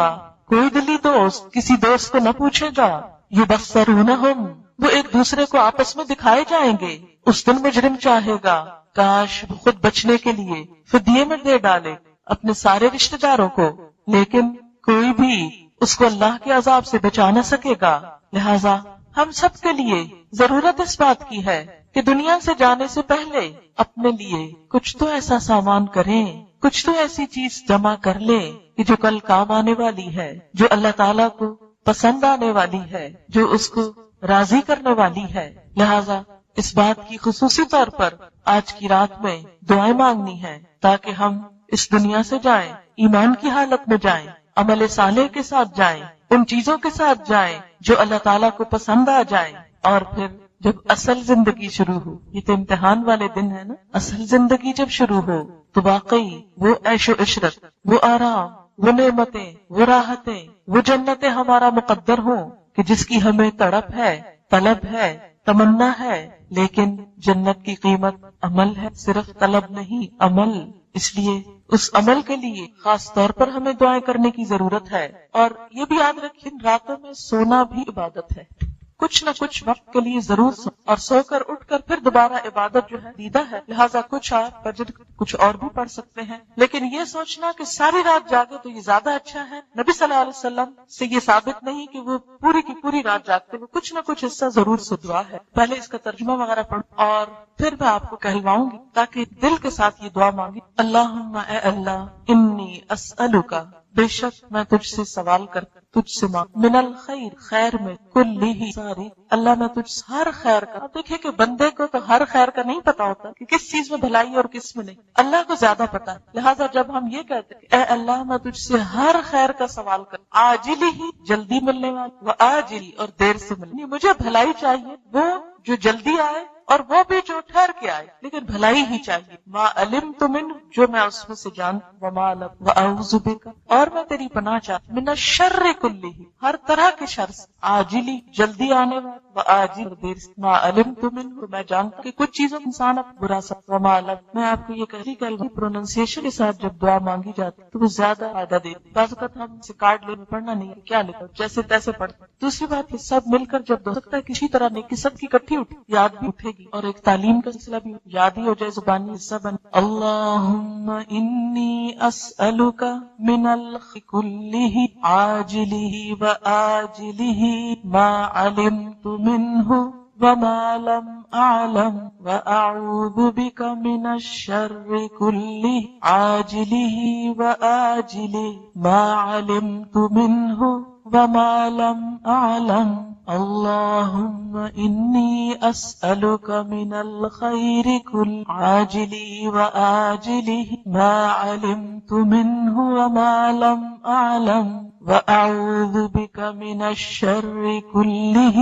Speaker 2: کوئی دلی دوست کسی دوست کو نہ پوچھے گا، یبصرونہم، وہ ایک دوسرے کو آپس میں دکھائے جائیں گے، اس دن مجرم چاہے گا کاش وہ خود بچنے کے لیے فدیے میں دے ڈالے اپنے سارے رشتہ داروں کو، لیکن کوئی بھی اس کو اللہ کے عذاب سے بچا نہ سکے گا، لہذا ہم سب کے لیے ضرورت اس بات کی ہے کہ دنیا سے جانے سے پہلے اپنے لیے کچھ تو ایسا سامان کریں، کچھ تو ایسی چیز جمع کر لیں کہ جو کل کام آنے والی ہے، جو اللہ تعالیٰ کو پسند آنے والی ہے، جو اس کو راضی کرنے والی ہے، لہذا اس بات کی خصوصی طور پر آج کی رات میں دعائیں مانگنی ہے تاکہ ہم اس دنیا سے جائیں، ایمان کی حالت میں جائیں، عمل صالح کے ساتھ جائیں، ان چیزوں کے ساتھ جائیں جو اللہ تعالیٰ کو پسند آ جائیں، اور پھر جب اصل زندگی شروع ہو، یہ تو امتحان والے دن ہے نا، اصل زندگی جب شروع ہو تو واقعی وہ عیش و عشرت، وہ آرام، وہ نعمتیں، وہ راحتیں، وہ جنتیں ہمارا مقدر ہوں کہ جس کی ہمیں تڑپ ہے، طلب ہے، تمنا ہے، لیکن جنت کی قیمت عمل ہے، صرف طلب نہیں، عمل، اس لیے اس عمل کے لیے خاص طور پر ہمیں دعائیں کرنے کی ضرورت ہے، اور یہ بھی یاد رکھیں راتوں میں سونا بھی عبادت ہے، کچھ نہ کچھ وقت کے لیے ضرور سو، اور سو کر اٹھ کر پھر دوبارہ عبادت جو ہے دیدہ ہے، لہٰذا کچھ آپ فجر کچھ اور بھی پڑھ سکتے ہیں، لیکن یہ سوچنا کہ ساری رات جاگے تو یہ زیادہ اچھا ہے، نبی صلی اللہ علیہ وسلم سے یہ ثابت نہیں کہ وہ پوری کی پوری رات جاگتے ہوئے کچھ نہ کچھ حصہ ضرور سے دعا ہے، پہلے اس کا ترجمہ وغیرہ پڑھ اور پھر میں آپ کو کہلواؤں گی تاکہ دل کے ساتھ یہ دعا مانگی، اللہم اے اللہ، انی اسألک، بے شک میں تجھ سے سوال کرتا، تجھ سے مانگ، من الخیر، خیر میں، کلی ساری، اللہ میں تجھ ہر خیر کا، اب دیکھیں کہ بندے کو تو ہر خیر کا نہیں پتا ہوتا کہ کس چیز میں بھلائی اور کس میں نہیں، اللہ کو زیادہ پتا ہے، لہٰذا جب ہم یہ کہتے ہیں اے اللہ میں تجھ سے ہر خیر کا سوال کر، عاجلی ہی جلدی ملنے والی، و آجلی اور دیر سے ملنے، مجھے بھلائی چاہیے، وہ جو جلدی آئے اور وہ بھی جو ٹھہر کے آئے، لیکن بھلائی ہی چاہیے، ما علمت من، جو میں اس میں سے جان، وما لم، واعوذ بک، اور میں تیری پناہ چاہتا، من الشر کلہ، ہر طرح کے شر سے، عاجلی جلدی آنے والا، وآجل دیر سے، ما علمت من، میں جانتا کہ کچھ چیزوں انسان اب برا سکتا، وما لم، میں آپ کو یہ کہہ رہی کہ پروننسیشن کے ساتھ جب دعا مانگی جاتی تو وہ زیادہ فائدہ دیتی، بعض اوقات ہم سے کارڈ لینے پڑھنا نہیں ہے، کیا لکھا جیسے تیسے پڑھتے، دوسری بات یہ سب مل کر جب ہو سکتا ہے کسی طرح نیکی سب کی اکٹھی اٹھے، یاد بھی اٹھے گی، اور ایک تعلیم کا سلسلہ بھی یاد ہی ہو جائے، زبانی حصہ بن، اللہم انی اسألک من الخیر کلہ عاجلہ و آجلہ ما علمت منہ وما لم اعلم واعوذ بک من الشر کلہ عاجلہ و آجلہ ما علمت منہ وما لم اعلم اللہم انی اسألک من الخیر کل عاجلہ و آجلہ ما علمت منہ وما لم اعلم واعوذ بک من الشر کلہ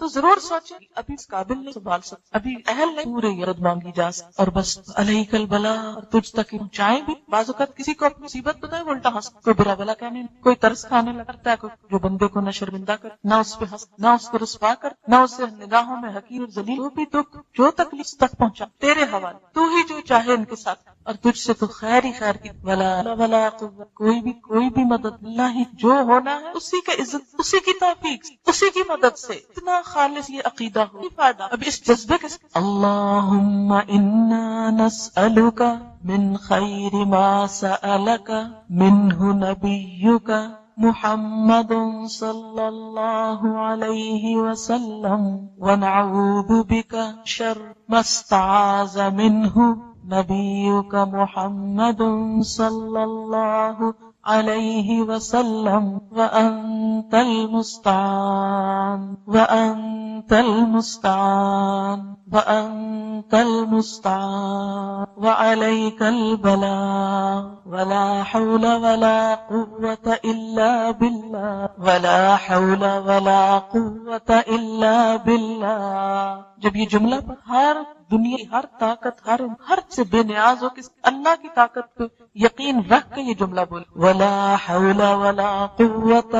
Speaker 2: تو ضرور سوچیں ابھی اس قابل نہیں سنبھال سکتے، ابھی اہل نہیں، پورے یرد مانگی جا سکتے، اور بس علیک البلا، اور تجھ تک پہنچائیں بھی۔ بعض اوقات کسی کو اپنی مصیبت بتائے وہ الٹا ہنس، کوئی برا بلا کہنے، کوئی ترس کھانے لگتا ہے، کوئی جو بندے کو نہ شرمندہ کر، نہ اس پہ ہنس، نہ اس کو رسوا کر، نہ اسے نگاہوں میں حقیر اور ذلیل، جو بھی دکھ جو تکلیف تک پہنچا تیرے حوالے، تو ہی جو چاہے ان کے ساتھ، اور تجھ سے تو خیر ہی خیر کی، ولا قوت، کوئی بھی مدد اللہ ہی، جو ہونا ہے اسی کے عزت، اسی کی توفیق، اسی کی مدد سے، اتنا خالص یہ عقیدہ ہو فائدہ۔ اب اس جذبے کے ساتھ اللہم انا نسألک من خیر ما سألک منہ نبیک محمد صلی اللہ علیہ وسلم ونعوذ بک شر ما استعاذ منہ نبیک محمد صلی اللہ علیہ وسلم وانت المستعان وانت المستعان وانت المستعان وعلیک البلاغ ولا حول ولا قوة الا باللہ ولا حول ولا قوة الا باللہ۔ جب یہ جملہ پر ہر دنیا ہر طاقت ہر سے بے نیاز ہو کہ اللہ کی طاقت پہ یقین رکھ کے یہ جملہ بولے، ولا حول ولا قوة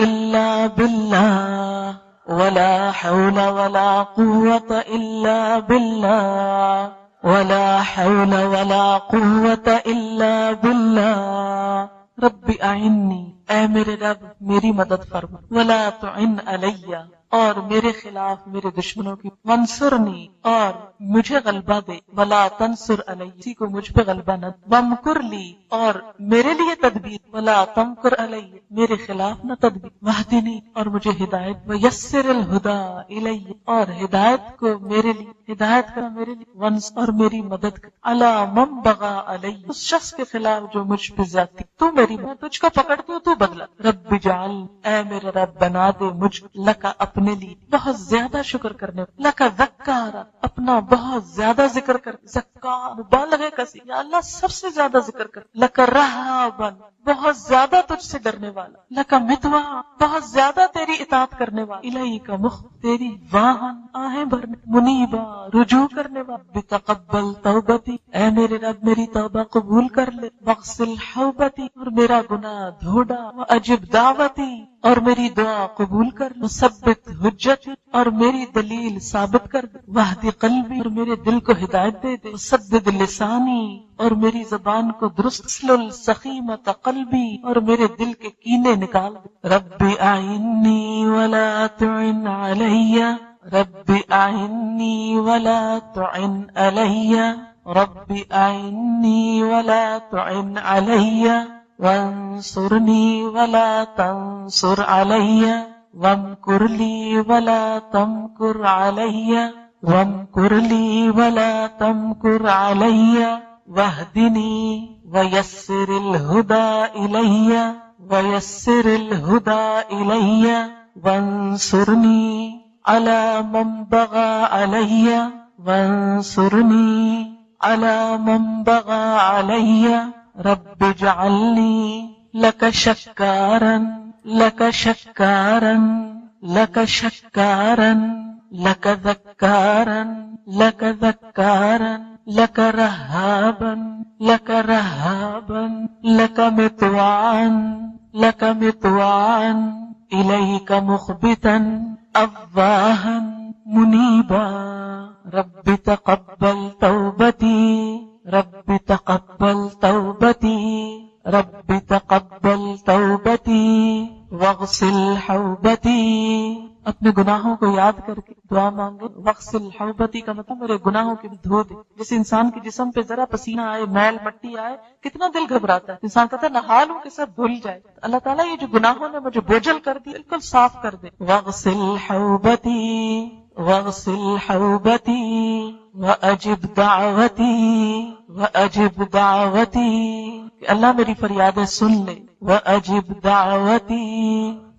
Speaker 2: الا باللہ ولا حول ولا قوة الا باللہ ولا حول ولا قوة الا باللہ۔ رب اعنی، اے میرے رب میری مدد فرما، ولا تعن علی، اور میرے خلاف میرے دشمنوں کی، وانصرنی، اور مجھے غلبہ دے، ولا تنصر علی، کسی کو مجھ پہ غلبہ نہ دے، وامکر لی، اور میرے لیے تدبیر، ولا تمکر علی، میرے خلاف نہ تدبیر، واہدنی، اور مجھے ہدایت، ویسر الہدی الی، اور ہدایت کو میرے لیے، ہدایت کرنا میرے لیے، ونس، اور میری مدد کر، علی من بغى علی، اس شخص کے خلاف جو مجھ پہ زیادتی، تو میری، میں تجھ کو پکڑتی ہوں تو بدلا، رب جعل، اے میرے رب بنا دے مجھ لکا اپنے لیے بہت زیادہ شکر کرنے، لکا ذکارا، اپنا بہت زیادہ ذکر کر، ذکار مبالغہ کسی، یا اللہ سب سے زیادہ ذکر کر، لکا رہابن، بہت زیادہ تجھ سے ڈرنے والا، لکا متوا، بہت زیادہ تیری اطاعت کرنے والا، الیک مخ، تیری واہن آہیں بھرنے، منیبا، رجوع کرنے والا، بتقبل توبتی، اے میرے رب میری توبہ قبول کر لے، واغسل حوبتی، اور میرا گناہ دھو ڈال، واجب دعوتی، اور میری دعا قبول کر لے، وثبت حجتی، اور میری دلیل ثابت کر دے، واہدی قلبی، اور میرے دل کو ہدایت دے دے، وسدد لسانی، اور میری زبان کو درست، اسلل سخیمت قلبی، اور میرے دل کے کینے نکال دے، رب اعنی ولا تعن علی، رب اعنی ولا تعن علی، رب اعنی ولا تعن علی، وانصرنی ولا تنصر علی، وامکر لی ولا تمکر علی، وامکر لی ولا تمکر علی، واہدنی ویسر الہدی الی، ویسر الہدی الی، وانصرنی علی من بغى علی، وانصرنی علی من بغى علی، رب اجعلنی لک شکارا لک شکارا لک شکارا لک ذکارا لک ذکارا لک رہابا لک رہابا لک مطواعا لک مطواعا الیک مخبتا اواہا منیبا، رب تقبل توبتی، رب تقبل توبتی، رب تقبل توبتی، واغسل حوبتی، اپنے گناہوں کو یاد کر کے دعا مانگے، واغسل حوبتی کا مطلب میرے گناہوں کے دھو دے، جیسے انسان کے جسم پہ ذرا پسینہ آئے، میل مٹی آئے، کتنا دل گھبراتا ہے، انسان کہتا ہے نہا لوں کہ سب دھل جائے، اللہ تعالیٰ یہ جو گناہوں نے مجھے بوجھل کر دی بالکل صاف کر دے، واغسل حوبتی، واغسل حوبتی، وأجب دعوتی، وأجب دعوتی، کہ اللہ میری فریادیں سن لے، وأجب دعوتی،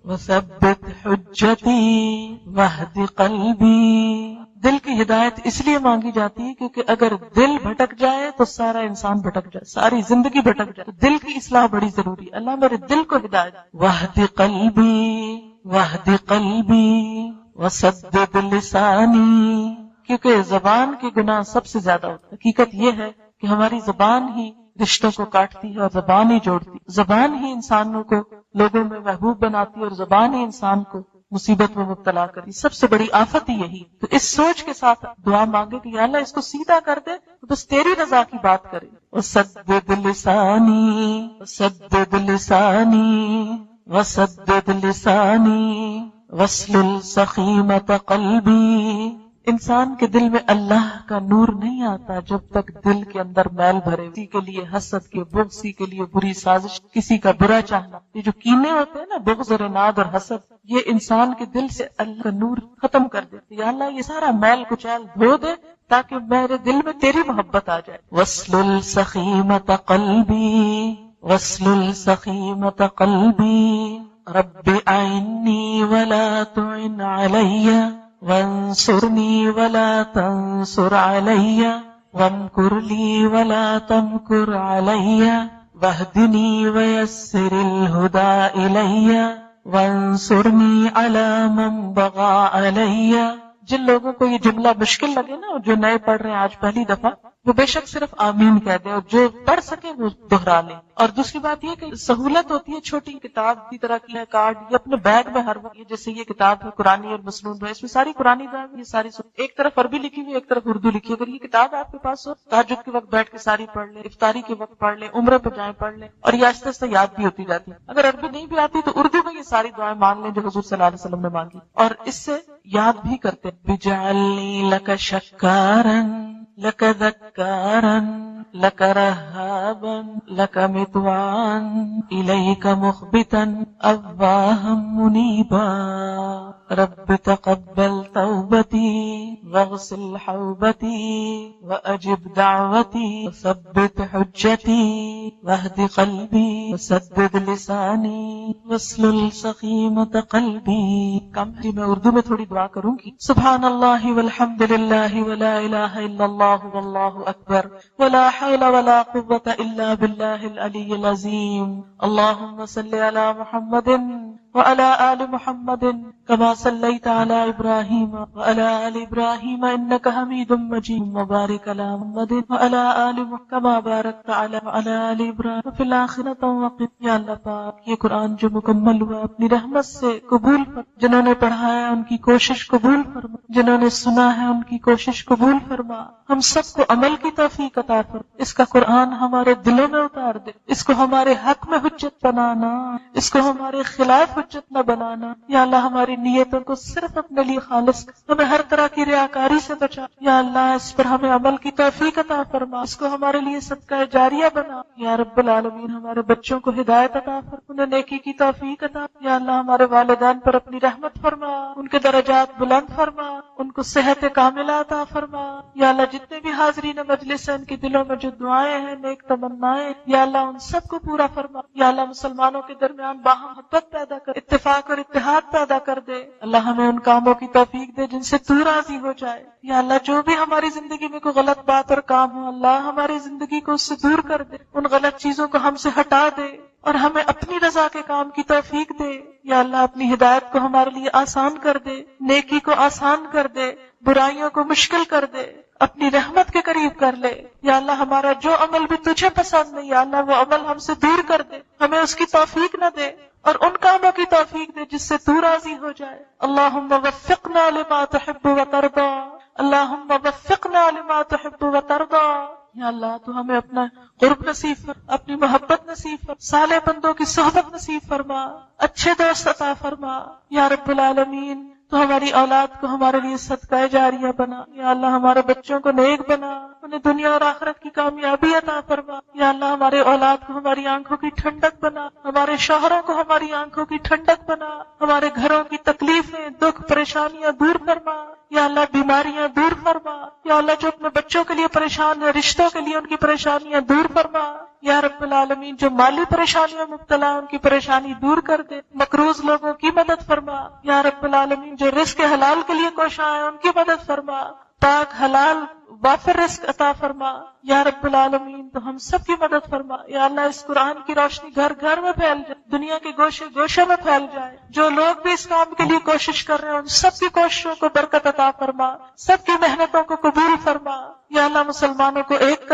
Speaker 2: وثبت حجتی، واہد قلبی۔ دل کی ہدایت اس لیے مانگی جاتی ہے کیونکہ اگر دل بھٹک جائے تو سارا انسان بھٹک جائے، ساری زندگی بھٹک جائے، دل کی اصلاح بڑی ضروری ہے، اللہ میرے دل کو ہدایت، واہد قلبی، واہد قلبی، وسدد لسانی، کیونکہ زبان کے گناہ سب سے زیادہ ہوتا ہے۔ حقیقت یہ ہے کہ ہماری زبان ہی رشتوں کو کاٹتی ہے اور زبان ہی جوڑتی ہے، زبان ہی انسانوں کو لوگوں میں محبوب بناتی ہے اور زبان ہی انسان کو مصیبت میں مبتلا کرتی، سب سے بڑی آفت ہی یہی۔ تو اس سوچ کے ساتھ دعا مانگے کہ یا اللہ اس کو سیدھا کر دے، بس تیری رضا کی بات کرے۔ وسدد لسانی وسدد لسانی وسدد لسانی واسلل سخیمۃ قلبی۔ انسان کے دل میں اللہ کا نور نہیں آتا جب تک دل کے اندر میل بھرے، کسی کے لیے حسد کے، بغض، کسی کے لیے بری سازش، کسی کا برا چاہنا، یہ جو کینے ہوتے ہیں نا، بغض اور عناد اور حسد، یہ انسان کے دل سے اللہ کا نور ختم کر دیتے۔ یا اللہ یہ سارا میل کچیل دھو دے تاکہ میرے دل میں تیری محبت آ جائے۔ واسلل سخیمۃ قلبی واسلل سخیمۃ قلبی رب اعنی ولا تعن علی وانصرنی ولا تنصر علی وامکر لی ولا تمکر علی واہدنی ویسر الہدی الی وانصرنی علی من بغی علی۔ جن لوگوں کو یہ جملہ مشکل لگے نا، جو نئے پڑھ رہے ہیں آج پہلی دفعہ، وہ بے شک صرف آمین کہہ دیں اور جو پڑھ سکے وہ دہرا لیں۔ اور دوسری بات یہ کہ سہولت ہوتی ہے، چھوٹی کتاب کی طرح کی ہے، کارڈ یا اپنے بیگ میں ہر وقت، جیسے یہ کتاب ہے قرآنی اور مسنون ہے، اس میں ساری قرآنی دعائیں، یہ ساری ایک طرف عربی لکھی ہوئی، ایک طرف اردو لکھی۔ اگر یہ کتاب آپ کے پاس ہو، تہجد کے وقت بیٹھ کے ساری پڑھ لیں، افطاری کے وقت پڑھ لیں، عمرے پہ جائیں پڑھ لیں، اور یہ آہستہ آہستہ یاد بھی ہوتی جاتی ہے۔ اگر عربی نہیں بھی آتی تو اردو میں یہ ساری دعائیں مانگ لیں جو حضور صلی اللہ علیہ وسلم نے مانگی، اور اس سے یاد بھی کرتے ہیں۔ بجعلنی لک شکارا لک ذکارا لک رہابا لک مطواعا الیک مخبتا اواہا منیبا رب تقبل توبتی واغسل حوبتی واجب دعوتی وثبت حجتی واہد قلبی وسدد لسانی واسلل سخیمۃ قلبی۔ کم جی میں اردو میں تھوڑی دعا کروں گی۔ سبحان اللہ والحمد للہ ولا الہ الا اللہ واللہ اکبر ولا حول ولا قوة الا باللہ العلی العظیم۔ اللہم صل علی محمد وعلى آل محمد كما صليت على إبراهيم وعلى آل إبراهيم إنك حميد مجيد وبارك على محمد وعلى آل محمد كما باركت على وعلى آل إبراهيم في الآخرة وقنا۔ یا اللہ پاک یہ قرآن جو مکمل ہوا اپنی رحمت سے قبول فرما، جنہوں نے پڑھا ہے ان کی کوشش قبول فرما، جنہوں نے سنا ہے ان کی کوشش قبول فرما، ہم سب کو عمل کی توفیق عطا فرما۔ اس کا قرآن ہمارے دلوں میں اتار دے، اس کو ہمارے حق میں حجت بنانا، اس کو ہمارے خلاف حجت نہ بنانا۔ یا اللہ ہماری نیتوں کو صرف اپنے لیے خالص، ہمیں ہر طرح کی ریاکاری سے بچا۔ یا اللہ اس پر ہمیں عمل کی توفیق عطا فرما، اس کو ہمارے لیے صدقہ جاریہ بنا۔ یا رب العالمین ہمارے بچوں کو ہدایت عطا فرما، انہیں نیکی کی توفیق عطا۔ یا اللہ ہمارے والدین پر اپنی رحمت فرما، ان کے درجات بلند فرما، ان کو صحت کاملہ عطا فرما۔ یا اللہ جتنے بھی حاضرین مجلس ہیں ان کے دلوں میں جو دعائیں ہیں، نیک تمنائیں، یا اللہ ان سب کو پورا فرما۔ یا اللہ مسلمانوں کے درمیان باہم محبت پیدا کر، اتفاق اور اتحاد پیدا کر دے۔ اللہ ہمیں ان کاموں کی توفیق دے جن سے تو راضی ہو جائے۔ یا اللہ جو بھی ہماری زندگی میں کوئی غلط بات اور کام ہو، اللہ ہماری زندگی کو اس سے دور کر دے، ان غلط چیزوں کو ہم سے ہٹا دے اور ہمیں اپنی رضا کے کام کی توفیق دے۔ یا اللہ اپنی ہدایت کو ہمارے لیے آسان کر دے، نیکی کو آسان کر دے، برائیوں کو مشکل کر دے، اپنی رحمت کے قریب کر لے۔ یا اللہ ہمارا جو عمل بھی تجھے پسند نہیں، یا اللہ وہ عمل ہم سے دور کر دے، ہمیں اس کی توفیق نہ دے اور ان کاموں کی توفیق دے جس سے تو راضی ہو جائے۔ اللہم وفقنا لما تحب وترضى، اللہم وفقنا لما تحب وترضى۔ یا اللہ تو ہمیں اپنا قرب نصیب فرما، اپنی محبت نصیب فرما، صالح بندوں کی صحبت نصیب فرما، اچھے دوست عطا فرما۔ یا رب العالمین تو ہماری اولاد کو ہمارے لیے صدقہ جاریہ بنا۔ یا اللہ ہمارے بچوں کو نیک بنا، انہیں دنیا اور آخرت کی کامیابی عطا فرما۔ یا اللہ ہمارے اولاد کو ہماری آنکھوں کی ٹھنڈک بنا، ہمارے شوہروں کو ہماری آنکھوں کی ٹھنڈک بنا، ہمارے گھروں کی تکلیفیں، دکھ، پریشانیاں دور فرما۔ یا اللہ بیماریاں دور فرما۔ یا اللہ جو اپنے بچوں کے لیے پریشان ہے، رشتوں کے لیے ان کی پریشانیاں دور فرما۔ یا رب العالمین جو مالی پریشانیوں میں مبتلا ان کی پریشانی دور کر دے، مقروض لوگوں کی مدد فرما۔ یا رب العالمین جو رزق حلال کے لیے کوشاں ہیں ان کی مدد فرما، پاک حلال وافر رزق عطا فرما یا رب العالمین، تو ہم سب کی مدد فرما یا اللہ۔ اس قرآن کی روشنی گھر گھر میں پھیل جائے، دنیا کے گوشے گوشے میں پھیل جائے۔ جو لوگ بھی اس کام کے لیے کوشش کر رہے ہیں ان سب کی کوششوں کو برکت عطا فرما، سب کی محنتوں کو قبول فرما یا اللہ۔ مسلمانوں کو ایک کر